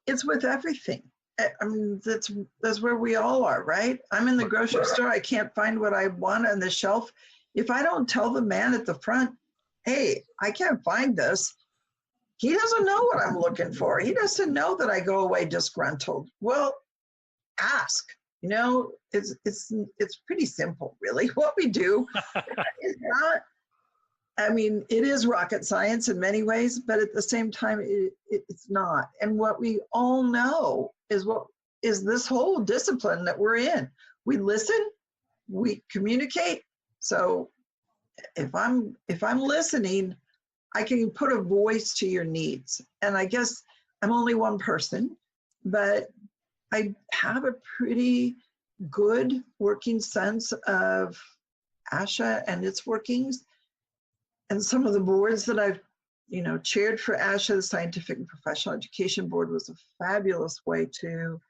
It's with everything. I mean, that's where we all are, right? I'm in the grocery store. I can't find what I want on the shelf. If I don't tell the man at the front, hey, I can't find this, he doesn't know what I'm looking for. He doesn't know that I go away disgruntled. Well, ask. You know, it's pretty simple, really. What we do is not, I mean, it is rocket science in many ways, but at the same time, it's not. And what we all know is this whole discipline that we're in. We listen, we communicate. So if I'm listening, I can put a voice to your needs. And I guess I'm only one person, but I have a pretty good working sense of ASHA and its workings. And some of the boards that I've, chaired for ASHA, the Scientific and Professional Education Board, was a fabulous way to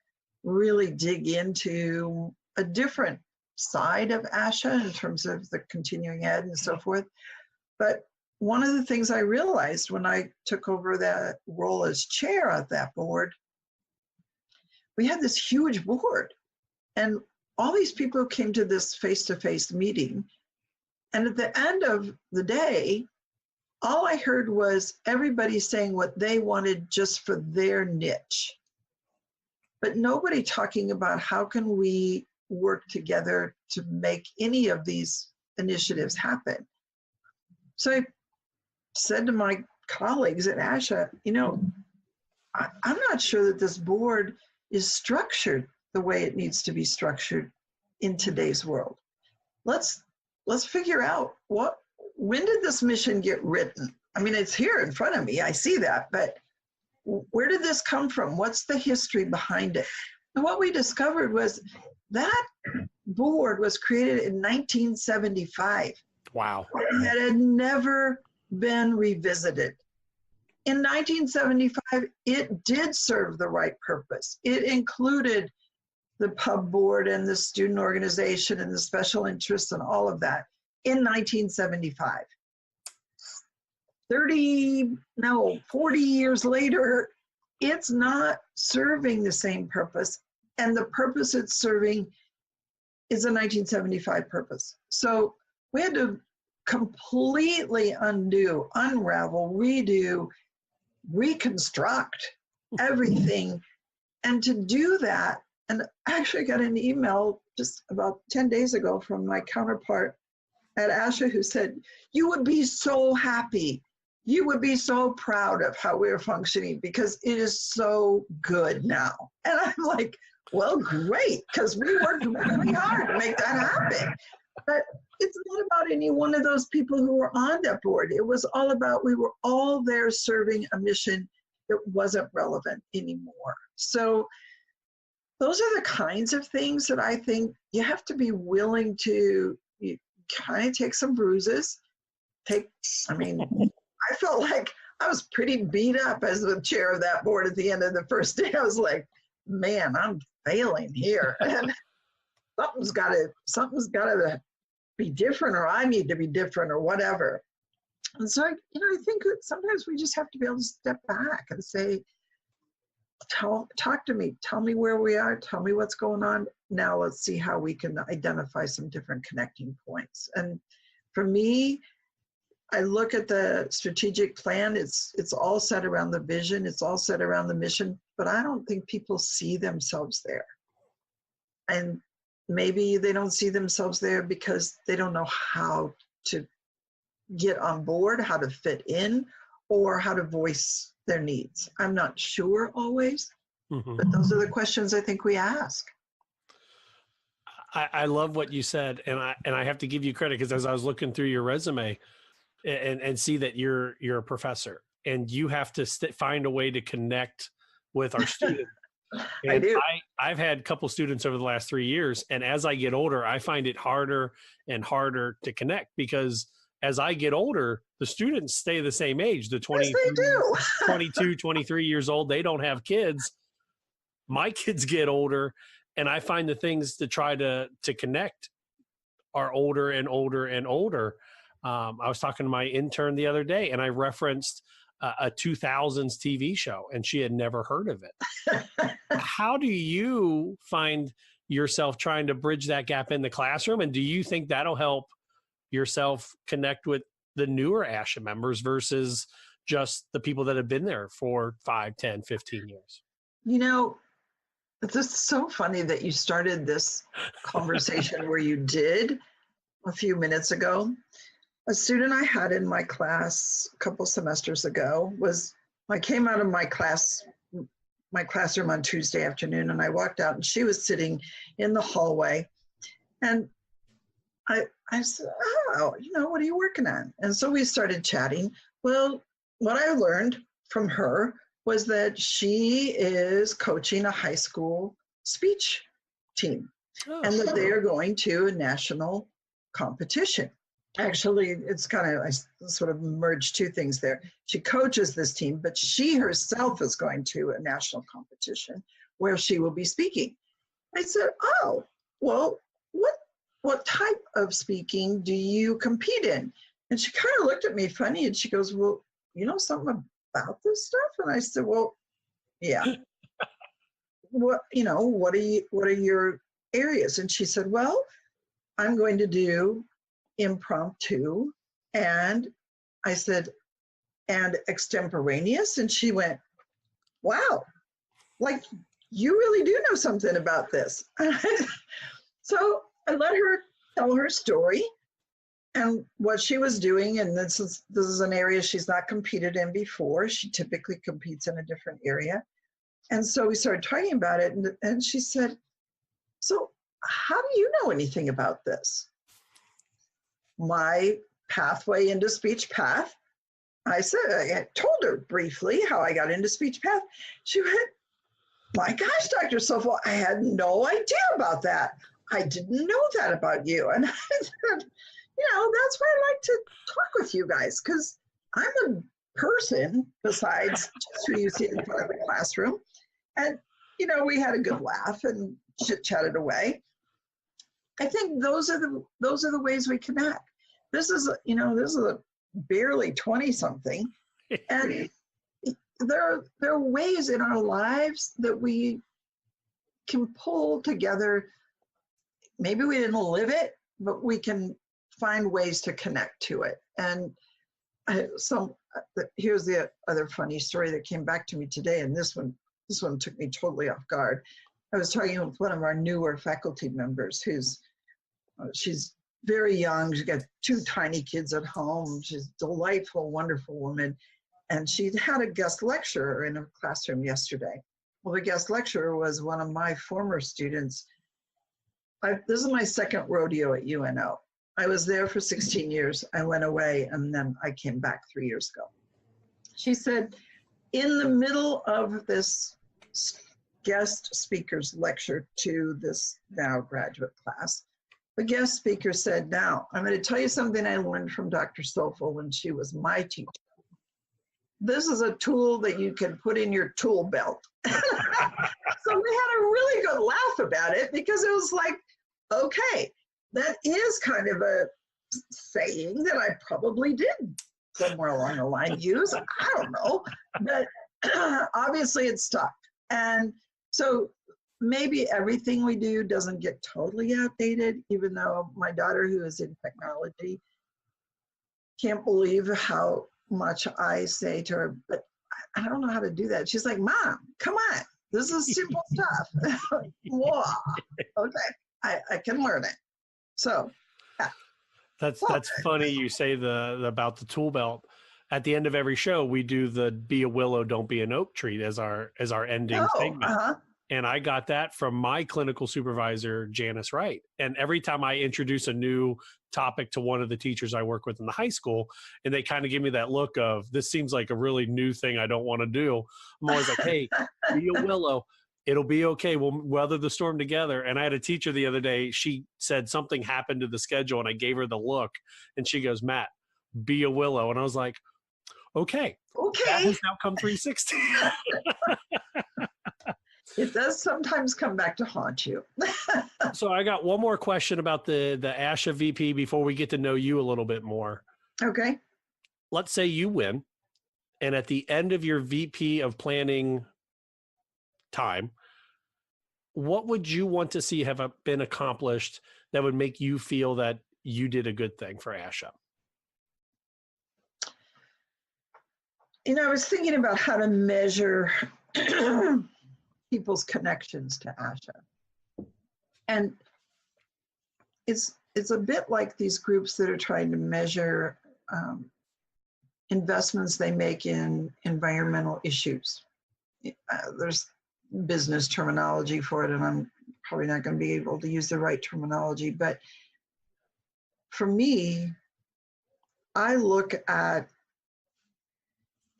really dig into a different side of ASHA in terms of the continuing ed and so forth. But one of the things I realized when I took over that role as chair of that board, we had this huge board and all these people came to this face-to-face meeting. And at the end of the day, all I heard was everybody saying what they wanted just for their niche, but nobody talking about how can we work together to make any of these initiatives happen. So I said to my colleagues at ASHA, I'm not sure that this board is structured the way it needs to be structured in today's world. Let's figure out when did this mission get written? I mean, it's here in front of me, I see that, but where did this come from? What's the history behind it? And what we discovered was that board was created in 1975. Wow. And it had never been revisited. In 1975, it did serve the right purpose. It included the pub board and the student organization and the special interests and all of that in 1975. 40 years later, it's not serving the same purpose. And the purpose it's serving is a 1975 purpose. So we had to completely undo, unravel, redo, reconstruct everything. And to do that, and I actually got an email just about 10 days ago from my counterpart at ASHA who said, you would be so happy. You would be so proud of how we're functioning because it is so good now. And I'm like, well, great, because we worked really hard to make that happen. But it's not about any one of those people who were on that board. It was all about, we were all there serving a mission that wasn't relevant anymore. So those are the kinds of things that I think you have to be willing to kind of take some bruises. I felt like I was pretty beat up as the chair of that board at the end of the first day. I was like, man, I'm failing here. And something's got to be different, or I need to be different, or whatever. And so, I think that sometimes we just have to be able to step back and say, talk to me. Tell me where we are. Tell me what's going on. Now let's see how we can identify some different connecting points. And for me, I look at the strategic plan. It's all set around the vision. It's all set around the mission. But I don't think people see themselves there. And maybe they don't see themselves there because they don't know how to get on board, how to fit in, or how to voice their needs. I'm not sure always, but those are the questions I think we ask. I love what you said, and I have to give you credit, because as I was looking through your resume and see that you're a professor and you have to find a way to connect with our students. And I do. I've had a couple students over the last 3 years, and as I get older, I find it harder and harder to connect, because as I get older, the students stay the same age. The 22, 23 years old, they don't have kids. My kids get older, and I find the things to try to connect are older and older and older. I was talking to my intern the other day, and I referenced a 2000s TV show, and she had never heard of it. How do you find yourself trying to bridge that gap in the classroom? And do you think that'll help yourself connect with the newer ASHA members versus just the people that have been there for 5, 10, 15 years? You know, it's just so funny that you started this conversation where you did a few minutes ago. A student I had in my class a couple semesters ago I came out of my classroom on Tuesday afternoon, and I walked out, and she was sitting in the hallway, and I said, oh, what are you working on? And so we started chatting. Well, what I learned from her was that she is coaching a high school speech team, and that they are going to a national competition. Actually, it's I sort of merged two things there. She coaches this team, but she herself is going to a national competition where she will be speaking. I said, oh, well, what type of speaking do you compete in? And she kind of looked at me funny, and she goes, well, you know something about this stuff? And I said, well, yeah. What are your areas? And she said, well, I'm going to do impromptu. And I said, and extemporaneous? And she went, wow, like you really do know something about this. So I let her tell her story and what she was doing. And this is an area she's not competed in before. She typically competes in a different area. And so we started talking about it. And she said, so how do you know anything about this? My pathway into speech path. I said, I told her briefly how I got into speech path. She went, my gosh, Dr. Coufal, I had no idea about that. I didn't know that about you. And I said, that's why I like to talk with you guys, because I'm a person besides just who you see in front of the classroom. And, we had a good laugh and chit-chatted away. I think those are the ways we connect. This is a barely 20-something, and there are ways in our lives that we can pull together. Maybe we didn't live it, but we can find ways to connect to it. And here's the other funny story that came back to me today, and this one took me totally off guard. I was talking with one of our newer faculty members she's very young. She's got 2 tiny kids at home. She's a delightful, wonderful woman. And she had a guest lecturer in her classroom yesterday. Well, the guest lecturer was one of my former students. This is my second rodeo at UNO. I was there for 16 years. I went away, and then I came back 3 years ago. She said, in the middle of this guest speaker's lecture to this now graduate class, the guest speaker said, now, I'm going to tell you something I learned from Dr. Coufal when she was my teacher. This is a tool that you can put in your tool belt. So we had a really good laugh about it, because it was like, okay, that is kind of a saying that I probably did somewhere along the line use. I don't know, but obviously it stuck. And so maybe everything we do doesn't get totally outdated, even though my daughter, who is in technology, can't believe how much I say to her, but I don't know how to do that. She's like, Mom, come on. This is simple stuff. Whoa. Okay, I can learn it. So yeah. That's funny you say about the tool belt. At the end of every show, we do the "Be a Willow, Don't Be an Oak" treat as our ending segment. And I got that from my clinical supervisor, Janice Wright. And every time I introduce a new topic to one of the teachers I work with in the high school, and they kind of give me that look of, this seems like a really new thing I don't want to do, I'm always like, hey, be a willow. It'll be okay. We'll weather the storm together. And I had a teacher the other day, she said something happened to the schedule, and I gave her the look. And she goes, Matt, be a willow. And I was like, okay. That has now come 360. It does sometimes come back to haunt you. So I got one more question about the ASHA VP before we get to know you a little bit more. Okay. Let's say you win, and at the end of your VP of planning time, what would you want to see have been accomplished that would make you feel that you did a good thing for ASHA? You know, I was thinking about how to measure people's connections to ASHA. And it's a bit like these groups that are trying to measure investments they make in environmental issues. There's business terminology for it, and I'm probably not going to be able to use the right terminology, but for me, I look at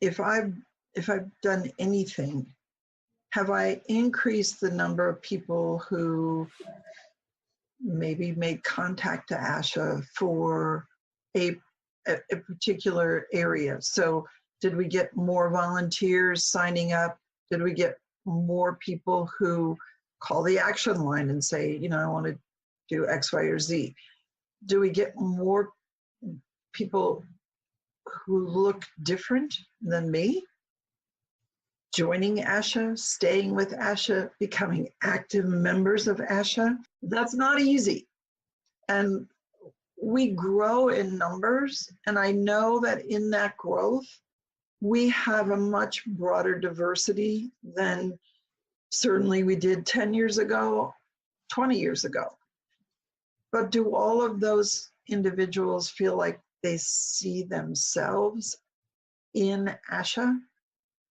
if I've done anything, have I increased the number of people who maybe made contact to ASHA for a particular area? So did we get more volunteers signing up? Did we get more people who call the action line and say, you know, I want to do X, Y, or Z? Do we get more people who look different than me joining ASHA, staying with ASHA, becoming active members of ASHA? That's not easy. And we grow in numbers, and I know that in that growth, we have a much broader diversity than certainly we did 10 years ago, 20 years ago. But do all of those individuals feel like they see themselves in ASHA?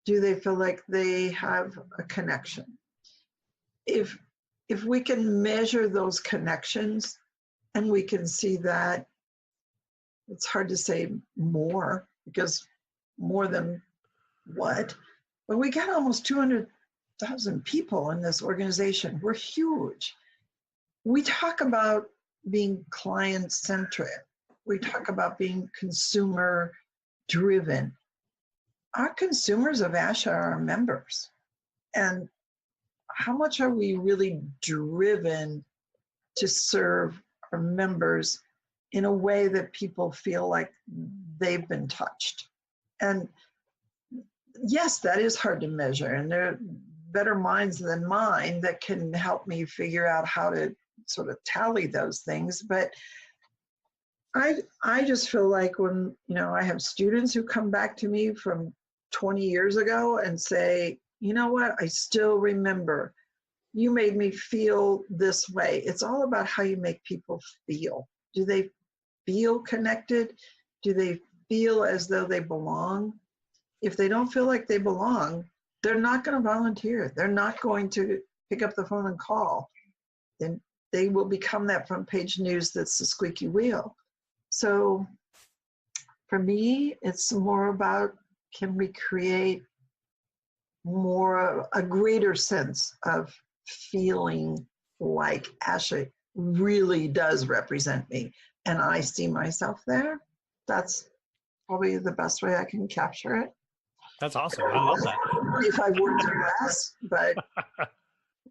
Do they feel like they have a connection? If we can measure those connections and we can see that, it's hard to say more, because more than what? But we got almost 200,000 people in this organization. We're huge. We talk about being client-centric. We talk about being consumer-driven. Our consumers of ASHA are our members. And how much are we really driven to serve our members in a way that people feel like they've been touched? And yes, that is hard to measure. And there are better minds than mine that can help me figure out how to sort of tally those things. But I just feel like when, you know, I have students who come back to me from 20 years ago and say, you know what, I still remember, you made me feel this way. It's all about how you make people feel. Do they feel connected? Do they feel as though they belong? If they don't feel like they belong, they're not going to volunteer. They're not going to pick up the phone and call. Then they will become that front page news that's the squeaky wheel. So for me, it's more about, can we create a greater sense of feeling like ASHA really does represent me and I see myself there? That's probably the best way I can capture it. That's awesome. I love that. 45 words or less, but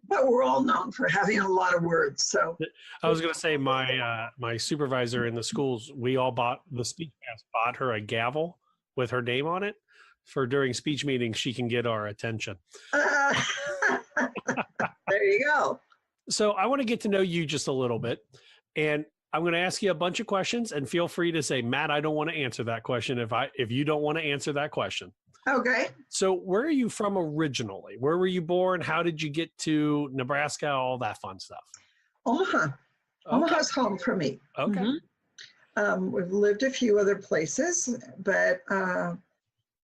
we're all known for having a lot of words. So I was going to say, my supervisor in the schools, we all bought, the speech cast bought her a gavel with her name on it. for during speech meetings, she can get our attention. There you go. So I want to get to know you just a little bit. And I'm going to ask you a bunch of questions, and feel free to say, Matt, I don't want to answer that question if you don't want to answer that question. Okay. So where are you from originally? Where were you born? How did you get to Nebraska? All that fun stuff. Omaha. Okay. Omaha's home for me. Okay. We've lived a few other places, but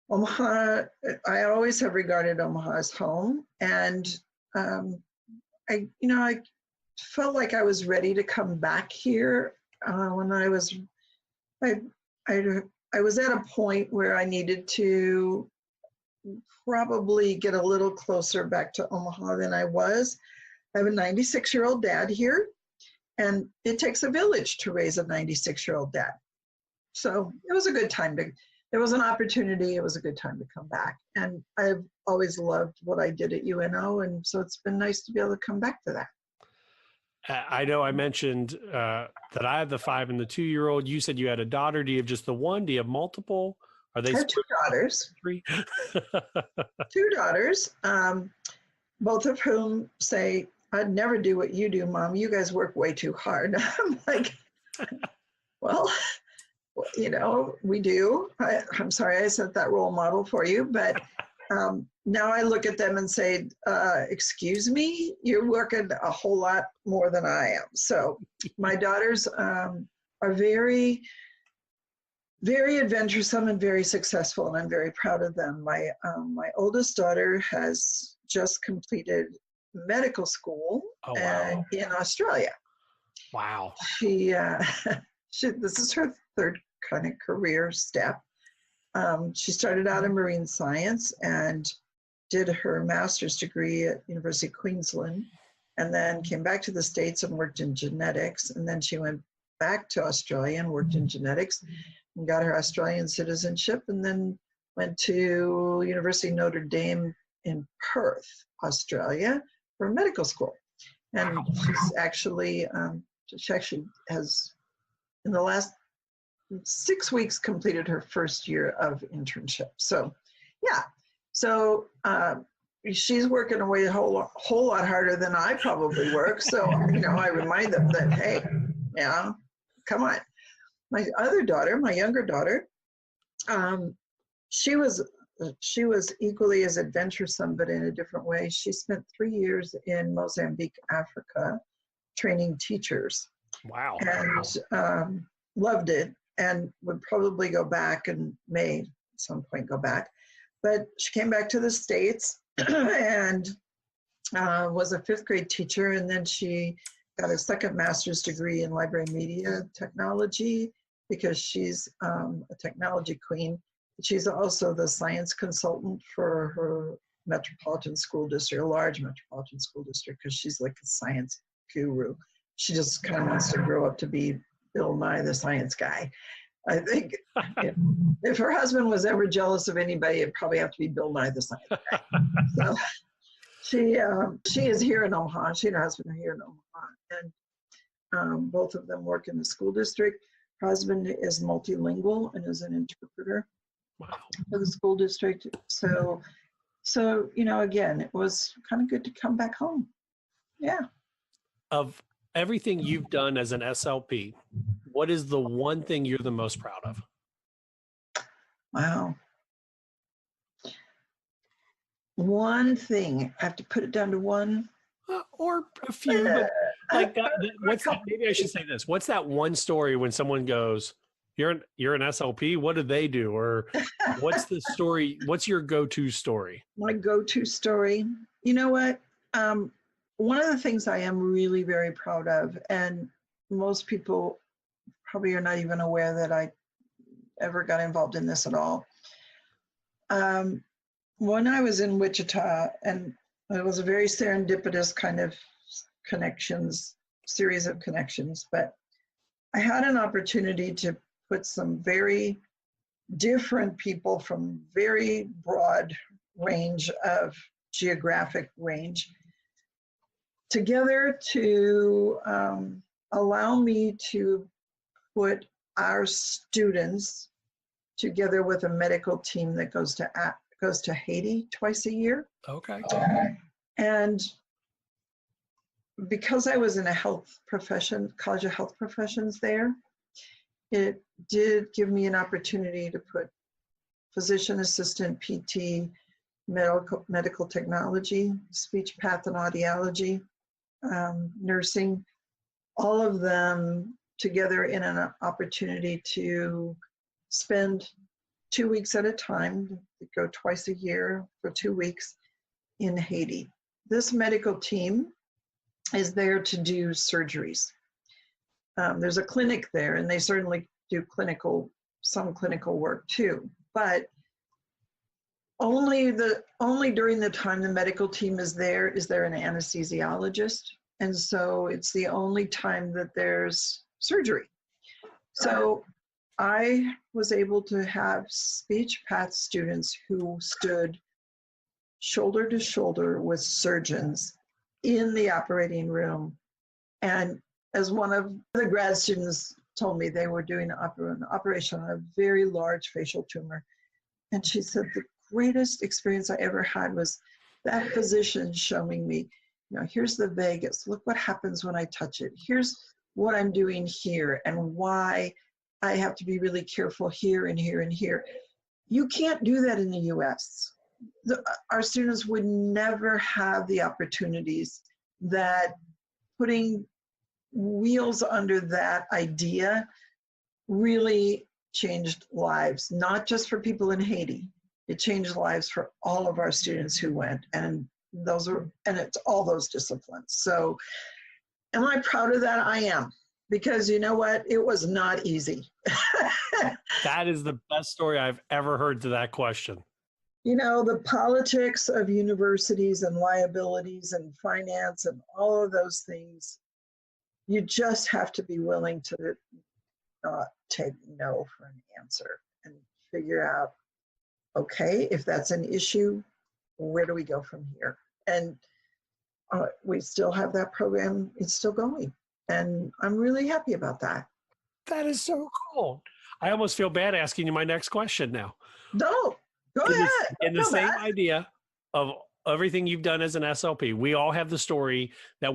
Omaha, I always have regarded Omaha as home. And I felt like I was ready to come back here when I was at a point where I needed to probably get a little closer back to Omaha than I was. I have a 96-year-old dad here, and it takes a village to raise a 96-year-old dad. So it was a good time there was an opportunity, it was a good time to come back. And I've always loved what I did at UNO, and so it's been nice to be able to come back to that. I know I mentioned that I have the 5 and the 2-year-old. You said you had a daughter. Do you have just the one? Do you have multiple? Are they I have 2 daughters. 3? 2 daughters, both of whom say, I'd never do what you do, Mom. You guys work way too hard. I'm like, well, we do. I'm sorry I set that role model for you, but now I look at them and say, excuse me, you're working a whole lot more than I am. So my daughters are very, very adventuresome and very successful, and I'm very proud of them. My oldest daughter has just completed medical school in Australia. Wow. This is her 3rd kind of career step. She started out in marine science and did her master's degree at University of Queensland, and then came back to the States and worked in genetics. And then she went back to Australia and worked in genetics and got her Australian citizenship, and then went to University of Notre Dame in Perth, Australia for medical school. And she actually has, in the last 6 weeks, completed her first year of internship. So, yeah. So she's working away a whole lot harder than I probably work. So, I remind them that, hey, come on. My other daughter, my younger daughter, she was equally as adventuresome, but in a different way. She spent 3 years in Mozambique, Africa, training teachers. Wow. And loved it, and would probably go back, and may at some point go back. But she came back to the States and was a 5th grade teacher, and then she got a 2nd master's degree in library media technology, because she's a technology queen. She's also the science consultant for her metropolitan school district, a large metropolitan school district, because she's like a science guru. She just kind of wants to grow up to be Bill Nye the Science Guy. I think if her husband was ever jealous of anybody, it'd probably have to be Bill Nye the Science Guy. So she is here in Omaha. She and her husband are here in Omaha, and both of them work in the school district. Her husband is multilingual and is an interpreter for the school district. So again, it was kind of good to come back home. Yeah. Of everything you've done as an SLP, what is the one thing you're the most proud of? Wow. One thing. I have to put it down to one? Or a few, but like that, maybe I should say this. What's that one story when someone goes, you're an SLP, what do they do? Or what's the story? What's your go-to story? My go-to story? You know what? One of the things I am really very proud of, and most people probably are not even aware that I ever got involved in this at all. When I was in Wichita, and it was a very serendipitous kind of series of connections, but I had an opportunity to put some very different people from very broad range of geographic range together to allow me to put our students together with a medical team that goes to Haiti twice a year. Okay. And because I was in a health profession, College of Health Professions there, it did give me an opportunity to put physician assistant, PT, medical technology, speech path and audiology, nursing, all of them together in an opportunity to spend 2 weeks at a time, go twice a year for 2 weeks in Haiti. This medical team is there to do surgeries. There's a clinic there, and they certainly do some clinical work too, but only during the time the medical team is there an anesthesiologist, and so it's the only time that there's surgery. So I was able to have speech path students who stood shoulder to shoulder with surgeons in the operating room. And as one of the grad students told me, they were doing an operation on a very large facial tumor. And she said, the greatest experience I ever had was that physician showing me, here's the vagus, look what happens when I touch it. Here's what I'm doing here and why I have to be really careful here and here and here. You can't do that in the US. Our students would never have the opportunities that putting wheels under that idea really changed lives, not just for people in Haiti. It changed lives for all of our students who went, and it's all those disciplines. So am I proud of that? I am, because you know what? It was not easy. That is the best story I've ever heard to that question. The politics of universities and liabilities and finance and all of those things, you just have to be willing to not take no for an answer and figure out, okay, if that's an issue, where do we go from here? And we still have that program. It's still going. And I'm really happy about that. That is so cool. I almost feel bad asking you my next question now. No, go ahead. In the same idea of everything you've done as an SLP, we all have the story that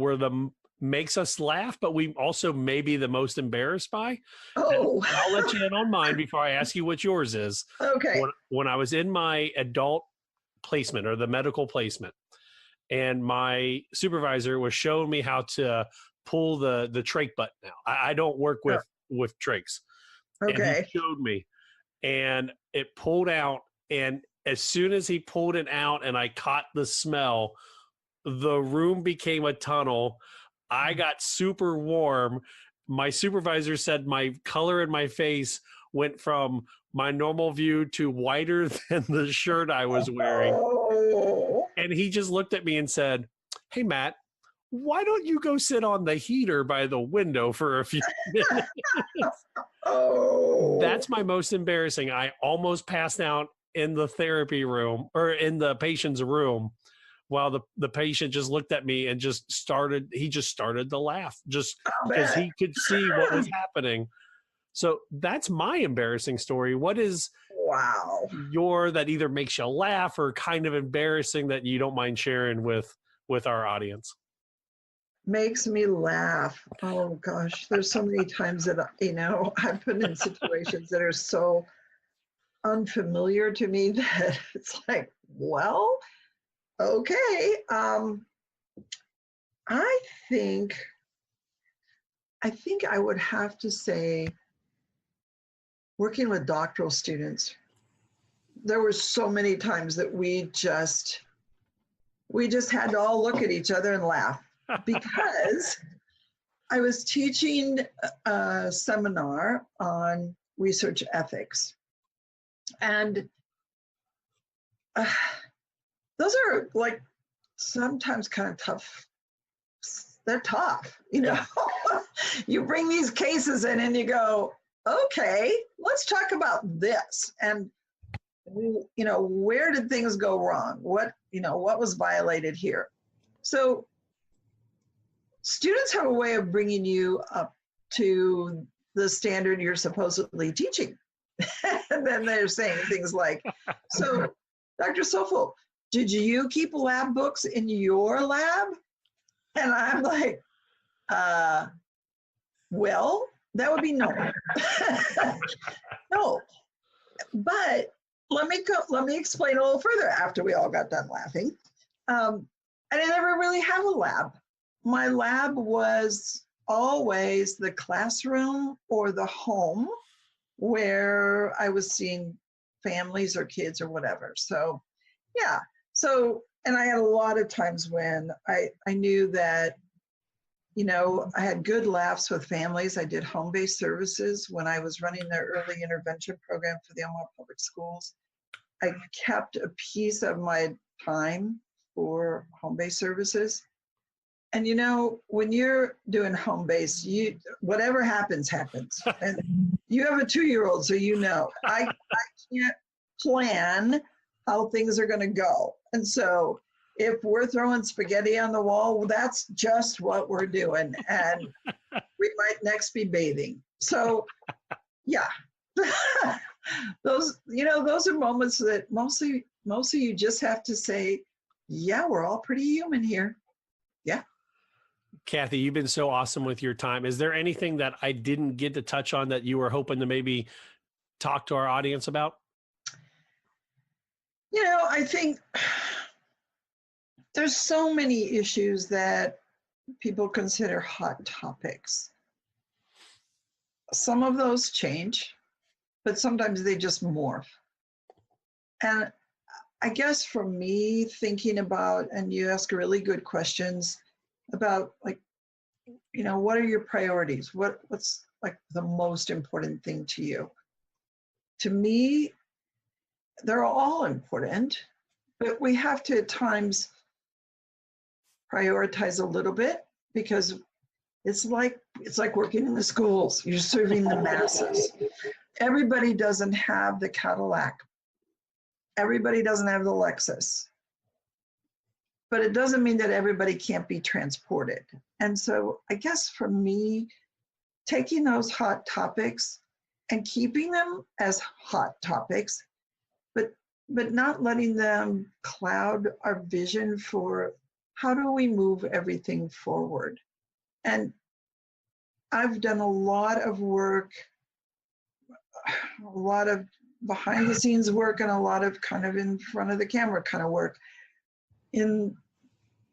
makes us laugh, but we also may be the most embarrassed by. Oh. I'll let you in on mine before I ask you what yours is. Okay. When I was in my adult placement or the medical placement, and my supervisor was showing me how to pull the trach button out. I don't work with trachs. Okay. And he showed me, and it pulled out, and as soon as he pulled it out and I caught the smell, the room became a tunnel. I got super warm. My supervisor said my color in my face went from my normal view to whiter than the shirt I was wearing. And he just looked at me and said, "Hey, Matt, why don't you go sit on the heater by the window for a few minutes?" That's my most embarrassing. I almost passed out in the therapy room or in the patient's room while the patient just looked at me and just started to laugh just because he could see what was happening. So that's my embarrassing story. What is your that either makes you laugh or kind of embarrassing that you don't mind sharing with our audience? Makes me laugh. Oh gosh, there's so many times that I've been in situations that are so unfamiliar to me that it's like, well, okay. I think I would have to say, working with doctoral students, there were so many times that we just had to all look at each other and laugh. Because I was teaching a seminar on research ethics. And those are like sometimes kind of tough. They're tough, You bring these cases in and you go, okay, let's talk about this. And, where did things go wrong? What was violated here? So students have a way of bringing you up to the standard you're supposedly teaching. And then they're saying things like, so, Dr. Sofel, did you keep lab books in your lab? And I'm like, well, that would be no. No. But let me explain a little further after we all got done laughing. I didn't ever really have a lab. My lab was always the classroom or the home where I was seeing families or kids or whatever. So, yeah. So, and I had a lot of times when I knew that, you know, I had good laughs with families. I did home-based services when I was running the early intervention program for the Omaha Public Schools. I kept a piece of my time for home-based services. And you know, when you're doing home-based, whatever happens, happens. And you have a 2-year-old, so you know, I can't plan how things are going to go. And so if we're throwing spaghetti on the wall, well, that's just what we're doing. And we might next be bathing. So yeah, those are moments that mostly you just have to say, yeah, we're all pretty human here. Yeah. Kathy, you've been so awesome with your time. Is there anything that I didn't get to touch on that you were hoping to maybe talk to our audience about? You know, I think there's so many issues that people consider hot topics. Some of those change, but sometimes they just morph. And I guess for me, thinking about, and you ask really good questions about, like, you know, what are your priorities? What's like the most important thing to you? To me, they're all important, but we have to at times prioritize a little bit, because it's like working in the schools. You're serving the masses. Everybody doesn't have the Cadillac. Everybody doesn't have the Lexus. But it doesn't mean that everybody can't be transported. And so I guess for me, taking those hot topics and keeping them as hot topics, but not letting them cloud our vision for how do we move everything forward. And I've done a lot of work, a lot of behind the scenes work, and a lot of kind of in front of the camera kind of work in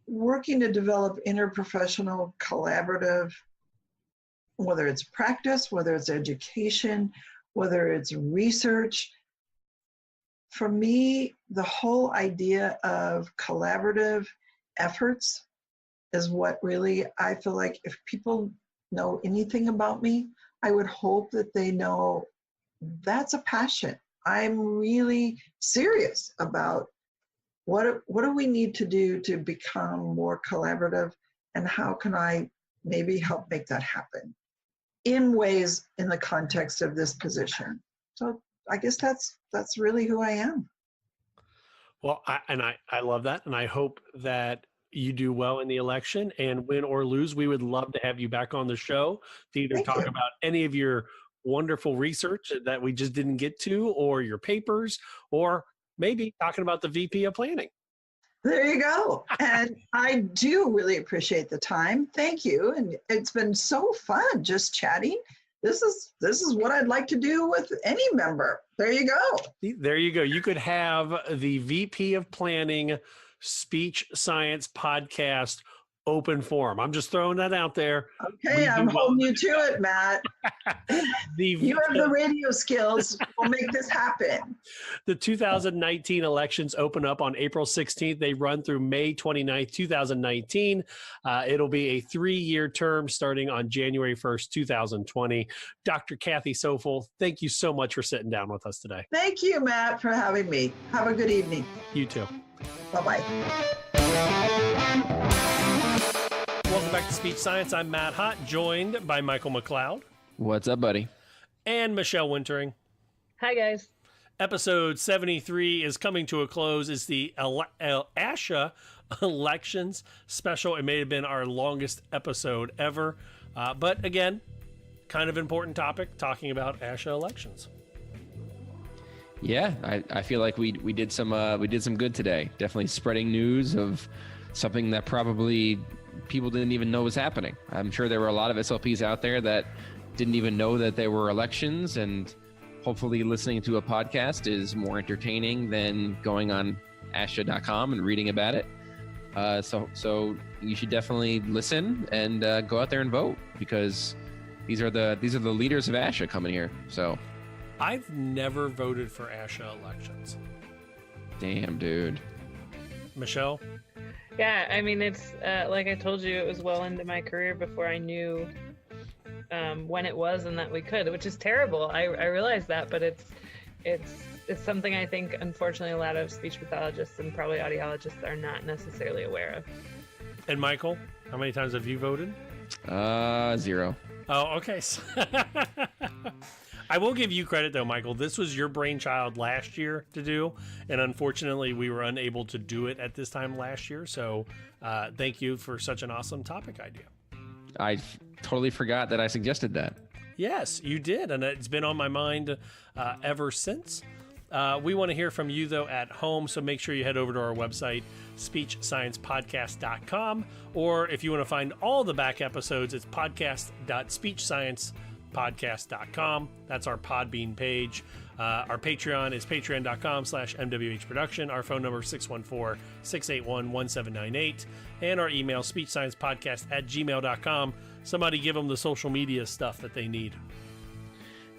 working to develop interprofessional, collaborative, whether it's practice, whether it's education, whether it's research. For me, the whole idea of collaborative efforts is what really, I feel like if people know anything about me, I would hope that they know that's a passion. I'm really serious about what do we need to do to become more collaborative, and how can I maybe help make that happen in ways in the context of this position. So I guess that's really who I am. Well, I love that. And I hope that you do well in the election, and win or lose. We would love to have you back on the show to either talk about any of your wonderful research that we just didn't get to, or your papers, or maybe talking about the VP of planning. There you go. And I do really appreciate the time. Thank you. And it's been so fun just chatting. This is what I'd like to do with any member. There you go. There you go. You could have the VP of Planning Speech Science Podcast open forum. I'm just throwing that out there. Okay, I'm holding you to it, Matt. You have the radio skills. We'll make this happen. The 2019 elections open up on April 16th. They run through May 29th, 2019. It'll be a 3-year term starting on January 1st, 2020. Dr. Kathy Sofel, thank you so much for sitting down with us today. Thank you, Matt, for having me. Have a good evening. You too. Bye-bye. Welcome back to Speech Science. I'm Matt Hott, joined by Michael McLeod. What's up, buddy? And Michelle Wintering. Hi, guys. Episode 73 is coming to a close. It's the ASHA Elections special. It may have been our longest episode ever. But again, kind of important topic, talking about ASHA Elections. Yeah, I feel like we did some good today. Definitely spreading news of something that probably people didn't even know was happening. I'm sure there were a lot of SLPs out there that didn't even know that there were elections, and hopefully listening to a podcast is more entertaining than going on ASHA.com and reading about it. So you should definitely listen and go out there and vote, because these are the leaders of ASHA coming here. So I've never voted for ASHA elections. Damn, dude. Michelle? Yeah, I mean, it's like I told you, it was well into my career before I knew when it was and that we could, which is terrible. I realize that, but it's something I think, unfortunately, a lot of speech pathologists and probably audiologists are not necessarily aware of. And Michael, how many times have you voted? 0. Oh, okay. I will give you credit, though, Michael. This was your brainchild last year to do, and unfortunately, we were unable to do it at this time last year. So thank you for such an awesome topic idea. I totally forgot that I suggested that. Yes, you did, and it's been on my mind ever since. We want to hear from you, though, at home, so make sure you head over to our website, speechsciencepodcast.com, or if you want to find all the back episodes, it's podcast.speechsciencepodcast.com. That's our Podbean page. Our Patreon is patreon.com/MWHproduction. Our phone number is 614-681-1798. And our email, speechsciencepodcast@gmail.com. Somebody give them the social media stuff that they need.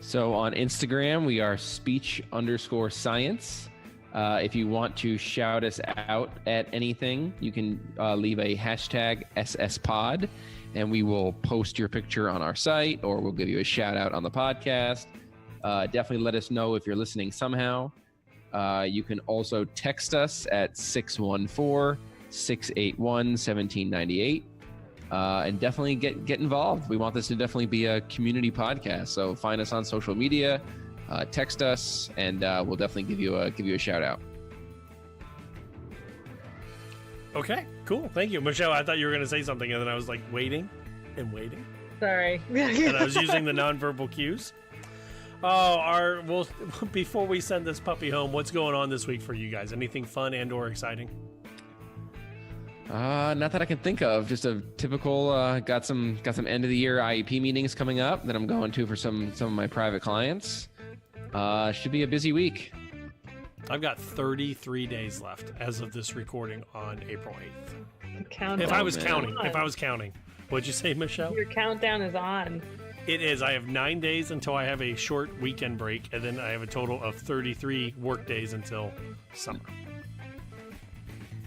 So on Instagram, we are speech_science. If you want to shout us out at anything, you can leave a hashtag SSPod, and we will post your picture on our site, or we'll give you a shout out on the podcast. Definitely let us know if you're listening somehow. You can also text us at 614-681-1798. And definitely get involved. We want this to definitely be a community podcast. So find us on social media, text us, and we'll definitely give you a shout out. Okay, cool. Thank you, Michelle. I thought you were going to say something, and then I was like waiting and waiting. Sorry. And I was using the nonverbal cues. Oh, before we send this puppy home, what's going on this week for you guys? Anything fun and/or exciting? Not that I can think of. Just a typical. Got some end of the year IEP meetings coming up that I'm going to for some of my private clients. Should be a busy week. I've got 33 days left as of this recording on April 8th. If I was counting. What'd you say, Michelle? Your countdown is on. It is. I have 9 days until I have a short weekend break, and then I have a total of 33 work days until summer.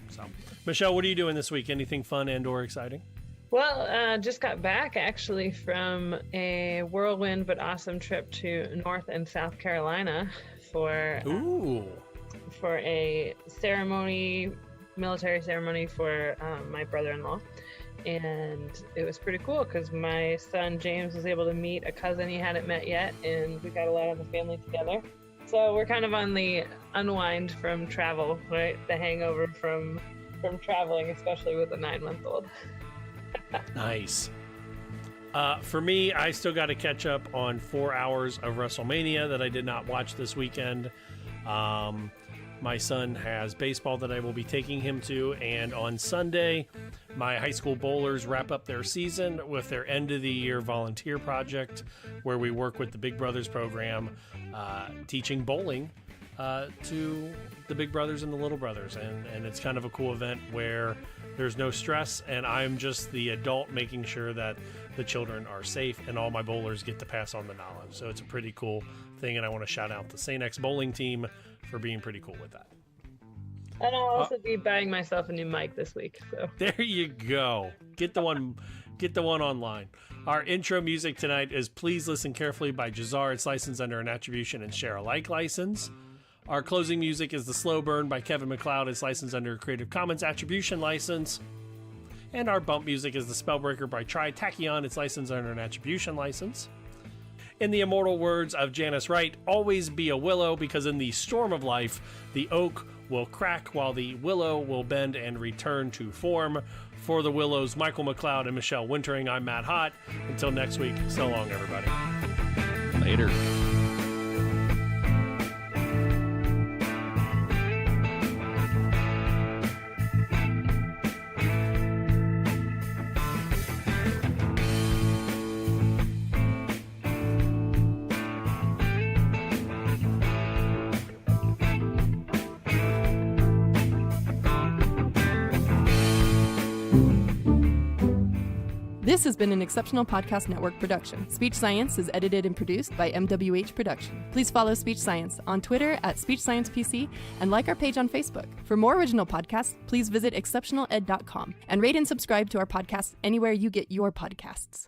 So, Michelle, what are you doing this week? Anything fun and/or exciting? Well, just got back actually from a whirlwind but awesome trip to North and South Carolina for a ceremony, military ceremony for my brother-in-law. And it was pretty cool because my son James was able to meet a cousin he hadn't met yet, and we got a lot of the family together. So we're kind of on the unwind from travel, right? The hangover from traveling, especially with a 9-month-old. Nice. For me, I still got to catch up on 4 hours of WrestleMania that I did not watch this weekend. My son has baseball that I will be taking him to, and on Sunday, my high school bowlers wrap up their season with their end-of-the-year volunteer project, where we work with the Big Brothers program, teaching bowling to the Big Brothers and the Little Brothers, and it's kind of a cool event where there's no stress, and I'm just the adult making sure that the children are safe, and all my bowlers get to pass on the knowledge. So it's a pretty cool thing, and I want to shout out the St. X bowling team for being pretty cool with that. And I'll also be buying myself a new mic this week. So there you go. Get the one online. Our intro music tonight is Please Listen Carefully by Jazar. It's licensed under an attribution and share alike license. Our closing music is The Slow Burn by Kevin MacLeod. It's licensed under a Creative Commons attribution license. And our bump music is The Spellbreaker by Tachyon. It's licensed under an attribution license. In the immortal words of Janice Wright, always be a willow, because in the storm of life, the oak will crack while the willow will bend and return to form. For the Willows, Michael MacLeod and Michelle Wintering, I'm Matt Hott. Until next week, so long, everybody. Later. This has been an Exceptional Podcast Network production. Speech Science is edited and produced by MWH Production. Please follow Speech Science on Twitter at SpeechSciencePC and like our page on Facebook. For more original podcasts, please visit exceptionaled.com and rate and subscribe to our podcast anywhere you get your podcasts.